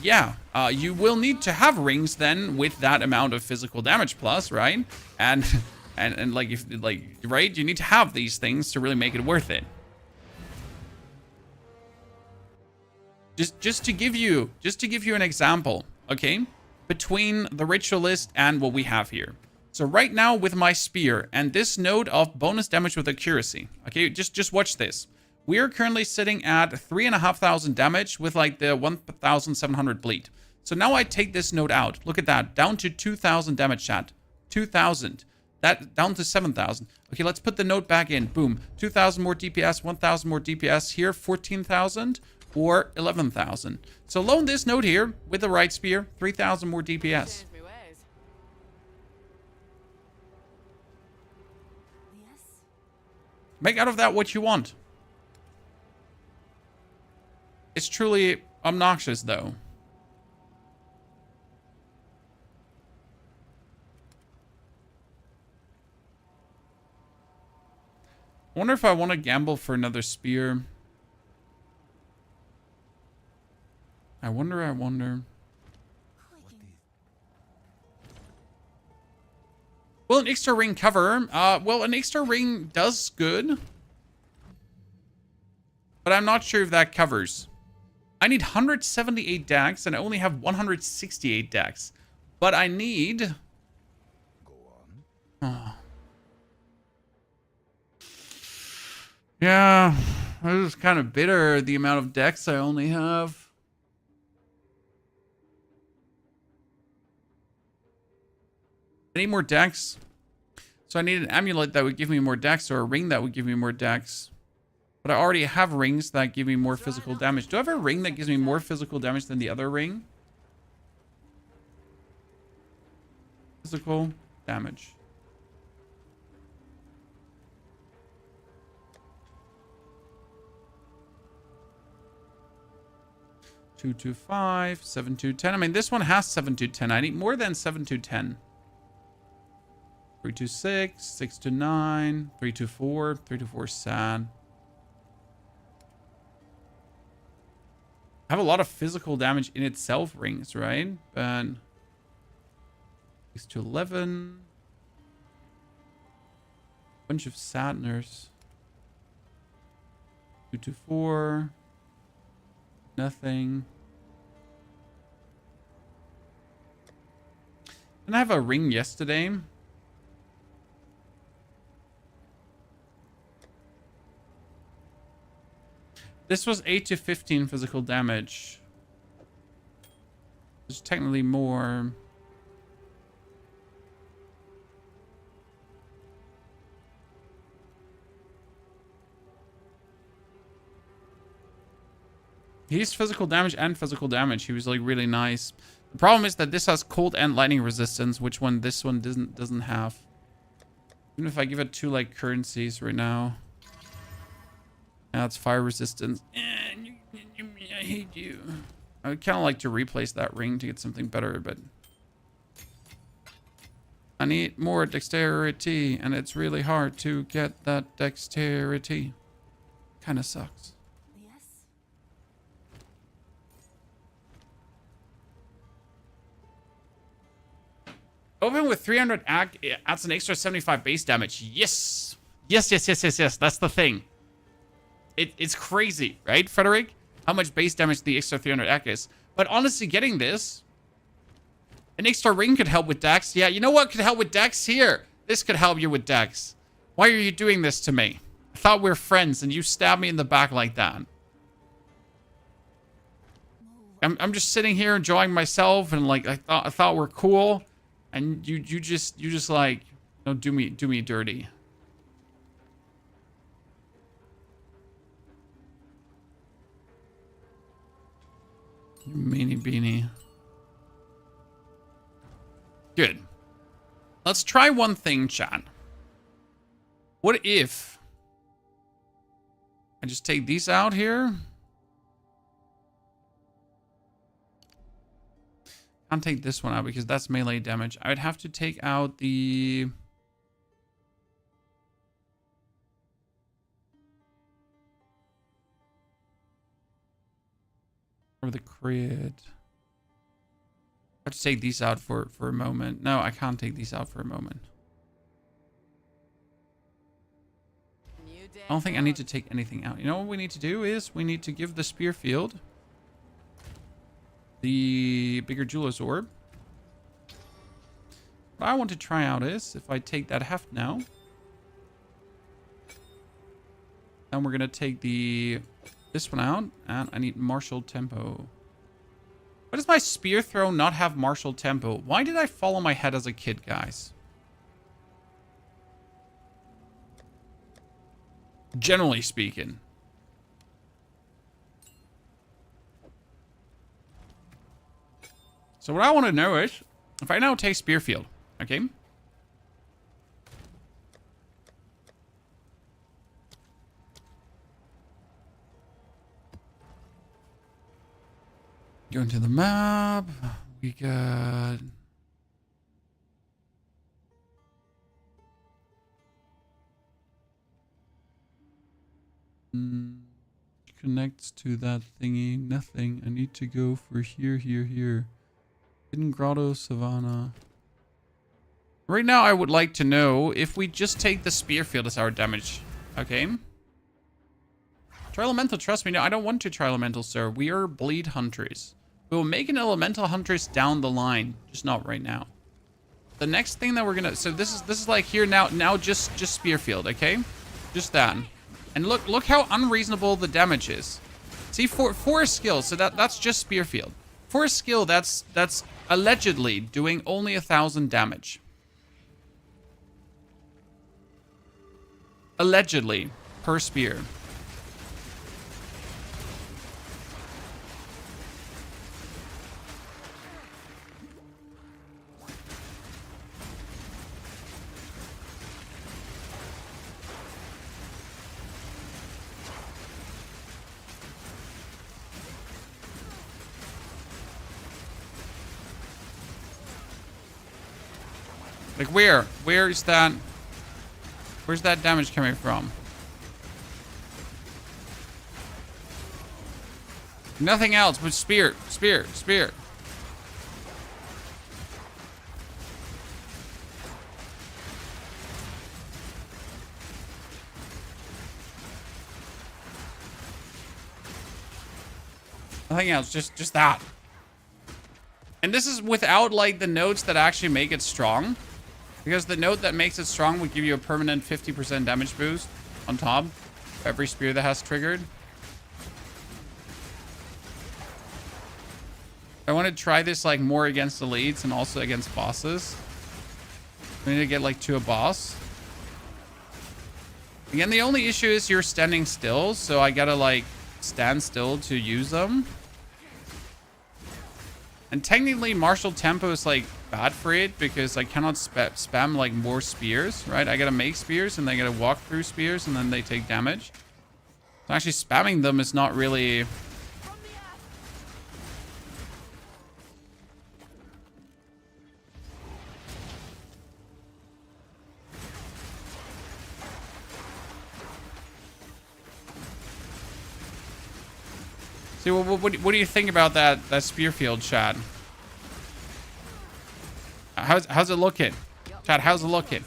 yeah, you will need to have rings then with that amount of physical damage plus, right? And like, if like, right, you need to have these things to really make it worth it. Just to give you an example, okay? Between the Ritualist and what we have here. So right now with my spear and this node of bonus damage with accuracy. Okay, just watch this. We are currently sitting at 3,500 damage with like the 1,700 bleed. So now I take this node out. Look at that. Down to 2,000 damage, chat. 2,000. That down to 7,000. Okay, let's put the node back in. Boom. 2,000 more DPS, 1,000 more DPS. Here, 14,000 or 11,000. So loan this node here with the right spear. 3,000 more DPS. Change me ways. Yes. Make out of that what you want. It's truly obnoxious, though. I wonder if I want to gamble for another spear. I wonder. Will an extra ring cover? Well, an extra ring does good. But I'm not sure if that covers. I need 178 dex, and I only have 168 dex. But I need... Go on. Oh. Yeah, this is kind of bitter, the amount of dex I only have. I need more dex. So I need an amulet that would give me more dex, or a ring that would give me more dex. But I already have rings that give me more physical damage. Do I have a ring that gives me more physical damage than the other ring? Physical damage. Two to 5, 7 to 10. I mean, this one has 7 to 10. I need more than 7 to 10. 3 to 6, 6 to 9, 3 to 4, 3 to 4 sad. I have a lot of physical damage in itself rings, right? But 6 to 11. Bunch of sadness. 2 to 4. Nothing. Didn't I have a ring yesterday? This was 8 to 15 physical damage. There's technically more. He's physical damage and physical damage. He was like really nice. The problem is that this has cold and lightning resistance, which one this one doesn't have. Even if I give it 2 like currencies right now. Now it's fire resistance. I hate you. I would kind of like to replace that ring to get something better, but I need more dexterity, and it's really hard to get that dexterity. Kind of sucks. Yes. Open with 300 ag adds an extra 75 base damage. Yes. Yes. That's the thing. It's crazy, right, Frederick? How much base damage the extra 300 ag is. But honestly, getting this, an extra ring could help with dex. Yeah, you know what could help with dex? Here. This could help you with dex. Why are you doing this to me? I thought we were friends, and you stabbed me in the back like that. I'm just sitting here enjoying myself, and like I thought we're cool. And you just like, don't do me dirty. You meanie beanie. Good. Let's try one thing, chat. What if I just take these out here? Can't take this one out because that's melee damage. I would have to take out the... or the crit. I have to take these out for a moment. No, I can't take these out for a moment. I don't think I need to take anything out. You know what we need to do is we need to give the Spearfield the bigger Jeweler's Orb. What I want to try out is if I take that heft now. Then we're going to take this one out. And I need martial tempo. Why does my spear throw not have martial tempo? Why did I fall on my head as a kid, guys? Generally speaking. So what I want to know is, if I now take Spearfield, okay? Go into the map. We got... Connects to that thingy. Nothing. I need to go for here. Hidden Grotto, Savannah. Right now, I would like to know if we just take the Spearfield as our damage. Okay. Tri-Elemental, trust me. No, I don't want to Tri-Elemental, sir. We are Bleed Hunters. We will make an Elemental Huntress down the line. Just not right now. The next thing that we're gonna... So this is like here now. Now just Spearfield, okay? Just that. And look how unreasonable the damage is. See, for a skill, so that's just Spearfield. For a skill, that's allegedly doing only 1,000 damage. Allegedly, per spear. Like where is that? Where's that damage coming from? Nothing else but spear. Nothing else, just that. And this is without like the notes that actually make it strong. Because the note that makes it strong would give you a permanent 50% damage boost on top of every spear that has triggered. I want to try this like more against elites and also against bosses. We need to get like to a boss. Again, the only issue is you're standing still, so I gotta like stand still to use them. And technically, martial tempo is like bad for it because I cannot spam like more spears, right? I gotta make spears and then I gotta walk through spears and then they take damage. So actually spamming them is not really... See, what do you think about that Spearfield, Chad? How's it looking? Chad, how's it looking?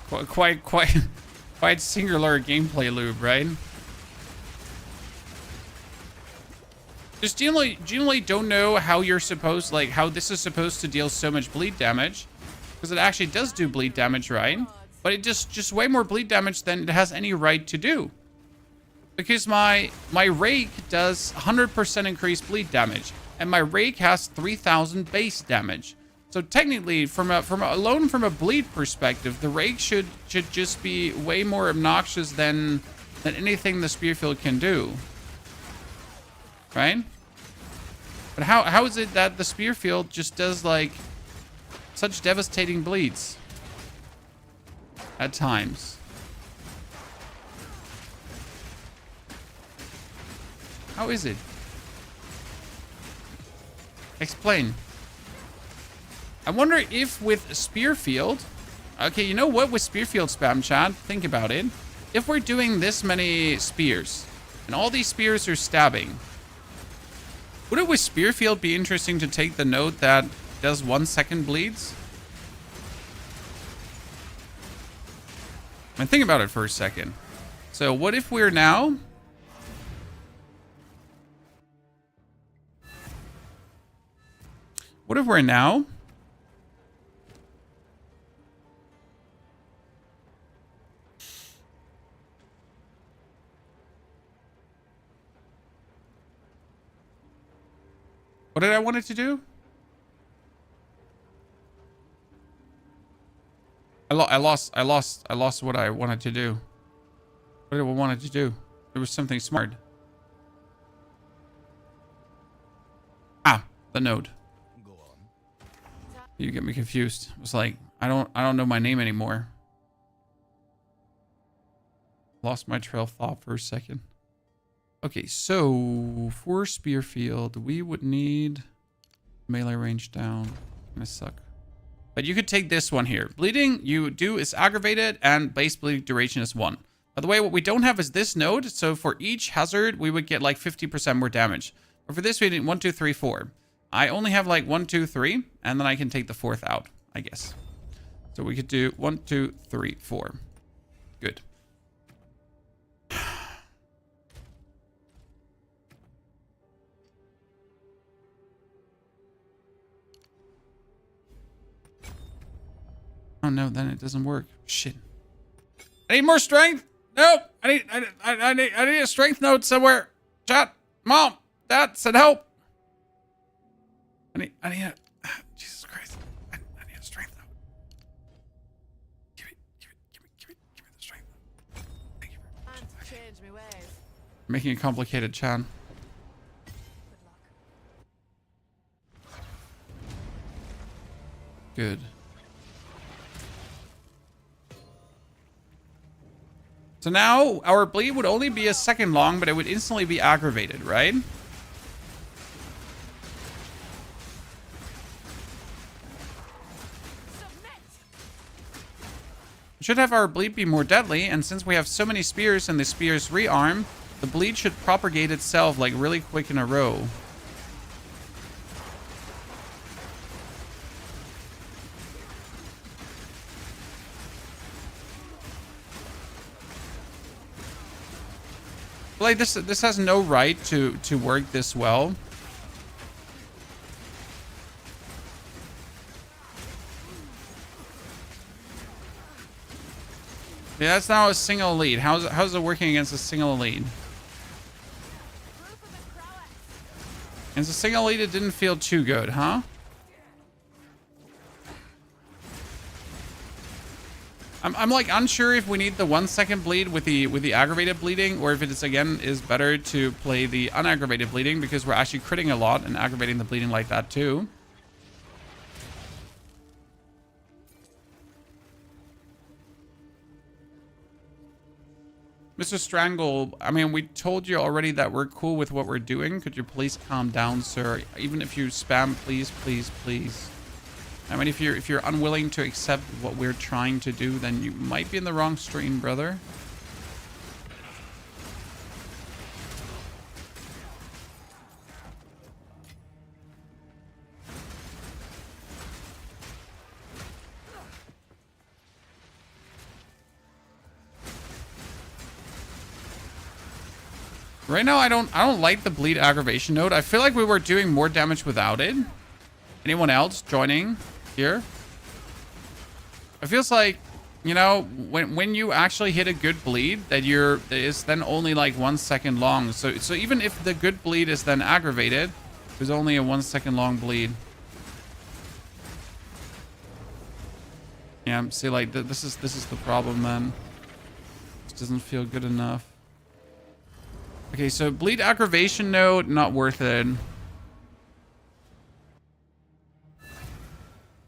Quite singular gameplay loop, right? Just generally don't know how you're supposed, like, how this is supposed to deal so much bleed damage. Because it actually does do bleed damage, right? But it just way more bleed damage than it has any right to do. Because my rake does 100% increased bleed damage. And my rake has 3,000 base damage. So technically, from a bleed perspective, the rake should just be way more obnoxious than anything the Spearfield can do. Right? But how is it that the Spearfield just does like such devastating bleeds at times? How is it? Explain. I wonder if with Spearfield... Okay, you know what? With Spearfield spam, Chad, think about it. If we're doing this many spears, and all these spears are stabbing, would it with Spearfield be interesting to take the note that does 1 second bleeds? mean, think about it for a second. So what if we're now... What if we're now... What did I want it to do? I lost what I wanted to do. What did I want it to do? There was something smart. Ah, the node. Go on. You get me confused. It was like, I don't know my name anymore. Lost my trail of thought for a second. Okay, so for Spearfield, we would need melee range down. Gonna suck. But you could take this one here. Bleeding you do is aggravated and base bleeding duration is 1. By the way, what we don't have is this node. So for each hazard, we would get like 50% more damage. But for this, we need 1, 2, 3, 4. I only have like 1, 2, 3, and then I can take the 4th out, I guess. So we could do 1, 2, 3, 4. Good. Oh no, then it doesn't work. Shit. I need more strength. Nope. I need a strength node somewhere. Chat. Mom. Dad, send help. I need a Jesus Christ. I need a strength node. Give me the strength node. Thank you very much. And to change me ways. Making it complicated, Chan. Good luck. Good. So now our bleed would only be a second long, but it would instantly be aggravated, right? We should have our bleed be more deadly, and since we have so many spears and the spears rearm, the bleed should propagate itself like really quick in a row. Like this has no right to work this well. Yeah, that's now a single lead. How's it working against a single lead? Against a single lead, it didn't feel too good, huh? I'm like unsure if we need the 1 second bleed with the aggravated bleeding, or if it is better to play the unaggravated bleeding, because we're actually critting a lot and aggravating the bleeding like that too. Mr. Strangle, I mean, we told you already that we're cool with what we're doing. Could you please calm down, sir? Even if you spam, please, please, please. I mean, if you're unwilling to accept what we're trying to do, then you might be in the wrong stream, brother. Right now, I don't like the bleed aggravation node. I feel like we were doing more damage without it. Anyone else joining here? It feels like, you know, when you actually hit a good bleed, that it's then only like 1 second long. So even if the good bleed is then aggravated, there's only a 1 second long bleed. Yeah, see, like this is the problem, man. This doesn't feel good enough. Okay, so bleed aggravation node, not worth it.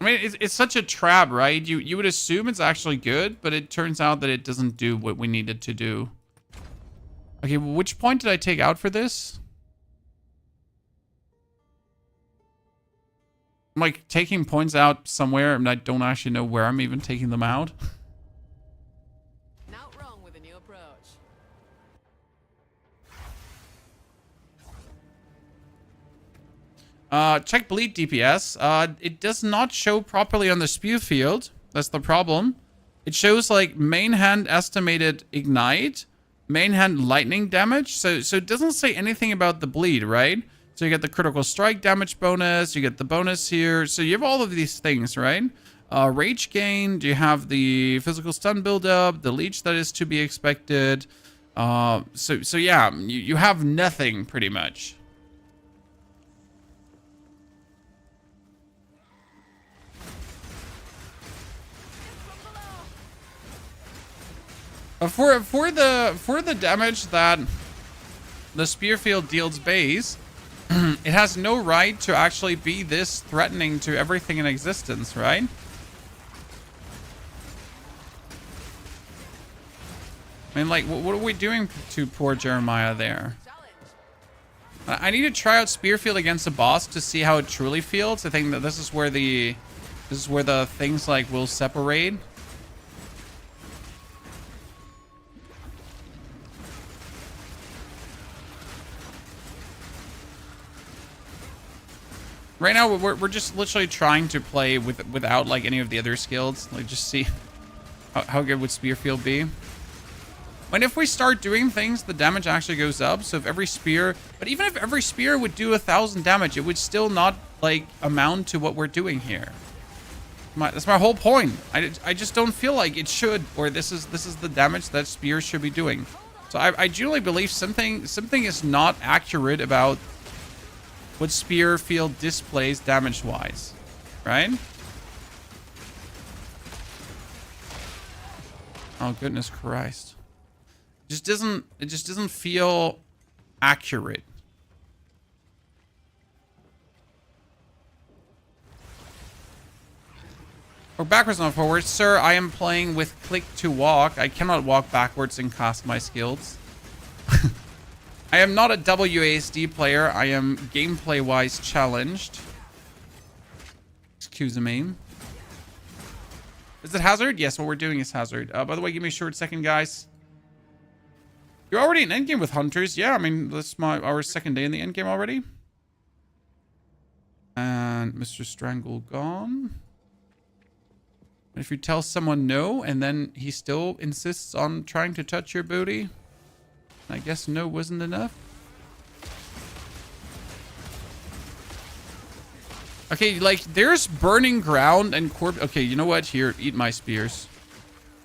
I mean, it's such a trap, right? You would assume it's actually good, but it turns out that it doesn't do what we need it to do. Okay, well, which point did I take out for this? I'm like taking points out somewhere and I don't actually know where I'm even taking them out. Not wrong with a new approach. Check bleed DPS. It does not show properly on the Spearfield. That's the problem. It shows like main hand estimated ignite, main hand lightning damage. So it doesn't say anything about the bleed, right? So you get the critical strike damage bonus, you get the bonus here. So you have all of these things, right? Rage gain, you have the physical stun buildup, the leech that is to be expected. So yeah, you have nothing pretty much. For the damage that the Spearfield deals base, it has no right to actually be this threatening to everything in existence, right? I mean, like, what are we doing to poor Jeremiah there? I need to try out Spearfield against a boss to see how it truly feels. I think that this is where the things like will separate. Right now, we're just literally trying to play without like any of the other skills. Like, just see how good would Spearfield be. And if we start doing things, the damage actually goes up. So if every spear, but even if every spear would do 1,000 damage, it would still not like amount to what we're doing here. That's my whole point. I just don't feel like it should, or this is the damage that spears should be doing. So I genuinely believe something is not accurate about what Spearfield displays damage-wise, right? Oh goodness Christ! It just doesn't feel accurate. Or backwards, not forwards, sir. I am playing with click to walk. I cannot walk backwards and cast my skills. I am not a WASD player. I am gameplay-wise challenged. Excuse me. Is it hazard? Yes, what we're doing is hazard. By the way, give me a short second, guys. You're already in endgame with hunters. Yeah, I mean, that's our second day in the endgame already. And Mr. Strangle gone. If you tell someone no, and then he still insists on trying to touch your booty, I guess no wasn't enough. Okay, like, there's burning ground and corpse. Okay, you know what? Here, eat my spears.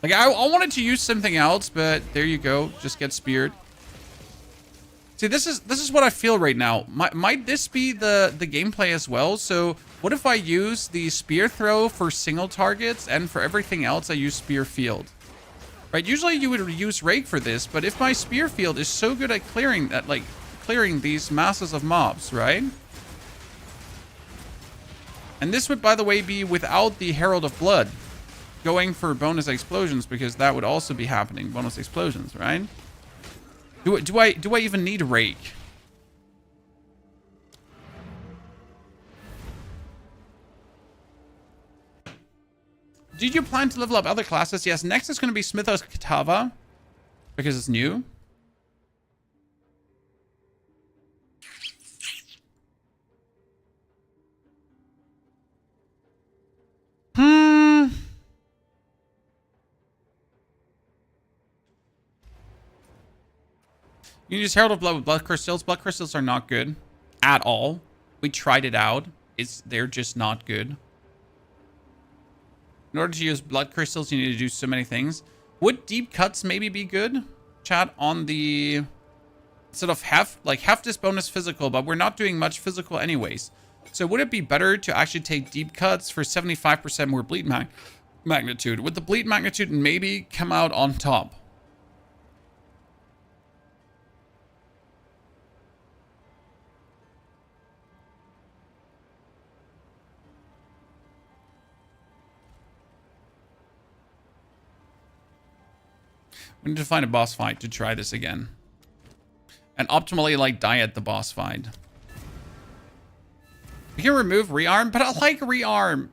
Like, I wanted to use something else, but there you go. Just get speared. See, this is what I feel right now. Might this be the gameplay as well? So, what if I use the spear throw for single targets, and for everything else I use Spearfield? Right, usually you would use Rake for this, but if my Spearfield is so good at clearing these masses of mobs, right? And this would, by the way, be without the Herald of Blood going for bonus explosions, because that would also be happening. Bonus explosions, right? Do I even need Rake? Did you plan to level up other classes? Yes, next is going to be Smith of Kitava, because it's new. You can use Herald of Blood with Blood Crystals. Blood Crystals are not good at all. We tried it out. They're just not good. In order to use Blood Crystals, you need to do so many things. Would deep cuts maybe be good? Chat on the sort of heft is bonus physical, but we're not doing much physical anyways. So would it be better to actually take deep cuts for 75% more bleed magnitude? Would the bleed magnitude maybe come out on top? We need to find a boss fight to try this again. And optimally, like, die at the boss fight. We can remove rearm, but I like rearm.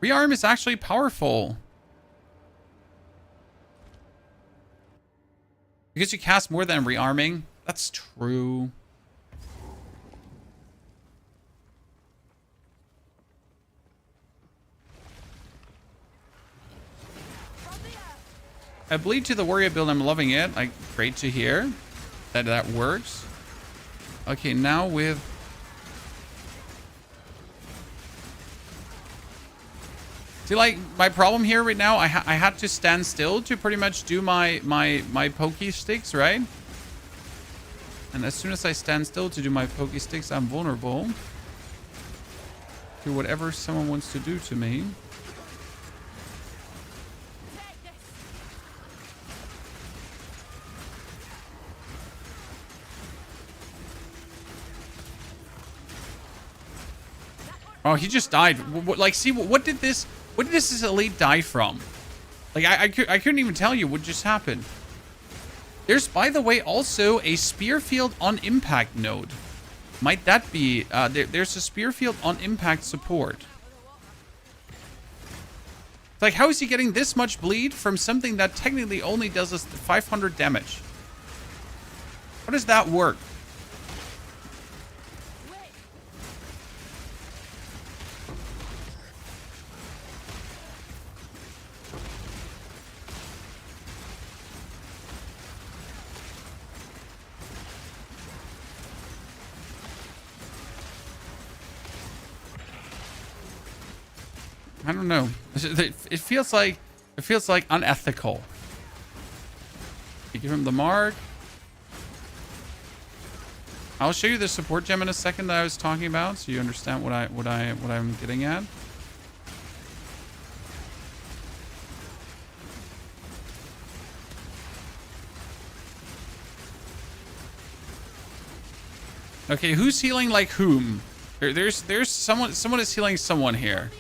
Rearm is actually powerful. Because you cast more than rearming. That's true. A bleed to the warrior build, I'm loving it. Like, great to hear that that works. Okay, now with... See, like, my problem here right now, I had to stand still to pretty much do my pokey sticks, right? And as soon as I stand still to do my pokey sticks, I'm vulnerable to whatever someone wants to do to me. Oh, he just died. Like, see, what did this elite die from? Like, I couldn't even tell you what just happened. There's, by the way, also a Spearfield on impact node. Might that be... there's a Spearfield on impact support. Like, how is he getting this much bleed from something that technically only does us 500 damage? How does that work? I don't know. It feels like unethical. You give him the mark. I'll show you the support gem in a second that I was talking about, so you understand what I'm getting at. Okay, who's healing like whom? There's someone is healing someone here.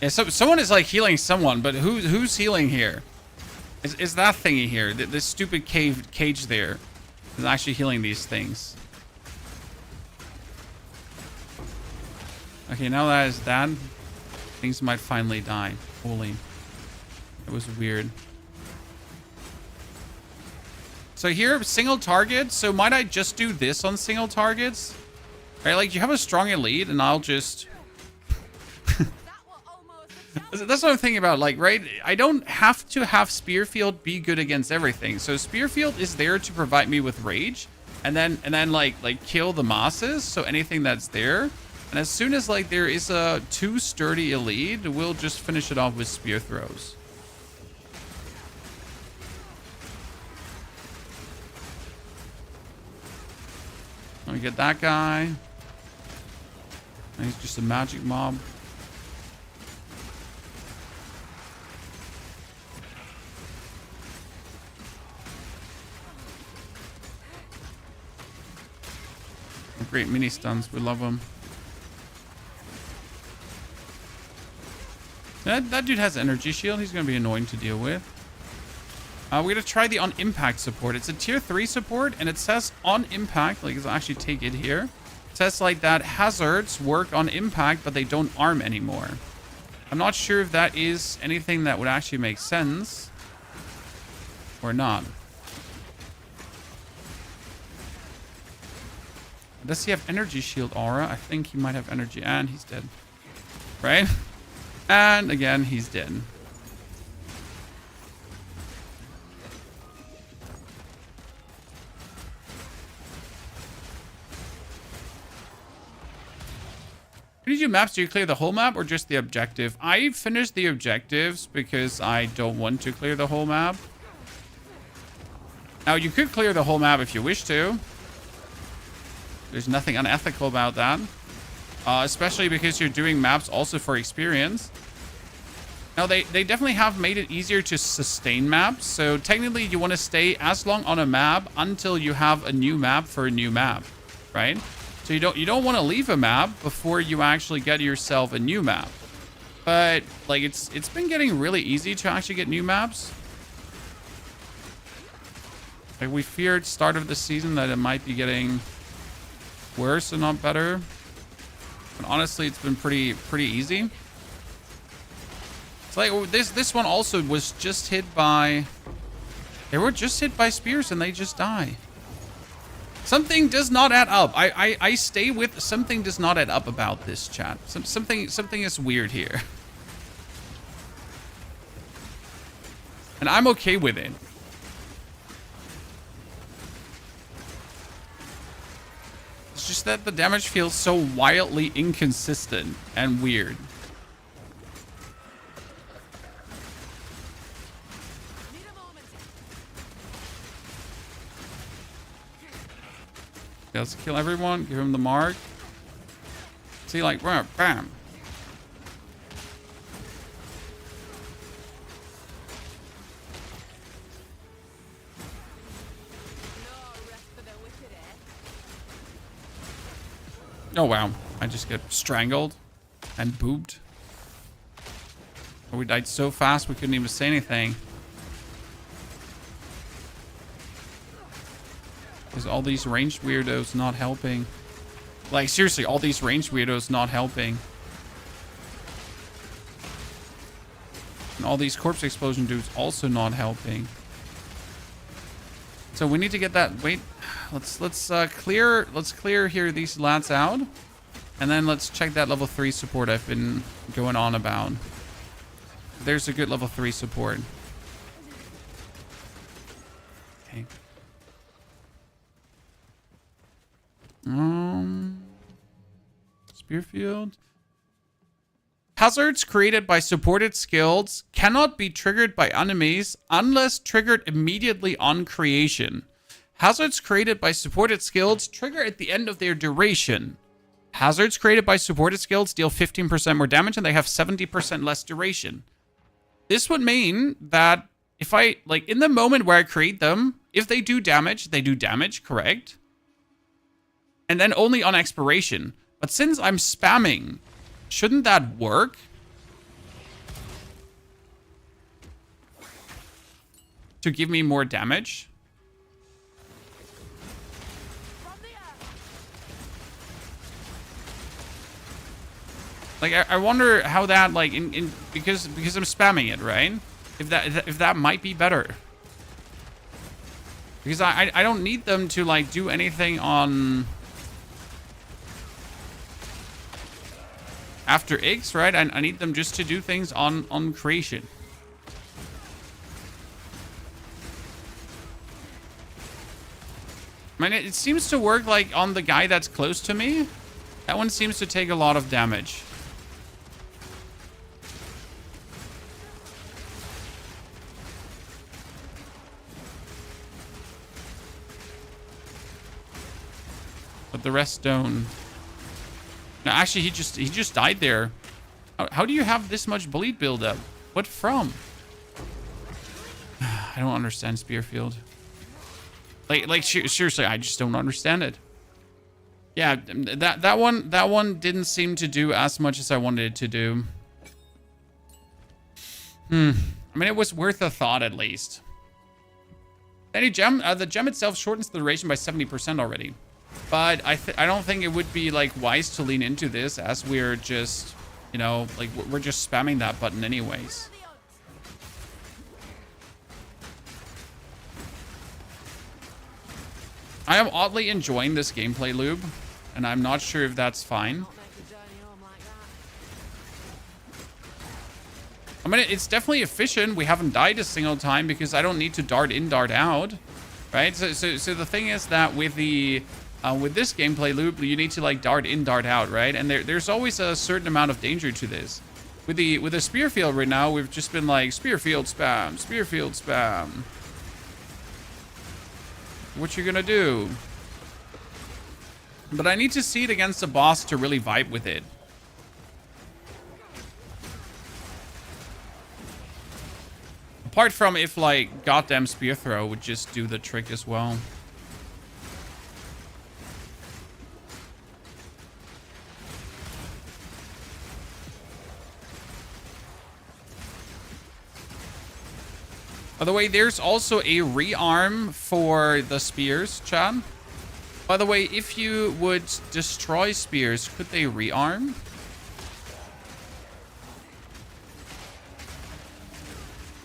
Yeah, so someone is like healing someone, but who's healing here? Is that thingy here? This stupid cage there is actually healing these things. Okay, now that is that, things might finally die. Holy, it was weird. So here, single target. So might I just do this on single targets? Right, like you have a strong elite, and I'll just. That's what I'm thinking about, like, right? I don't have to have Spearfield be good against everything. So Spearfield is there to provide me with rage, and then like kill the masses. So anything that's there, and as soon as like there is a too sturdy elite, we'll just finish it off with spear throws. Let me get that guy. And he's just a magic mob. Great mini stuns. We love them. That dude has energy shield. He's going to be annoying to deal with. We're going to try the on impact support. It's a tier 3 support, and it says on impact. Like, I'll actually take it here. It says like that hazards work on impact, but they don't arm anymore. I'm not sure if that is anything that would actually make sense or not. Does he have energy shield aura? I think he might have energy, and he's dead. Right? And again, he's dead. When you do maps, do you clear the whole map or just the objective? I finished the objectives because I don't want to clear the whole map. Now, you could clear the whole map if you wish to. There's nothing unethical about that. Especially because you're doing maps also for experience. Now, they definitely have made it easier to sustain maps. So technically, you want to stay as long on a map until you have a new map for a new map, right? So you don't want to leave a map before you actually get yourself a new map. But like it's been getting really easy to actually get new maps. Like we feared start of the season that it might be getting worse and not better. But honestly, it's been pretty easy. It's like this one also was just hit by. They were just hit by spears and they just die. Something does not add up. I stay with something does not add up about this, chat. Something is weird here. And I'm okay with it. It's just that the damage feels so wildly inconsistent and weird. Okay, let's kill everyone. Give him the mark. See, like, bam. Oh, wow. I just get strangled and booped. We died so fast we couldn't even say anything. Because all these ranged weirdos not helping. Like, seriously, all these ranged weirdos not helping. And all these corpse explosion dudes also not helping. So we need to get that. Wait, let's clear here these lads out, and then let's check that level 3 support I've been going on about. There's a good level 3 support. Okay. Spearfield. Hazards created by supported skills cannot be triggered by enemies unless triggered immediately on creation. Hazards created by supported skills trigger at the end of their duration. Hazards created by supported skills deal 15% more damage and they have 70% less duration. This would mean that if I, like, in the moment where I create them, if they do damage, correct? And then only on expiration. But since I'm spamming, shouldn't that work? To give me more damage? Like, I wonder how that, like, because I'm spamming it, right? If that might be better. Because I don't need them to, like, do anything on after X, right? I need them just to do things on creation. I mean, it seems to work, like, on the guy that's close to me. That one seems to take a lot of damage. But the rest don't. No, actually, he just died there. How do you have this much bleed buildup? What from? I don't understand Spearfield. Like seriously, I just don't understand it. Yeah, that one didn't seem to do as much as I wanted it to do. I mean, it was worth a thought at least. Any gem, the gem itself shortens the duration by 70% already. But I don't think it would be, like, wise to lean into this, as we're just, you know, like, we're just spamming that button anyways. I am oddly enjoying this gameplay loop, and I'm not sure if that's fine. I mean, it's definitely efficient. We haven't died a single time because I don't need to dart in, dart out, right? So the thing is that with the with this gameplay loop, you need to, like, dart in, dart out, right? And there's always a certain amount of danger to this. With the Spearfield right now, we've just been like, Spearfield spam, Spearfield spam. What you gonna do? But I need to see it against a boss to really vibe with it. Apart from if, like, goddamn spear throw would just do the trick as well. By the way, there's also a rearm for the spears, chat. By the way, if you would destroy spears, could they rearm?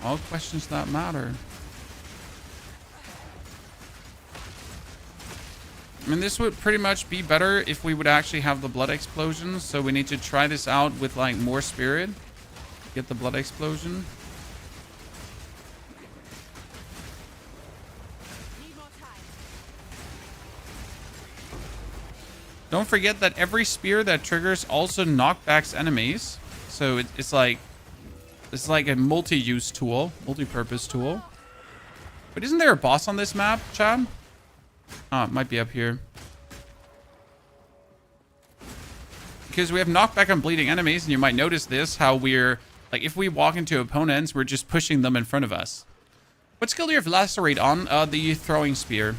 All questions that matter. mean, this would pretty much be better if we would actually have the blood explosion. So we need to try this out with like more spirit. Get the blood explosion. Don't forget that every spear that triggers also knockbacks enemies. So it's like a multi-use tool, multi-purpose tool. But isn't there a boss on this map, Chad? Oh, it might be up here. Because we have knockback on bleeding enemies, and you might notice this, how we're, like, if we walk into opponents, we're just pushing them in front of us. What skill do you have Lacerate on? The throwing spear.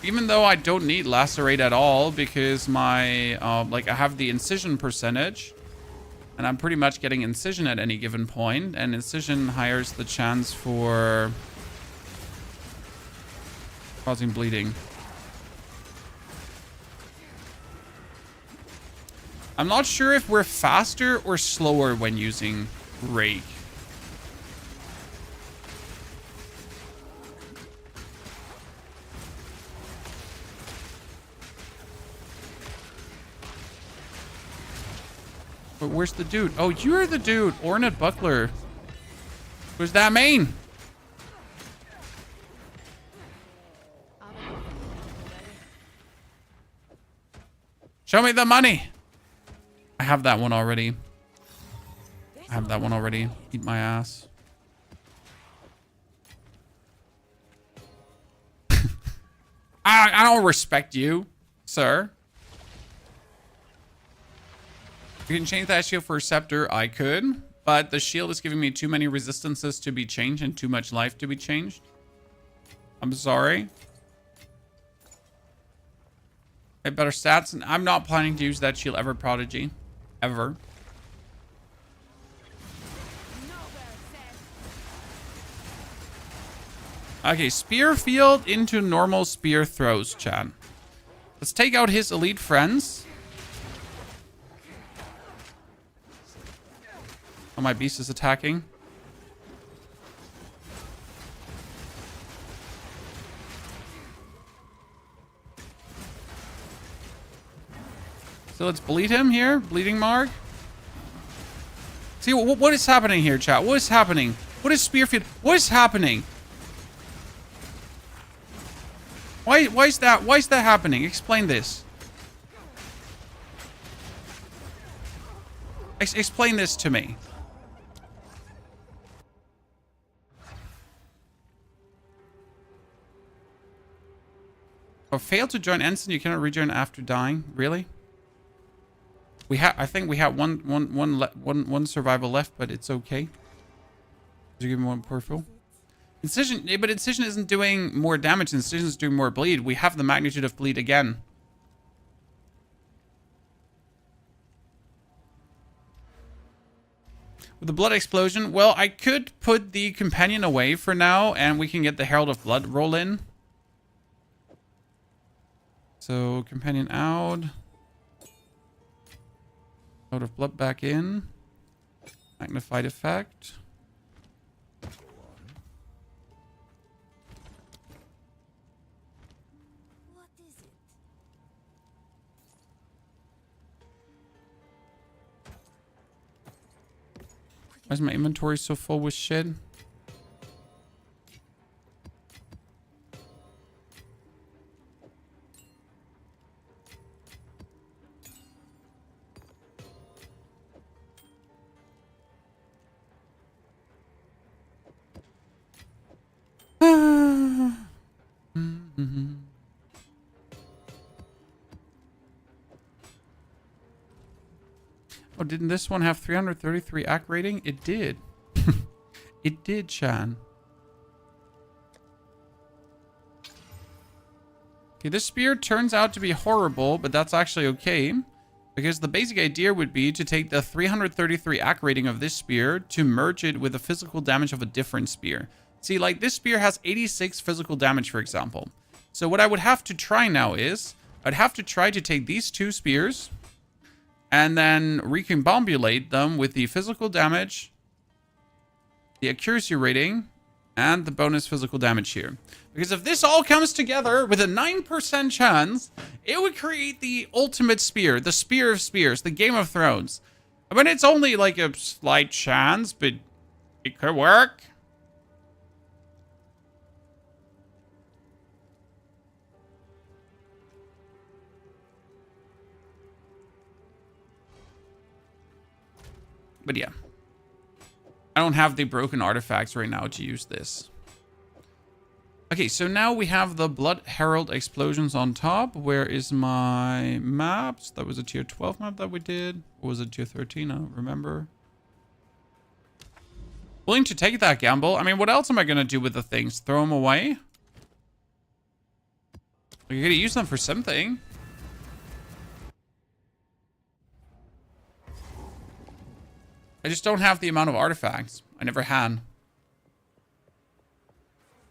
Even though I don't need Lacerate at all, because my, like, I have the incision percentage. And I'm pretty much getting incision at any given point. And incision hires the chance for causing bleeding. I'm not sure if we're faster or slower when using Rake. But where's the dude? Oh, you're the dude. Ornate Buckler. Who's that mean? Show me the money. I have that one already. I have that one already. Eat my ass. I don't respect you, sir. You can change that shield for a scepter. I could, but the shield is giving me too many resistances to be changed and too much life to be changed. I'm sorry. I have better stats, and I'm not planning to use that shield ever, Prodigy. Ever. Okay, Spearfield into normal spear throws, Chad. Let's take out his elite friends. Oh, my beast is attacking. So let's bleed him here. Bleeding mark. See, what is happening here, chat? What is happening? What is Spearfield? What is happening? Why is that happening? Explain this. Explain this to me. Oh, failed to join Ensign. You cannot rejoin after dying. Really? I think we have one survival left, but it's okay. Did you give me one peripheral? Incision, but Incision isn't doing more damage. Incision is doing more bleed. We have the magnitude of bleed again. With the blood explosion, well, I could put the companion away for now, and we can get the Herald of Blood roll in. So, companion out. Herald of Blood back in. Magnified effect. What is it? Why is my inventory so full with shit? Oh, didn't this one have 333 AC rating? It did. It did, Shan. Okay, this spear turns out to be horrible, but that's actually okay. Because the basic idea would be to take the 333 AC rating of this spear to merge it with the physical damage of a different spear. See, like this spear has 86 physical damage, for example. So what I would have to try now is, I'd have to try to take these two spears and then recombobulate them with the physical damage, the accuracy rating, and the bonus physical damage here. Because if this all comes together with a 9% chance, it would create the ultimate spear, the Spear of Spears, the Game of Thrones. I mean, it's only like a slight chance, but it could work. But yeah. I don't have the broken artifacts right now to use this. Okay, so now we have the Blood Herald explosions on top. Where is my maps? That was a tier 12 map that we did. Or was it tier 13? I don't remember. Willing to take that gamble. I mean, what else am I going to do with the things? Throw them away? You're going to use them for something. I just don't have the amount of artifacts. I never had.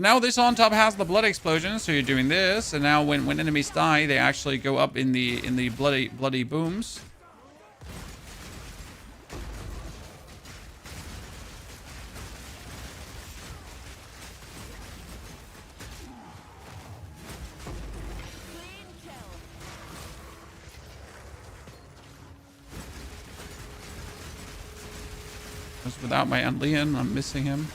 Now this on top has the blood explosion, so you're doing this, and now when enemies die, they actually go up in the bloody booms. Just without my Aunt Leon, I'm missing him.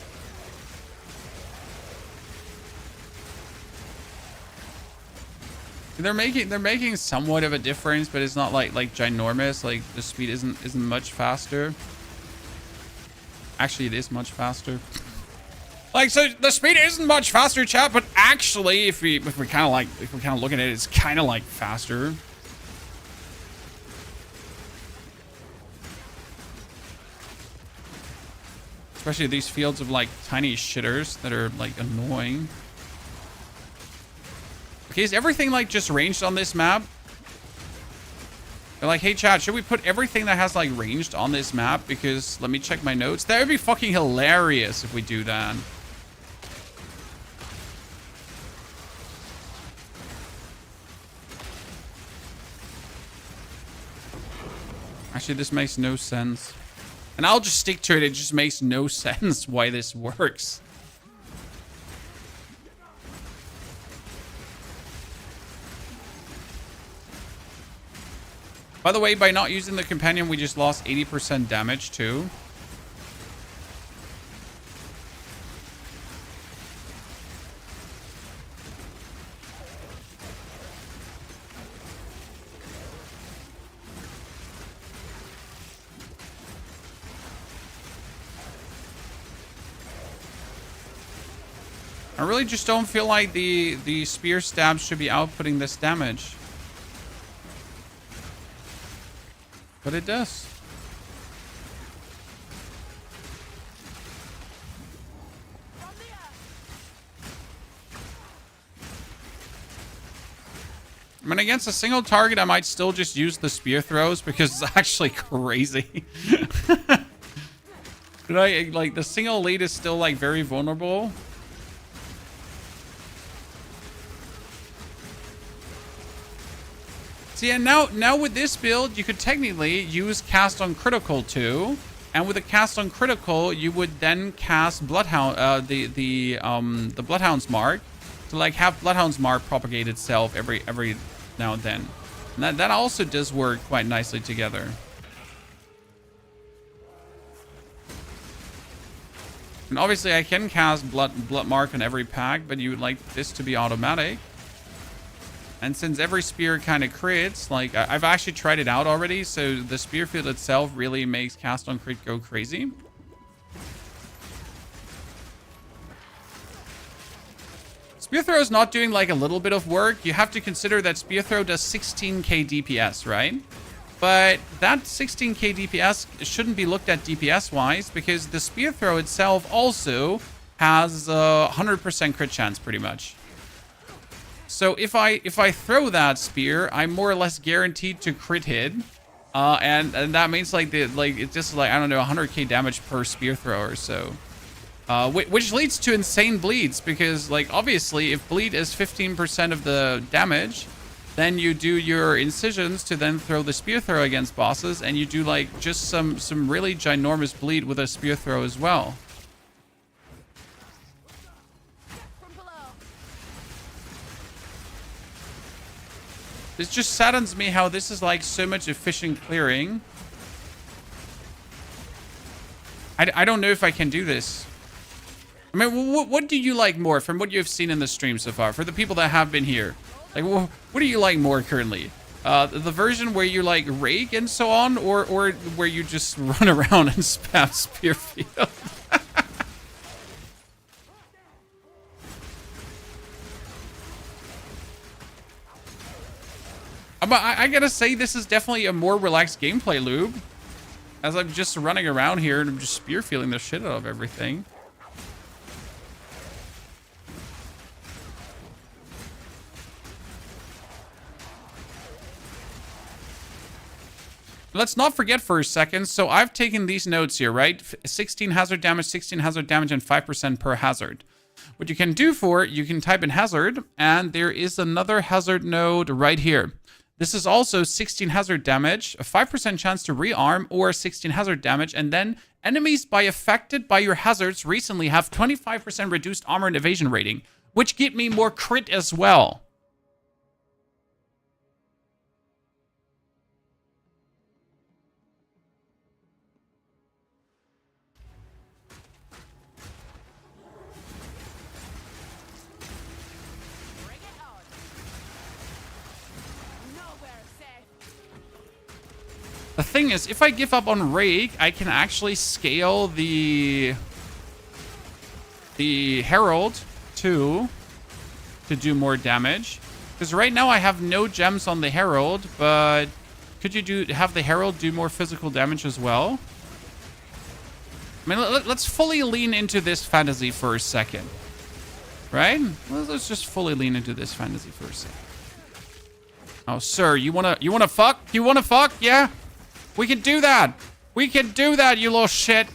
They're making somewhat of a difference, but it's not like ginormous. Like the speed isn't much faster. Actually, it is much faster. Like, so the speed isn't much faster, chat, but actually, if we kind of look at it, it's kind of like faster. Especially these fields of like tiny shitters that are like annoying. Okay, is everything like just ranged on this map? They're like, hey chat, should we put everything that has like ranged on this map? Because let me check my notes. That would be fucking hilarious if we do that. Actually, this makes no sense. And I'll just stick to it. It just makes no sense why this works. By the way, by not using the companion, we just lost 80% damage too. I really just don't feel like the spear stabs should be outputting this damage. But it does. I mean, against a single target, I might still just use the spear throws because it's actually crazy. But like the single lead is still like very vulnerable. So yeah, now with this build, you could technically use cast on critical too, and with a cast on critical, you would then cast Bloodhound, the Bloodhound's Mark, to like have Bloodhound's Mark propagate itself every now and then. And that also does work quite nicely together. And obviously, I can cast Blood Mark on every pack, but you would like this to be automatic. And since every spear kind of crits, like I've actually tried it out already, so the Spearfield itself really makes cast on crit go crazy. Spear Throw is not doing like a little bit of work. You have to consider that Spear Throw does 16k DPS, right? But that 16k DPS shouldn't be looked at DPS wise because the Spear Throw itself also has 100% crit chance pretty much. So if I throw that spear, I'm more or less guaranteed to crit hit, and that means like it's just like I don't know 100k damage per spear throw or so, which leads to insane bleeds because like obviously if bleed is 15% of the damage, then you do your incisions to then throw the spear throw against bosses, and you do like just some really ginormous bleed with a spear throw as well. It just saddens me how this is like so much efficient clearing. I don't know if I can do this. I mean, what do you like more from what you've seen in the stream so far? For the people that have been here, like, what do you like more currently? The version where you like rake and so on, or where you just run around and spam Spearfield? But I gotta say, this is definitely a more relaxed gameplay loop. As I'm just running around here and I'm just spearfielding the shit out of everything. Let's not forget for a second. So I've taken these notes here, right? 16 hazard damage, 16 hazard damage, and 5% per hazard. What you can do for it, you can type in hazard, and there is another hazard node right here. This is also 16 hazard damage, a 5% chance to rearm, or 16 hazard damage, and then enemies affected by your hazards recently have 25% reduced armor and evasion rating, which get me more crit as well. Bring it on. Nowhere safe. The thing is, if I give up on Rake, I can actually scale the Herald to do more damage. Because right now I have no gems on the Herald, but could you have the Herald do more physical damage as well? I mean, let's fully lean into this fantasy for a second. Right? Let's just fully lean into this fantasy for a second. Oh, sir, you wanna fuck? You wanna fuck? Yeah? We can do that. We can do that, you little shit.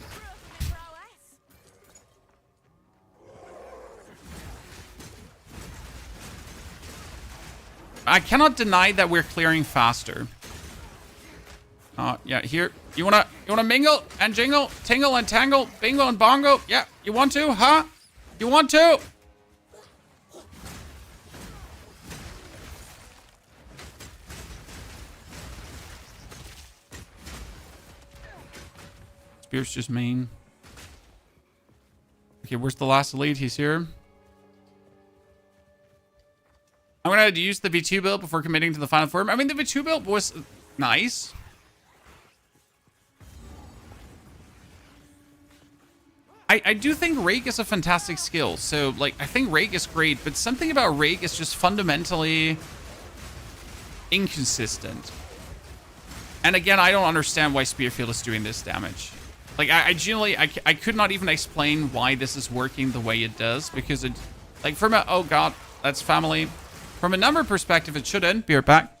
I cannot deny that we're clearing faster. Yeah, here. You wanna mingle and jingle, tingle and tangle, bingo and bongo? Yeah, you want to, huh? You want to? Spear's just main. Okay, where's the last elite? He's here. I'm gonna use the V2 build before committing to the final form. I mean, the V2 build was nice. I do think Rake is a fantastic skill. So, like, I think Rake is great, but something about Rake is just fundamentally inconsistent. And again, I don't understand why Spearfield is doing this damage. Like, I genuinely, I could not even explain why this is working the way it does, because it, like, from a, oh god, that's family. From a number perspective, it shouldn't. Be right back.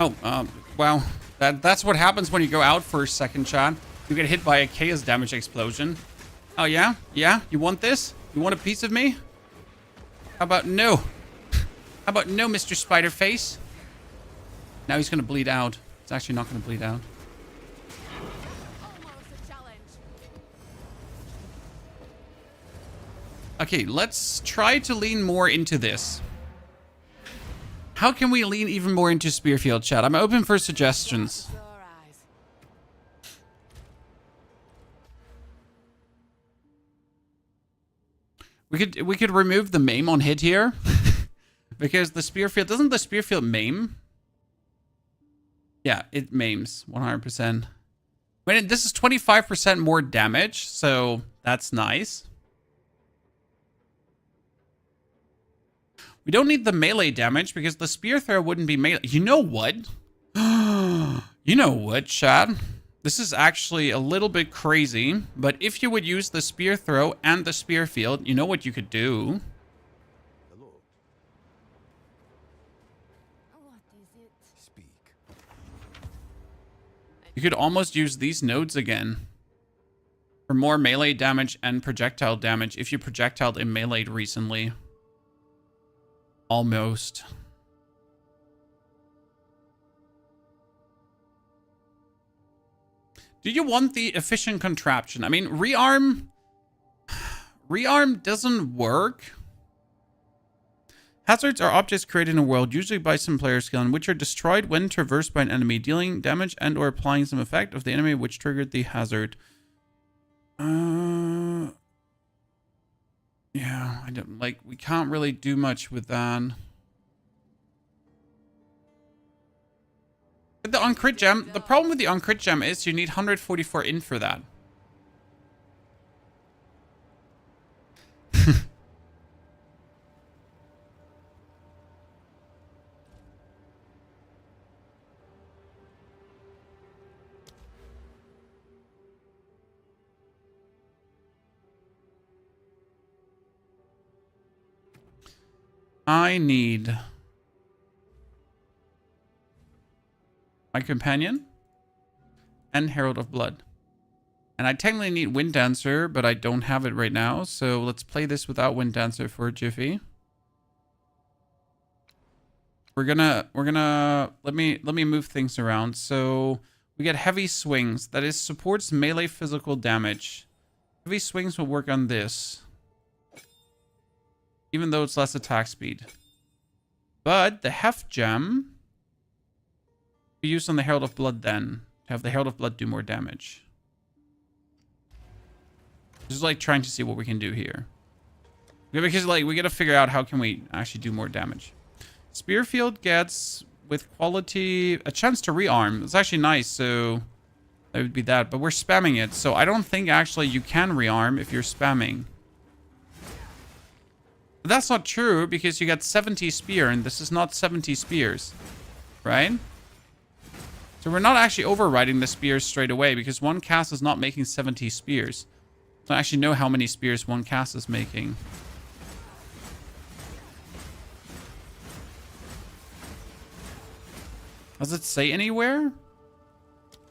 Oh, wow. That's what happens when you go out for a second shot. You get hit by a chaos damage explosion. Oh, yeah? Yeah? You want this? You want a piece of me? How about no? How about no, Mr. Spiderface? Now he's gonna bleed out. It's actually not gonna bleed out. Almost a challenge. Okay, let's try to lean more into this. How can we lean even more into Spearfield, chat? I'm open for suggestions. Your eyes. We could remove the maim on hit here. Because the Spearfield, doesn't the Spearfield maim? Yeah, it maims 100%. When this is 25% more damage, so that's nice. We don't need the melee damage because the spear throw wouldn't be melee. You know what? You know what, Chad? This is actually a little bit crazy, but if you would use the spear throw and the spear field, you know what you could do? Hello. What is it? Speak. You could almost use these nodes again for more melee damage and projectile damage if you projectiled and meleeed recently. Almost. Do you want the efficient contraption? I mean, rearm doesn't work. Hazards are objects created in a world, usually by some player skill, and which are destroyed when traversed by an enemy, dealing damage and or applying some effect of the enemy which triggered the hazard. Yeah, I don't like. We can't really do much with that. But the uncrit gem. The problem with the uncrit gem is you need 144 in for that. I need my companion and Herald of Blood. And I technically need Wind Dancer, but I don't have it right now. So let's play this without Wind Dancer for a jiffy. We're gonna let me move things around. So we get heavy swings. That is supports melee physical damage. Heavy swings will work on this, even though it's less attack speed. But the Heft Gem we use on the Herald of Blood then, to have the Herald of Blood do more damage. Just like trying to see what we can do here. Because like we gotta figure out how can we actually do more damage. Spearfield gets, with quality, a chance to rearm. It's actually nice, so that would be that. But we're spamming it, so I don't think actually you can rearm if you're spamming. But that's not true, because you got 70 spear, and this is not 70 spears. Right? So we're not actually overriding the spears straight away, because one cast is not making 70 spears. I don't actually know how many spears one cast is making. Does it say anywhere? I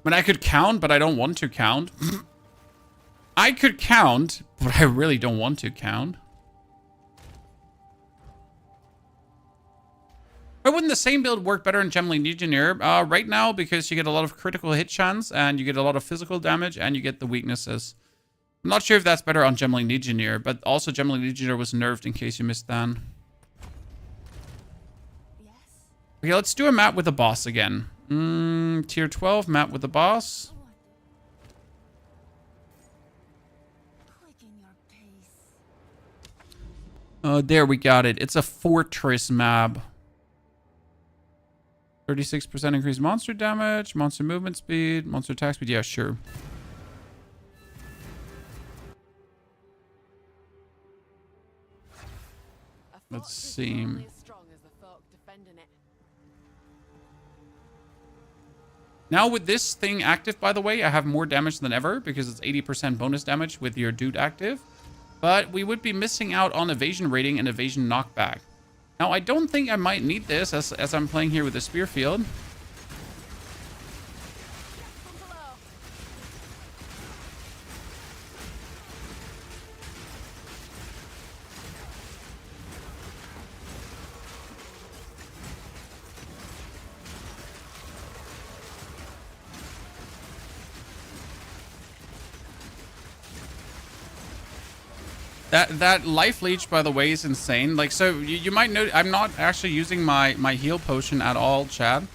mean, I could count, but I don't want to count. I could count, but I really don't want to count. Why wouldn't the same build work better in Gemling Legionnaire? Right now, because you get a lot of critical hit chance, and you get a lot of physical damage, and you get the weaknesses. I'm not sure if that's better on Gemling Legionnaire, but also Gemling Legionnaire was nerfed in case you missed that. Yes. Okay, let's do a map with a boss again. Tier 12 map with a boss. Quicken your pace. There we got it. It's a fortress map. 36% increased monster damage, monster movement speed, monster attack speed. Yeah, sure. Let's see. Only as strong as the folk defending it. Now with this thing active, by the way, I have more damage than ever because it's 80% bonus damage with your dude active. But we would be missing out on evasion rating and evasion knockback. Now, I don't think I might need this as I'm playing here with the Spearfield. That life leech, by the way, is insane. Like, so you might note I'm not actually using my heal potion at all, Chad.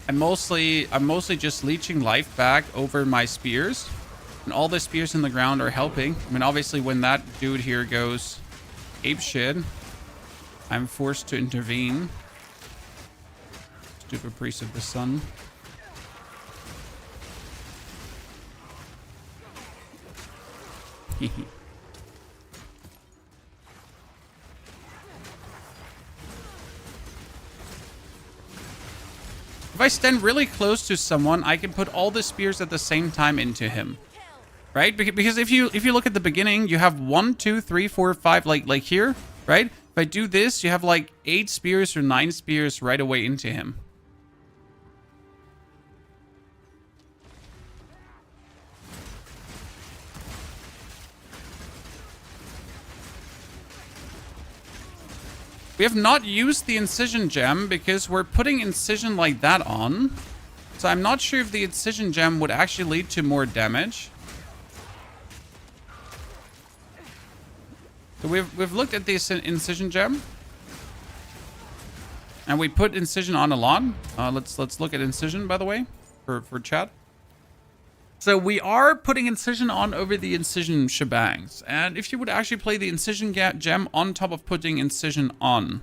I'm mostly just leeching life back over my spears, and all the spears in the ground are helping. I mean, obviously, when that dude here goes apeshit, I'm forced to intervene. Stupid priest of the sun. Hehe. If I stand really close to someone, I can put all the spears at the same time into him. Right? Because if you look at the beginning, you have 1, 2, 3, 4, 5, like here, right? If I do this, you have like 8 spears or 9 spears right away into him. We have not used the incision gem because we're putting incision like that on. So I'm not sure if the incision gem would actually lead to more damage. So we've looked at the incision gem. And we put incision on a lot. Let's look at incision, by the way, for chat. So we are putting incision on over the incision shebangs. And if you would actually play the incision gem on top of putting incision on.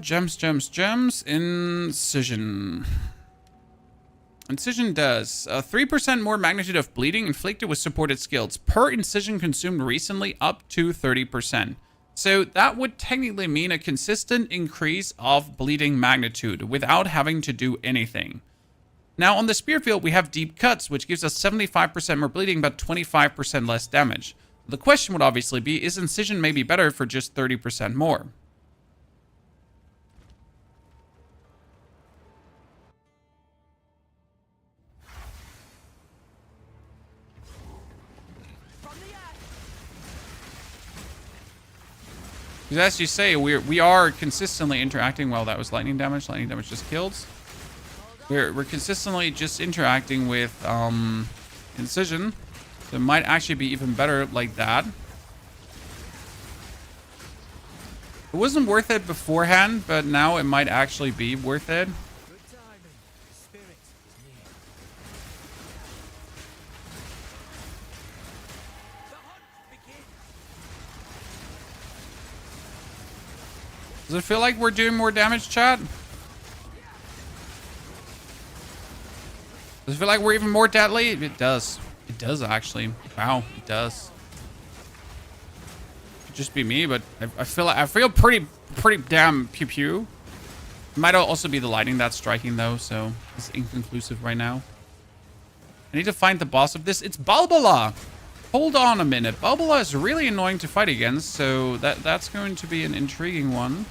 Gems. Incision. Incision does 3% more magnitude of bleeding inflicted with supported skills per incision consumed recently up to 30%. So that would technically mean a consistent increase of bleeding magnitude without having to do anything. Now on the Spearfield, we have deep cuts, which gives us 75% more bleeding, but 25% less damage. The question would obviously be, is incision maybe better for just 30% more? Because as you say, we are consistently interacting. Well, that was lightning damage. Lightning damage just kills. We're consistently just interacting with incision. So it might actually be even better like that. It wasn't worth it beforehand, but now it might actually be worth it. Does it feel like we're doing more damage, chat? Does it feel like we're even more deadly? It does. It does, actually. Wow, it does. Could just be me, but I feel pretty damn pew. It might also be the lightning that's striking, though, so it's inconclusive right now. I need to find the boss of this. It's Balbala! Hold on a minute. Balbala is really annoying to fight against, so that's going to be an intriguing one.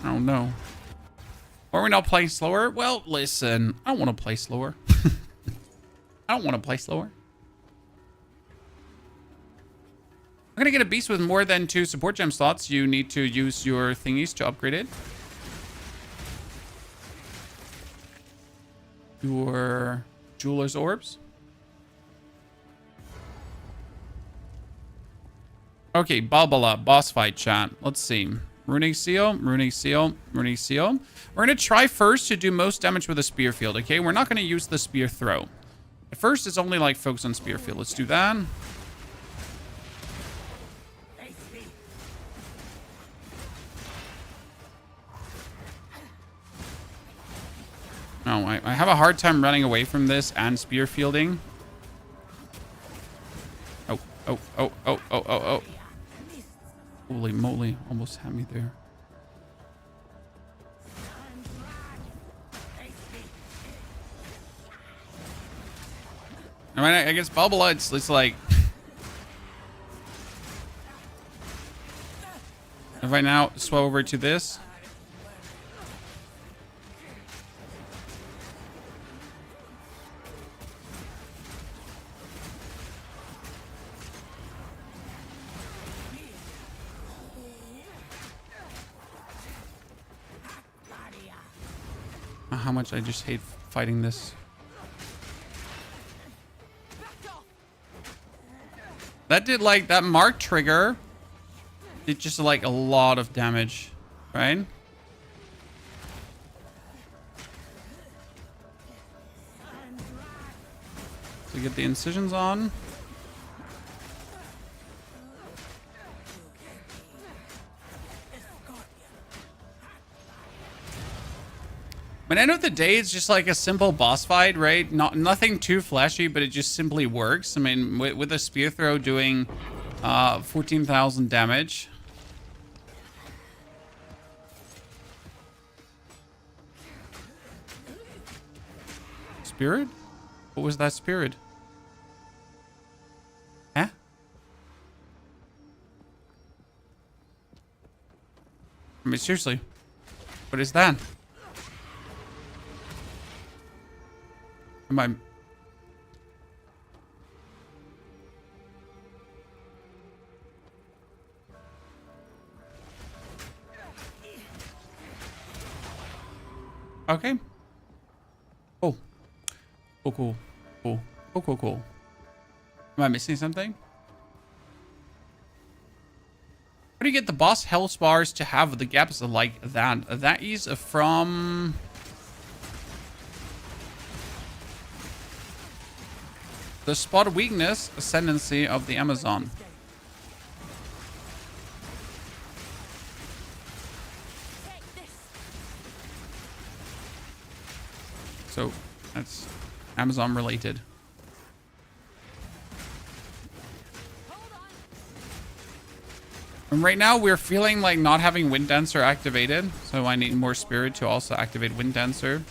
Oh no. Are we not playing slower? Well, listen, I don't want to play slower. I don't want to play slower. I'm gonna get a beast with more than 2 support gem slots. You need to use your thingies to upgrade it. Your jeweler's orbs. Okay, Balbala, boss fight chat. Let's see. Runic seal, runic seal, runic seal. We're gonna try first to do most damage with a Spearfield, okay? We're not gonna use the spear throw. At first, it's only like focus on Spearfield. Let's do that. Oh, I have a hard time running away from this and Spearfielding. Oh. Holy moly, almost had me there. I mean, I guess Balbala, it's like... If I now swap over to this... How much I just hate fighting this. that did like that mark trigger. Did just like a lot of damage, right? So get the incisions on. I mean, end of the day, it's just like a simple boss fight, right? Nothing too flashy, but it just simply works. I mean, with a spear throw doing 14,000 damage. Spirit? What was that spirit? Huh? I mean, seriously. What is that? Am I... Okay. Oh. Oh, cool. Cool. Oh, cool, cool. Am I missing something? How do you get the boss health bars to have the gaps like that? That is from... the spot weakness ascendancy of the Amazon. So that's Amazon related. And right now we're feeling like not having Wind Dancer activated. So I need more spirit to also activate Wind Dancer.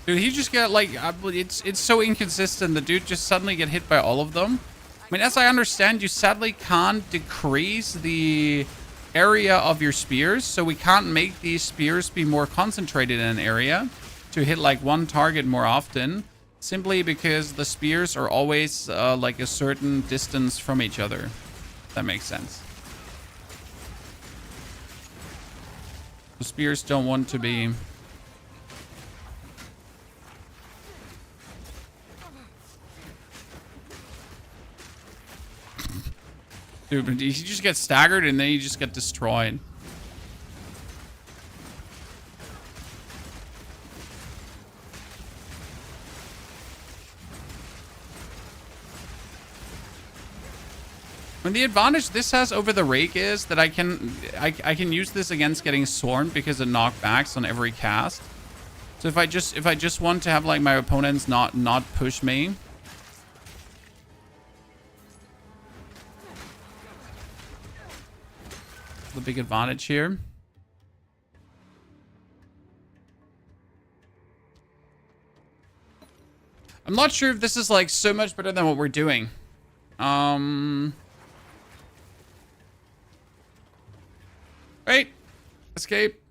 Dude, he just got like, it's so inconsistent. The dude just suddenly get hit by all of them. I mean, as I understand, you sadly can't decrease the area of your spears. So we can't make these spears be more concentrated in an area to hit like one target more often. Simply because the spears are always like a certain distance from each other. If that makes sense. The spears don't want to be... Dude, you just get staggered and then you just get destroyed. And the advantage this has over the rake is that I can use this against getting swarmed because it knockbacks on every cast. So if I just want to have like my opponents not push me. The big advantage here. I'm not sure if this is like so much better than what we're doing. Wait. Escape.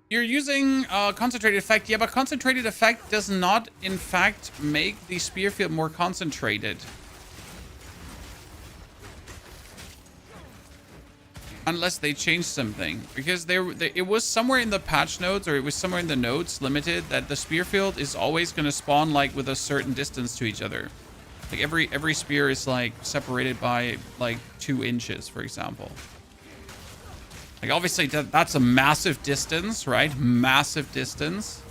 You're using concentrated effect. Yeah, but concentrated effect does not, in fact, make the Spearfield more concentrated. Unless they change something. Because it was somewhere in the patch notes, or it was somewhere in the notes limited, that the Spearfield is always going to spawn like with a certain distance to each other. Like every spear is like separated by like 2 inches, for example. Like, obviously, that's a massive distance, right? Massive distance.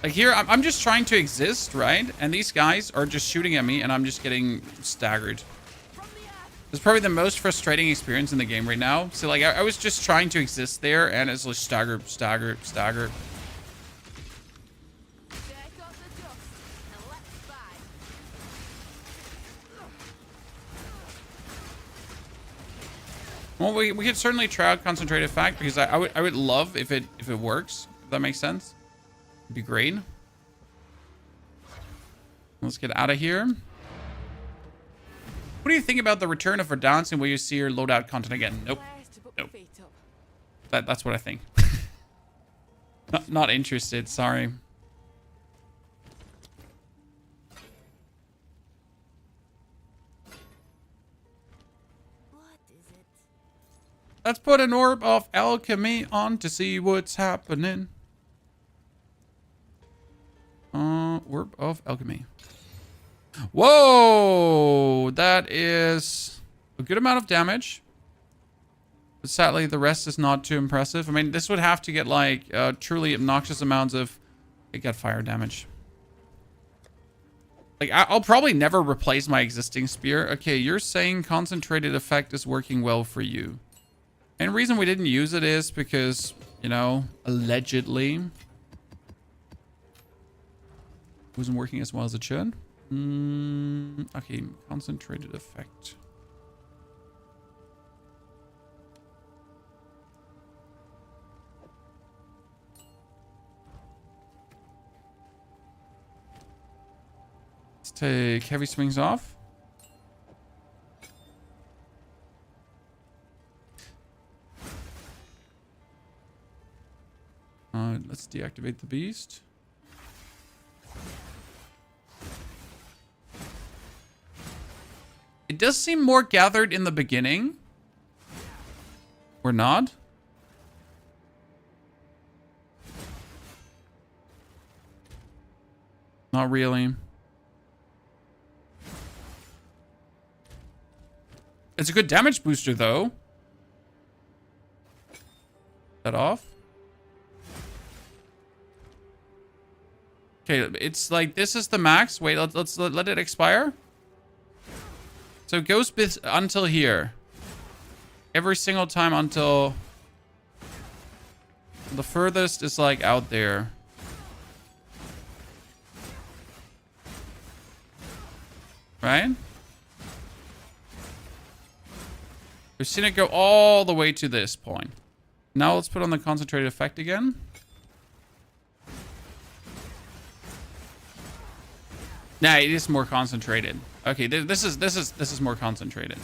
Like, here, I'm just trying to exist, right? And these guys are just shooting at me, and I'm just getting staggered. It's probably the most frustrating experience in the game right now. So, like, I was just trying to exist there, and it's like stagger, stagger, stagger. Well, we could certainly try out concentrated effect because I would love if it works. If that makes sense, it'd be great. Let's get out of here. What do you think about the return of Verdansk and will you see your loadout content again? Nope. Nope. That's what I think. Not interested, sorry. What is it? Let's put an orb of alchemy on to see what's happening. Orb of alchemy. Whoa! That is a good amount of damage. But sadly, the rest is not too impressive. I mean, this would have to get like truly obnoxious amounts of... It got fire damage. Like, I'll probably never replace my existing spear. Okay, you're saying concentrated effect is working well for you. And the reason we didn't use it is because, you know, allegedly... it wasn't working as well as it should. Okay, concentrated effect. Let's take heavy swings off. Let's deactivate the beast. It does seem more gathered in the beginning. Or not. Not really. It's a good damage booster, though. That off. Okay, it's like this is the max. Wait, let's let it expire. So it goes until here. Every single time until the furthest is like out there. Right? We've seen it go all the way to this point. Now let's put on the concentrated effect again. Nah, it is more concentrated. Okay, this is more concentrated.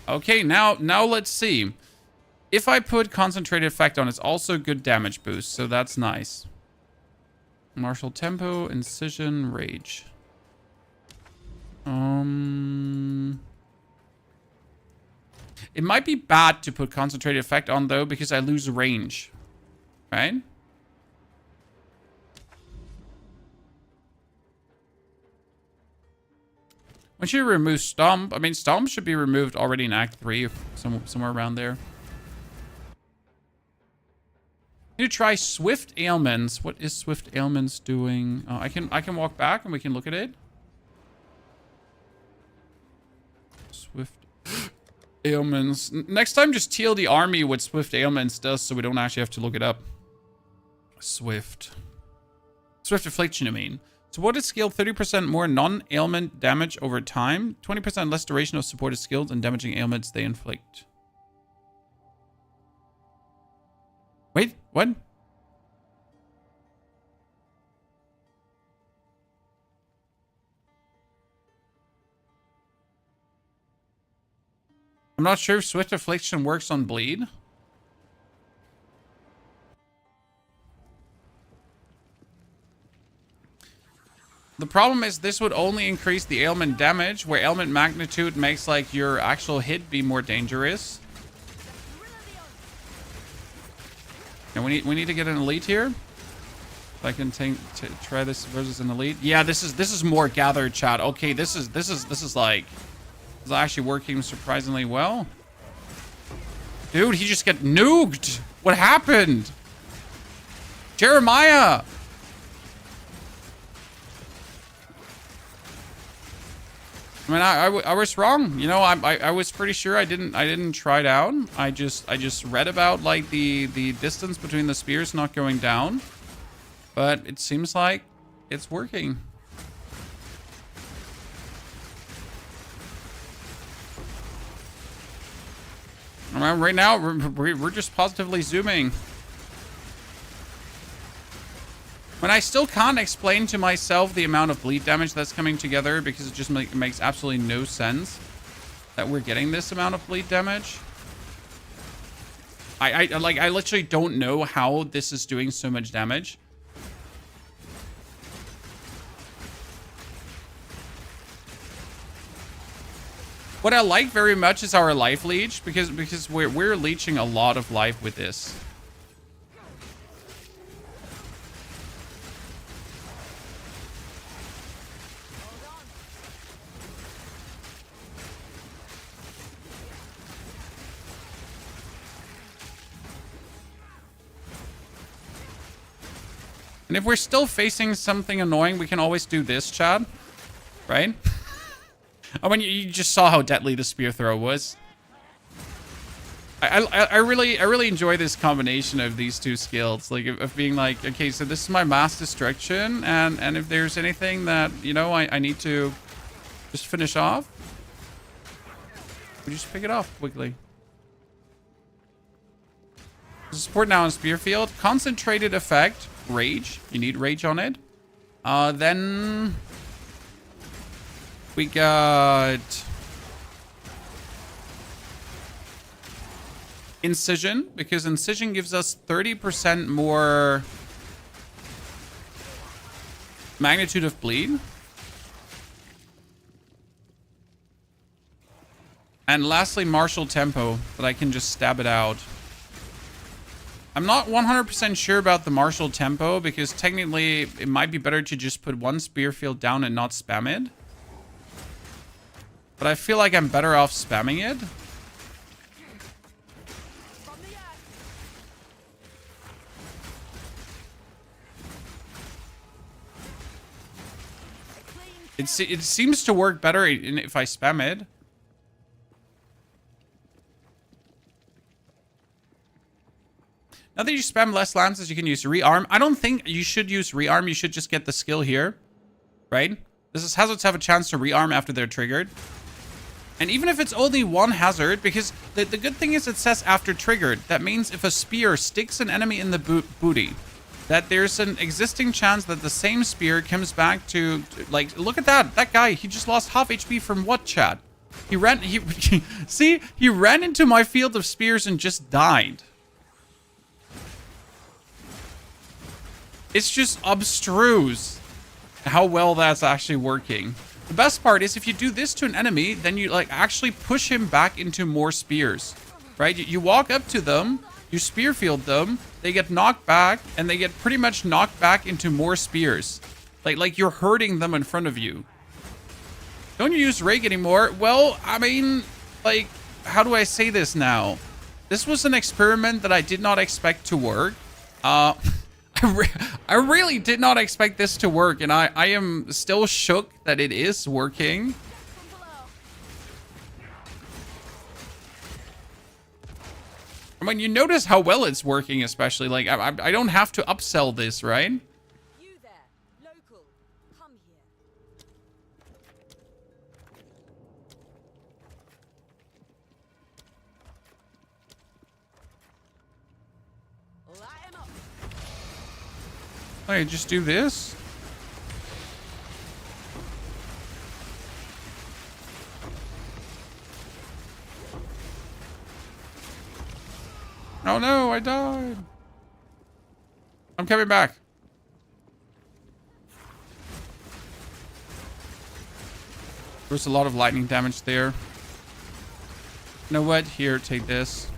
Okay, now let's see. If I put concentrated effect on, it's also good damage boost, so that's nice. Martial tempo, incision, rage. It might be bad to put concentrated effect on though, because I lose range, right? Once you remove Stomp, I mean, Stomp should be removed already in Act 3, somewhere around there. Need to try Swift Ailments. What is Swift Ailments doing? Oh, I can walk back and we can look at it. Swift Ailments. Next time, just teal the army what Swift Ailments does, so we don't actually have to look it up. Swift Affliction, I mean. So what is skill? 30% more non-ailment damage over time. 20% less duration of supported skills and damaging ailments they inflict. Wait, what? I'm not sure if Swift Affliction works on bleed. The problem is this would only increase the ailment damage, where ailment magnitude makes like your actual hit be more dangerous. And we need to get an elite here. If I can try this versus an elite. Yeah, this is more gathered, chat. Okay, this is actually working surprisingly well. Dude, he just got nuked. What happened? Jeremiah. I mean, I was wrong. You know, I was pretty sure I didn't try it out. I just read about like the distance between the spears not going down, but it seems like it's working. Right now we're just positively zooming. When I still can't explain to myself the amount of bleed damage that's coming together, because it just makes absolutely no sense that we're getting this amount of bleed damage. I literally don't know how this is doing so much damage. What I like very much is our life leech, because we're leeching a lot of life with this. And if we're still facing something annoying, we can always do this, Chad. Right? I mean, you just saw how deadly the spear throw was. I really enjoy this combination of these two skills. Like, of being like, okay, so this is my mass destruction. And if there's anything that, you know, I need to just finish off, we just pick it off quickly. Support now in Spearfield. Concentrated effect. Rage. You need rage on it. Then we got Incision, because Incision gives us 30% more magnitude of bleed. And lastly, Martial Tempo, that I can just stab it out. I'm not 100% sure about the Martial Tempo, because technically it might be better to just put one Spearfield down and not spam it. But I feel like I'm better off spamming it. It seems to work better if I spam it. Now that you spam less lances, you can use rearm. I don't think you should use rearm. You should just get the skill here, right? Hazards have a chance to rearm after they're triggered. And even if it's only one hazard, because the good thing is it says after triggered. That means if a spear sticks an enemy in the booty, that there's an existing chance that the same spear comes back to, like, look at that. That guy, he just lost half HP from what, Chad? He ran into my field of spears and just died. It's just abstruse how well that's actually working. The best part is if you do this to an enemy, then you like actually push him back into more spears, right? You walk up to them, you spearfield them, they get knocked back, and they get pretty much knocked back into more spears. Like you're hurting them in front of you. Don't you use Rake anymore? Well, I mean, like, how do I say this now? This was an experiment that I did not expect to work. I really did not expect this to work, and I am still shook that it is working. I mean, you notice how well it's working, especially. Like, I don't have to upsell this, right? You there, local, come here. Light him up. Hey, just do this. Oh no, I died. I'm coming back. There's a lot of lightning damage there. You know what? Here, take this.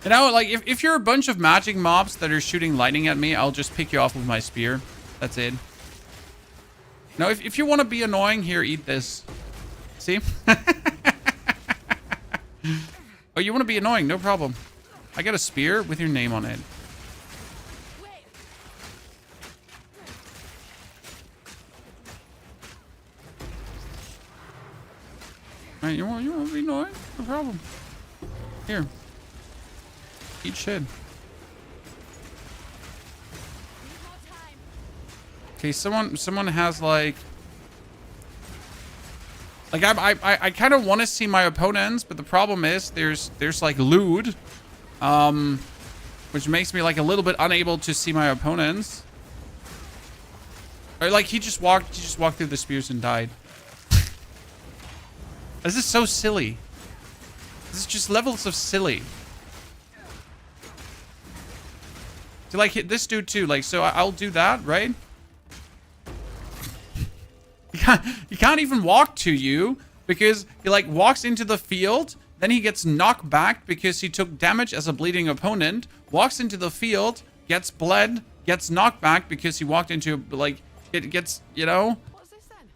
You know, like, if you're a bunch of magic mobs that are shooting lightning at me, I'll just pick you off with my spear. That's it. No, if you want to be annoying, here, eat this. See? Oh, you want to be annoying? No problem. I got a spear with your name on it. Alright, you want to be annoying? No problem. Here. Eat shit. Okay, someone has like I kind of want to see my opponents, but the problem is there's like loot, which makes me like a little bit unable to see my opponents. Or like he just walked through the spears and died. This is so silly. This is just levels of silly. to like hit this dude too. Like, so I'll do that, right? He can't even walk to you because he like walks into the field. Then he gets knocked back because he took damage as a bleeding opponent. Walks into the field, gets bled, gets knocked back because he walked into like it gets, you know. What's this then?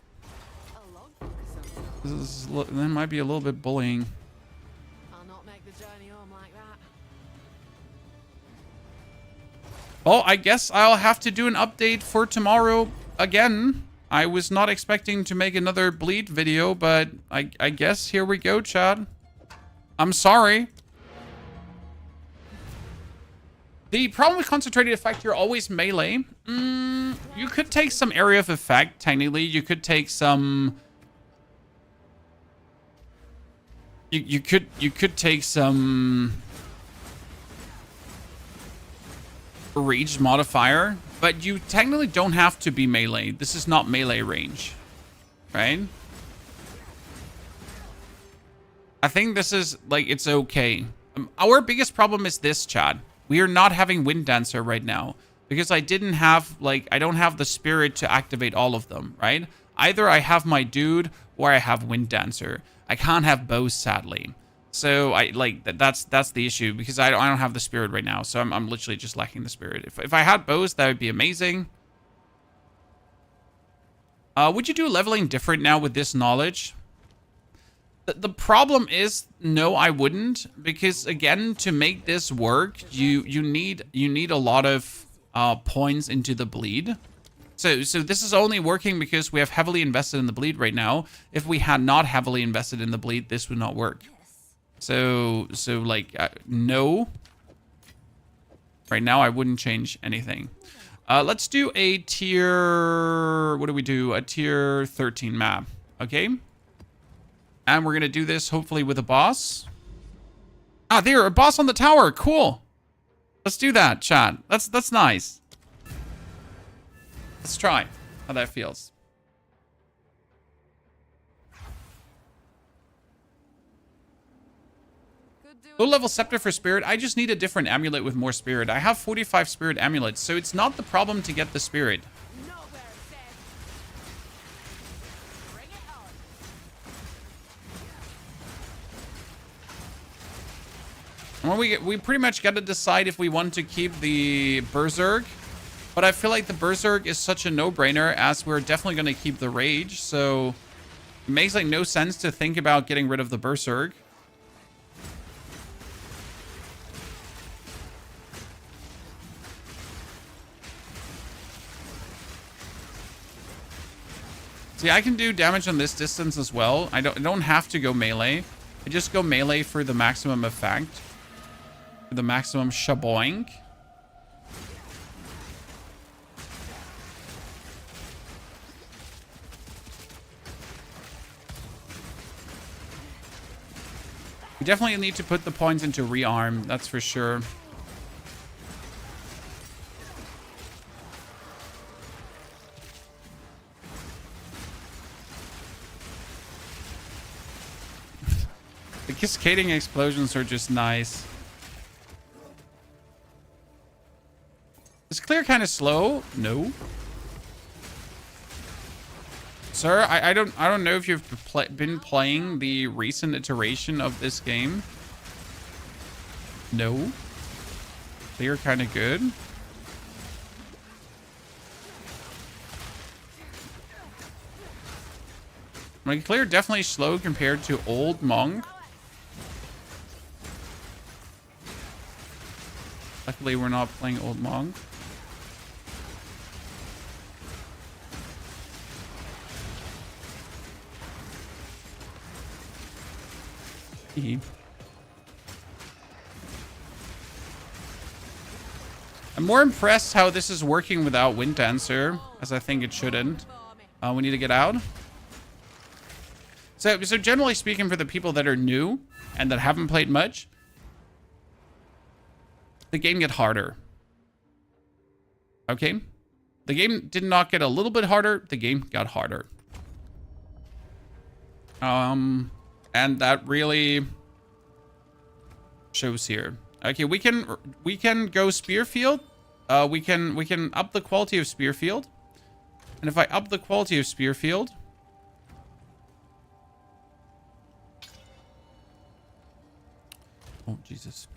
A logbook or something? That might be a little bit bullying. I'll not make the journey home like that. Well, I guess I'll have to do an update for tomorrow again. I was not expecting to make another bleed video, but I guess here we go, Chad. I'm sorry. The problem with concentrated effect, you're always melee. You could take some area of effect, technically. You could take some... You could take some... rage modifier, but you technically don't have to be melee. This is not melee range, right? I think this is like, it's okay. Our biggest problem is this, Chad. We are not having Wind Dancer right now because I didn't have like, I don't have the spirit to activate all of them, right? Either I have my dude or I have Wind Dancer. I can't have both, sadly. So I like that's the issue because I don't have the spirit right now. So I'm literally just lacking the spirit. If I had both, that would be amazing. Would you do leveling different now with this knowledge? The problem is, no, I wouldn't, because again, to make this work, you need a lot of points into the bleed. So this is only working because we have heavily invested in the bleed right now. If we had not heavily invested in the bleed, this would not work. So like, no. Right now, I wouldn't change anything. Let's do a tier... What do we do? A tier 13 map. Okay. And we're going to do this, hopefully, with a boss. Ah, there, a boss on the tower. Cool. Let's do that, chat. That's nice. Let's try how that feels. Low-level scepter for spirit. I just need a different amulet with more spirit. I have 45 spirit amulets, so it's not the problem to get the spirit. Well, we pretty much got to decide if we want to keep the Berserk. But I feel like the Berserk is such a no-brainer as we're definitely going to keep the Rage. So it makes like no sense to think about getting rid of the Berserk. See, I can do damage on this distance as well. I don't have to go melee. I just go melee for the maximum effect. For the maximum shaboink. We definitely need to put the points into rearm, that's for sure. The cascading explosions are just nice. Is clear kind of slow? No. Sir, I don't know if you've been playing the recent iteration of this game. No. Clear kind of good. Like, clear definitely slow compared to old Monk. Luckily, we're not playing old Monk. I'm more impressed how this is working without Wind Dancer, as I think it shouldn't. We need to get out. So generally speaking, for the people that are new and that haven't played much, the game get harder. Okay? The game did not get a little bit harder. The game got harder. And that really shows here. Okay, we can go Spearfield. we can up the quality of Spearfield. And if I up the quality of Spearfield, oh Jesus,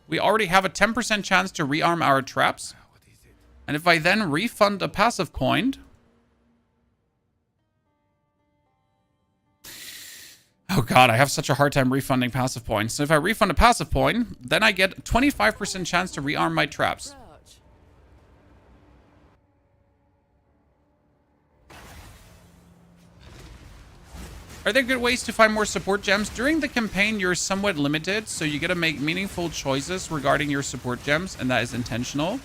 we already have a 10% chance to rearm our traps. And if I then refund a passive point, oh god, I have such a hard time refunding passive points. So if I refund a passive point, then I get 25% chance to rearm my traps. Approach. Are there good ways to find more support gems? During the campaign, you're somewhat limited, so you gotta make meaningful choices regarding your support gems, and that is intentional.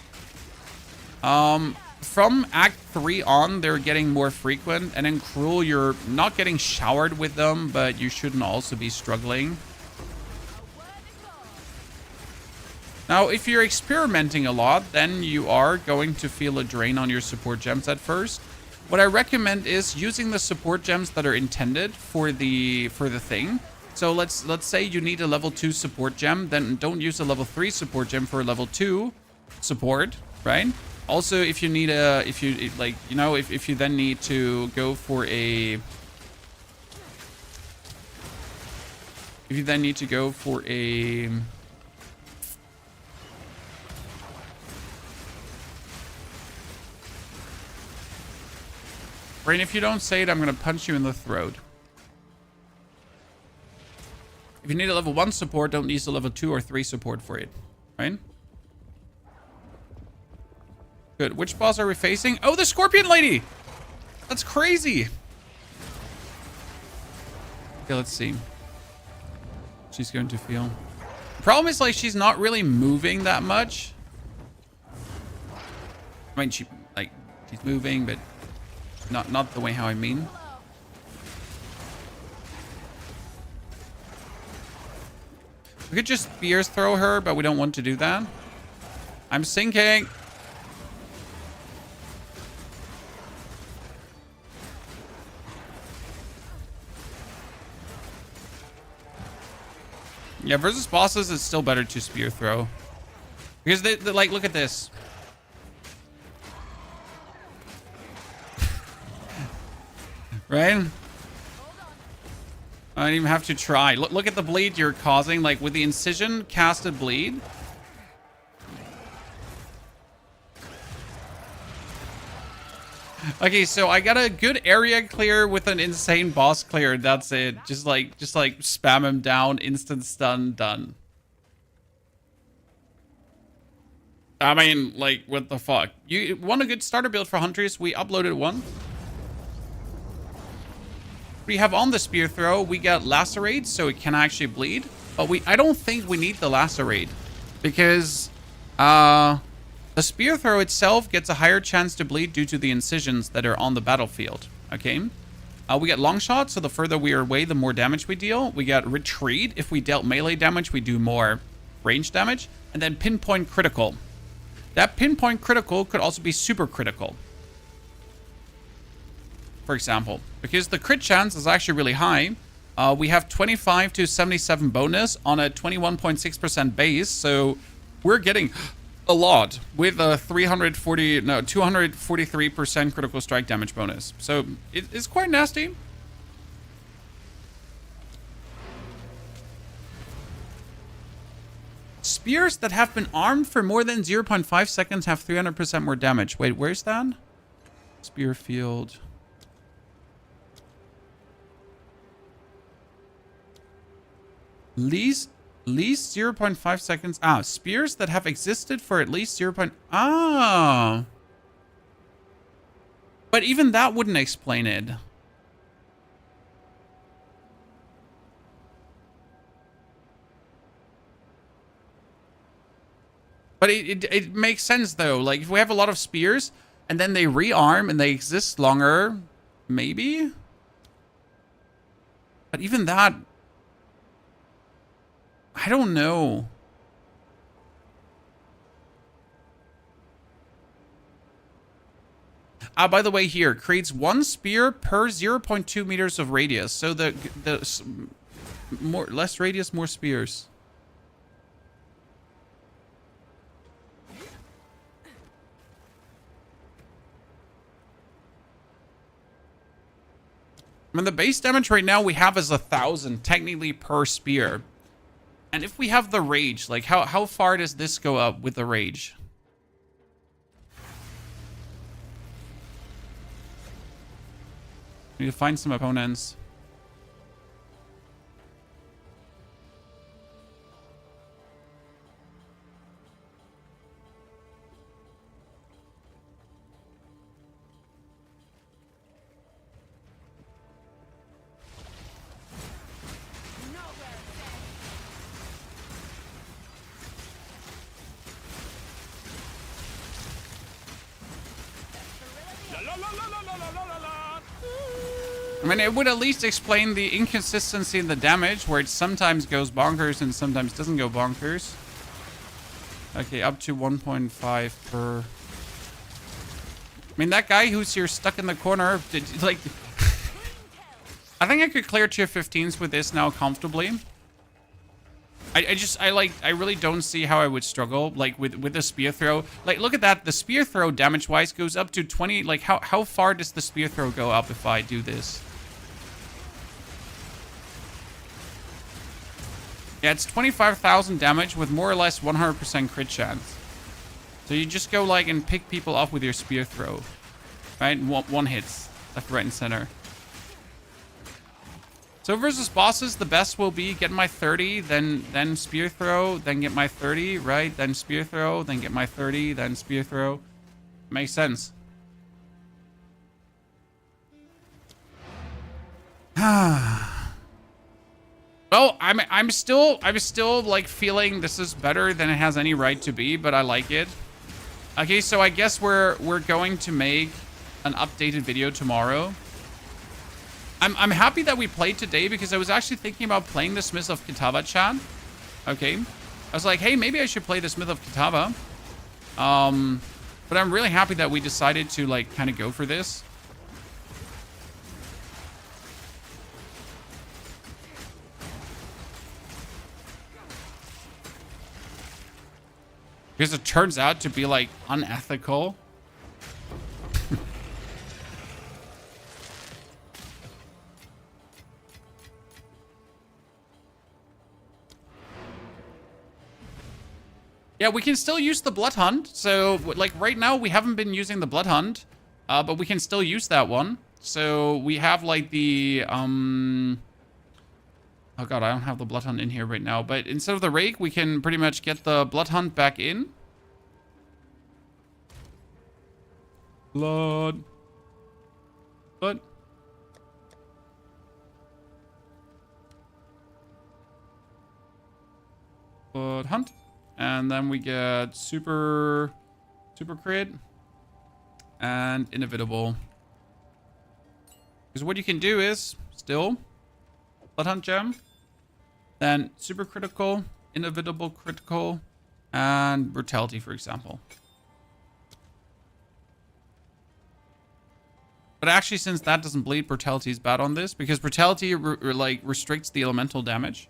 From Act 3 on, they're getting more frequent, and in Cruel, you're not getting showered with them, but you shouldn't also be struggling. Now, if you're experimenting a lot, then you are going to feel a drain on your support gems at first. What I recommend is using the support gems that are intended for the thing. So let's say you need a level 2 support gem, then don't use a level 3 support gem for a level 2 support, right? Also, if you need a, if you then need to go for a, Brain, if you don't say it, I'm gonna punch you in the throat. If you need a level 1 support, don't use a level 2 or 3 support for it, right? Good. Which boss are we facing? Oh, the Scorpion Lady! That's crazy! Okay, let's see. She's going to feel. The problem is, like, she's not really moving that much. I mean, she's moving, but not the way how I mean. We could just spears throw her, but we don't want to do that. I'm sinking. Yeah, versus bosses, it's still better to spear throw. Because they like, look at this. Right? I don't even have to try. Look at the bleed you're causing. Like, with the incision casted bleed. Okay, so I got a good area clear with an insane boss clear. That's it. Just like spam him down, instant stun, done. I mean, like, what the fuck? You want a good starter build for Huntress? We uploaded one. We have on the spear throw, we got lacerate, so it can actually bleed. But I don't think we need the lacerate, because the spear throw itself gets a higher chance to bleed due to the incisions that are on the battlefield. Okay. We get long shot, so the further we are away, the more damage we deal. We got retreat. If we dealt melee damage, we do more range damage. And then pinpoint critical. That pinpoint critical could also be super critical, for example, because the crit chance is actually really high. We have 25 to 77 bonus on a 21.6% base, so we're getting a lot with a 243% critical strike damage bonus. So it's quite nasty. Spears that have been armed for more than 0.5 seconds have 300% more damage. Wait, where's that? Spearfield. Least 0.5 seconds. Spears that have existed for at least 0. But even that wouldn't explain it. But it makes sense, though. Like, if we have a lot of spears, and then they rearm, and they exist longer, maybe? But even that, I don't know. By the way, here, creates 1 spear per 0.2 meters of radius. So less radius, more spears. I mean, the base damage right now we have is 1,000 technically per spear. And if we have the rage, like how far does this go up with the rage? We need to find some opponents. I mean, it would at least explain the inconsistency in the damage, where it sometimes goes bonkers and sometimes doesn't go bonkers. Okay, up to 1.5 per... I mean, that guy who's here stuck in the corner, like... I think I could clear tier 15s with this now comfortably. I really don't see how I would struggle, like, with the spear throw. Like, look at that. The spear throw, damage-wise, goes up to 20... Like, how far does the spear throw go up if I do this? Yeah, it's 25,000 damage with more or less 100% crit chance. So you just go, like, and pick people off with your spear throw. Right? One hits. Left, right, and center. So versus bosses, the best will be get my 30, then spear throw, then get my 30, right? Then spear throw, then get my 30, then spear throw. Makes sense. Well, I'm still like feeling this is better than it has any right to be, but I like it. Okay, so I guess we're going to make an updated video tomorrow. I'm happy that we played today because I was actually thinking about playing the Smith of Kitava, chat. Okay. I was like, hey, maybe I should play the Smith of Kitava. But I'm really happy that we decided to, like, kind of go for this. Because it turns out to be, like, unethical. Yeah, we can still use the Blood Hunt. So, like, right now, we haven't been using the Blood Hunt. But we can still use that one. So, we have, like, the, Oh, God, I don't have the Blood Hunt in here right now. But instead of the Rake, we can pretty much get the Blood Hunt back in. Blood. Blood. Blood Hunt. And then we get super crit and inevitable. Because what you can do is still Blood Hunt gem, then super critical, inevitable critical, and brutality, for example. But actually, since that doesn't bleed, brutality is bad on this because brutality restricts the elemental damage.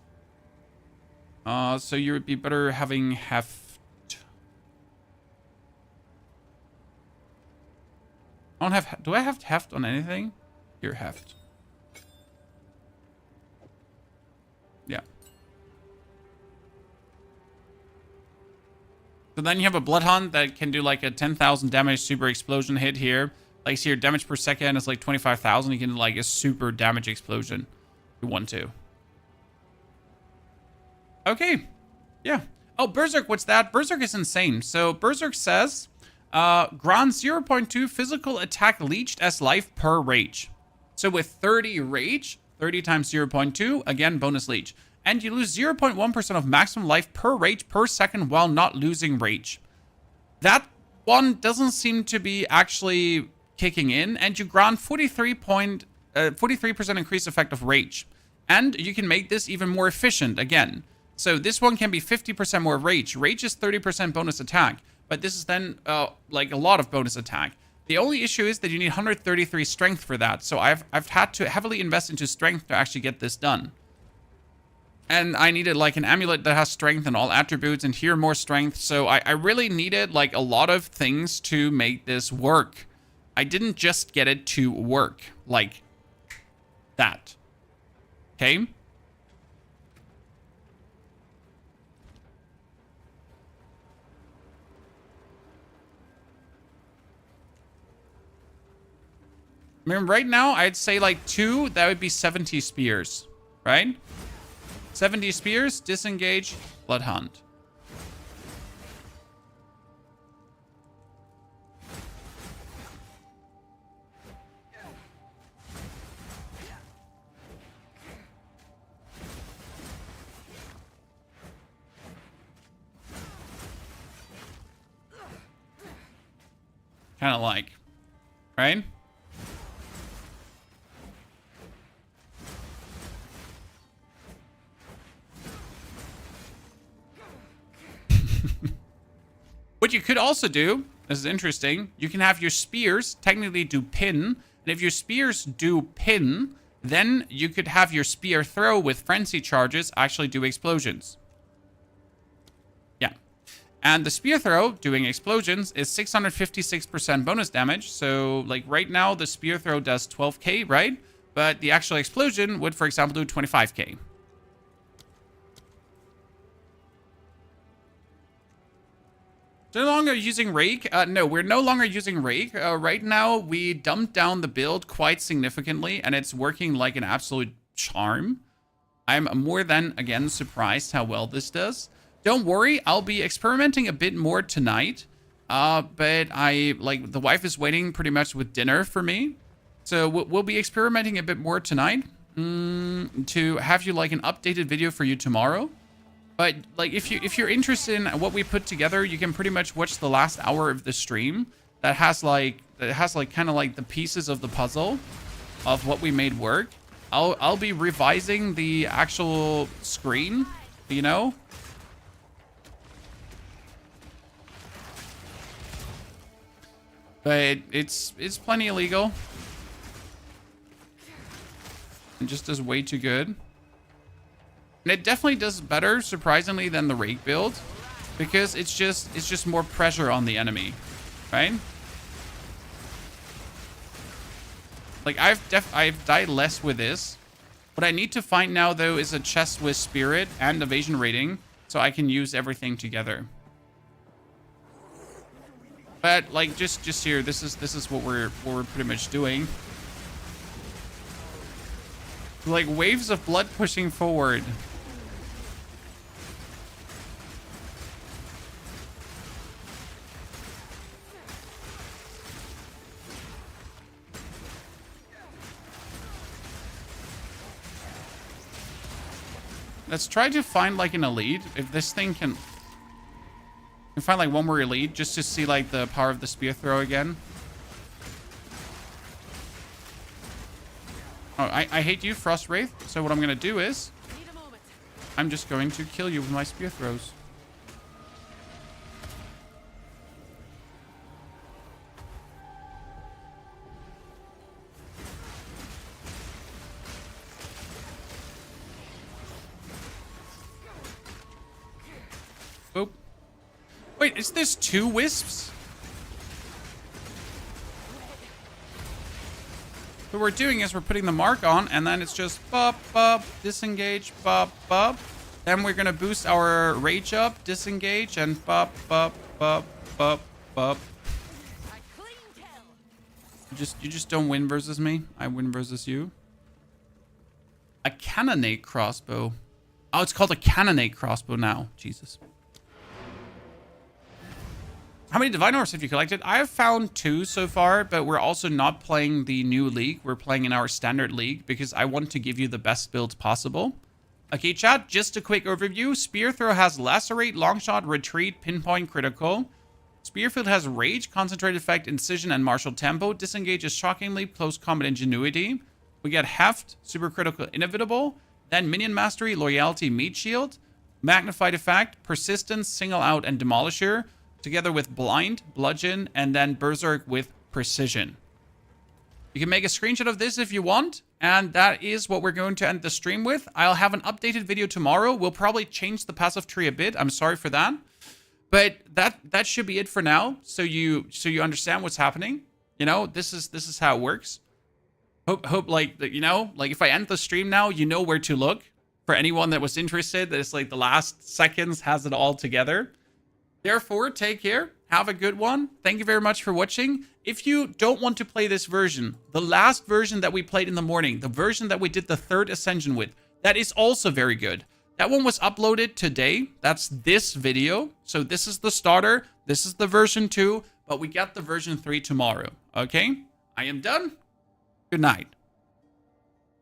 So you would be better having heft. I don't have. Do I have heft on anything? Here, heft. Yeah. So then you have a Blood Hunt that can do like a 10,000 damage super explosion hit here. Like, see your damage per second is like 25,000. You can do like a super damage explosion if you want to. Okay. Yeah. Oh, Berserk, what's that? Berserk is insane. So Berserk says, grant 0.2 physical attack leached as life per rage. So with 30 rage, 30 times 0.2, again, bonus leech. And you lose 0.1% of maximum life per rage per second while not losing rage. That one doesn't seem to be actually kicking in. And you grant 43% increased effect of rage. And you can make this even more efficient again. So this one can be 50% more rage. Rage is 30% bonus attack, but this is then like a lot of bonus attack. The only issue is that you need 133 strength for that. So I've had to heavily invest into strength to actually get this done. And I needed like an amulet that has strength and all attributes, and here more strength. So I really needed like a lot of things to make this work. I didn't just get it to work like that. Okay? I mean, right now, I'd say like 2, that would be 70 spears, right? 70 spears, disengage, blood hunt. Kind of like, right? What you could also do, this is interesting, you can have your spears technically do pin. And if your spears do pin, then you could have your spear throw with frenzy charges actually do explosions. Yeah. And the spear throw doing explosions is 656% bonus damage. So like right now, the spear throw does 12k, right? But the actual explosion would, for example, do 25k. No longer using Rake? No, we're no longer using Rake. Right now, we dumped down the build quite significantly, and it's working like an absolute charm. I'm more than, again, surprised how well this does. Don't worry, I'll be experimenting a bit more tonight. But the wife is waiting pretty much with dinner for me. So we'll be experimenting a bit more tonight to have you like an updated video for you tomorrow. But like if you're interested in what we put together, you can pretty much watch the last hour of the stream that has like kind of like the pieces of the puzzle of what we made work. I'll be revising the actual screen, you know. But it's plenty illegal. It just does way too good. And it definitely does better, surprisingly, than the Rake build. Because it's just more pressure on the enemy. Right? Like, I've died less with this. What I need to find now, though, is a chest with spirit and evasion rating. So I can use everything together. But, like, just here, this is what we're pretty much doing. Like, waves of blood pushing forward. Let's try to find, like, an elite. If this thing can find, like, one more elite, just to see, like, the power of the spear throw again. Oh, I hate you, Frost Wraith. So what I'm going to do is I'm just going to kill you with my spear throws. Boop. Wait, is this 2 wisps? What we're doing is we're putting the mark on, and then it's just bop, bop, disengage, bop, bop. Then we're going to boost our rage up, disengage, and bop, bop, bop, bop, bop. You just don't win versus me. I win versus you. A cannonade crossbow. Oh, it's called a cannonade crossbow now. Jesus. How many Divine Orbs have you collected? I have found 2 so far, but we're also not playing the new league. We're playing in our standard league because I want to give you the best builds possible. Okay, chat, just a quick overview. Spear Throw has Lacerate, Longshot, Retreat, Pinpoint, Critical. Spearfield has Rage, Concentrate Effect, Incision, and Martial Tempo. Disengage is Shockingly, Close Combat Ingenuity. We get Heft, Super Critical, Inevitable. Then Minion Mastery, Loyalty, Meat Shield. Magnified Effect, Persistence, Single Out, and Demolisher. Together with Blind, Bludgeon, and then Berserk with Precision. You can make a screenshot of this if you want, and that is what we're going to end the stream with. I'll have an updated video tomorrow. We'll probably change the passive tree a bit. I'm sorry for that. But that should be it for now, so you understand what's happening. You know, this is how it works. Hope like, you know, like if I end the stream now, you know where to look. For anyone that was interested, that it's like the last seconds has it all together. Therefore, take care. Have a good one. Thank you very much for watching. If you don't want to play this version, the last version that we played in the morning, the version that we did the 3rd Ascension with, that is also very good. That one was uploaded today. That's this video. So this is the starter. This is the version 2, but we get the version 3 tomorrow. Okay? I am done. Good night.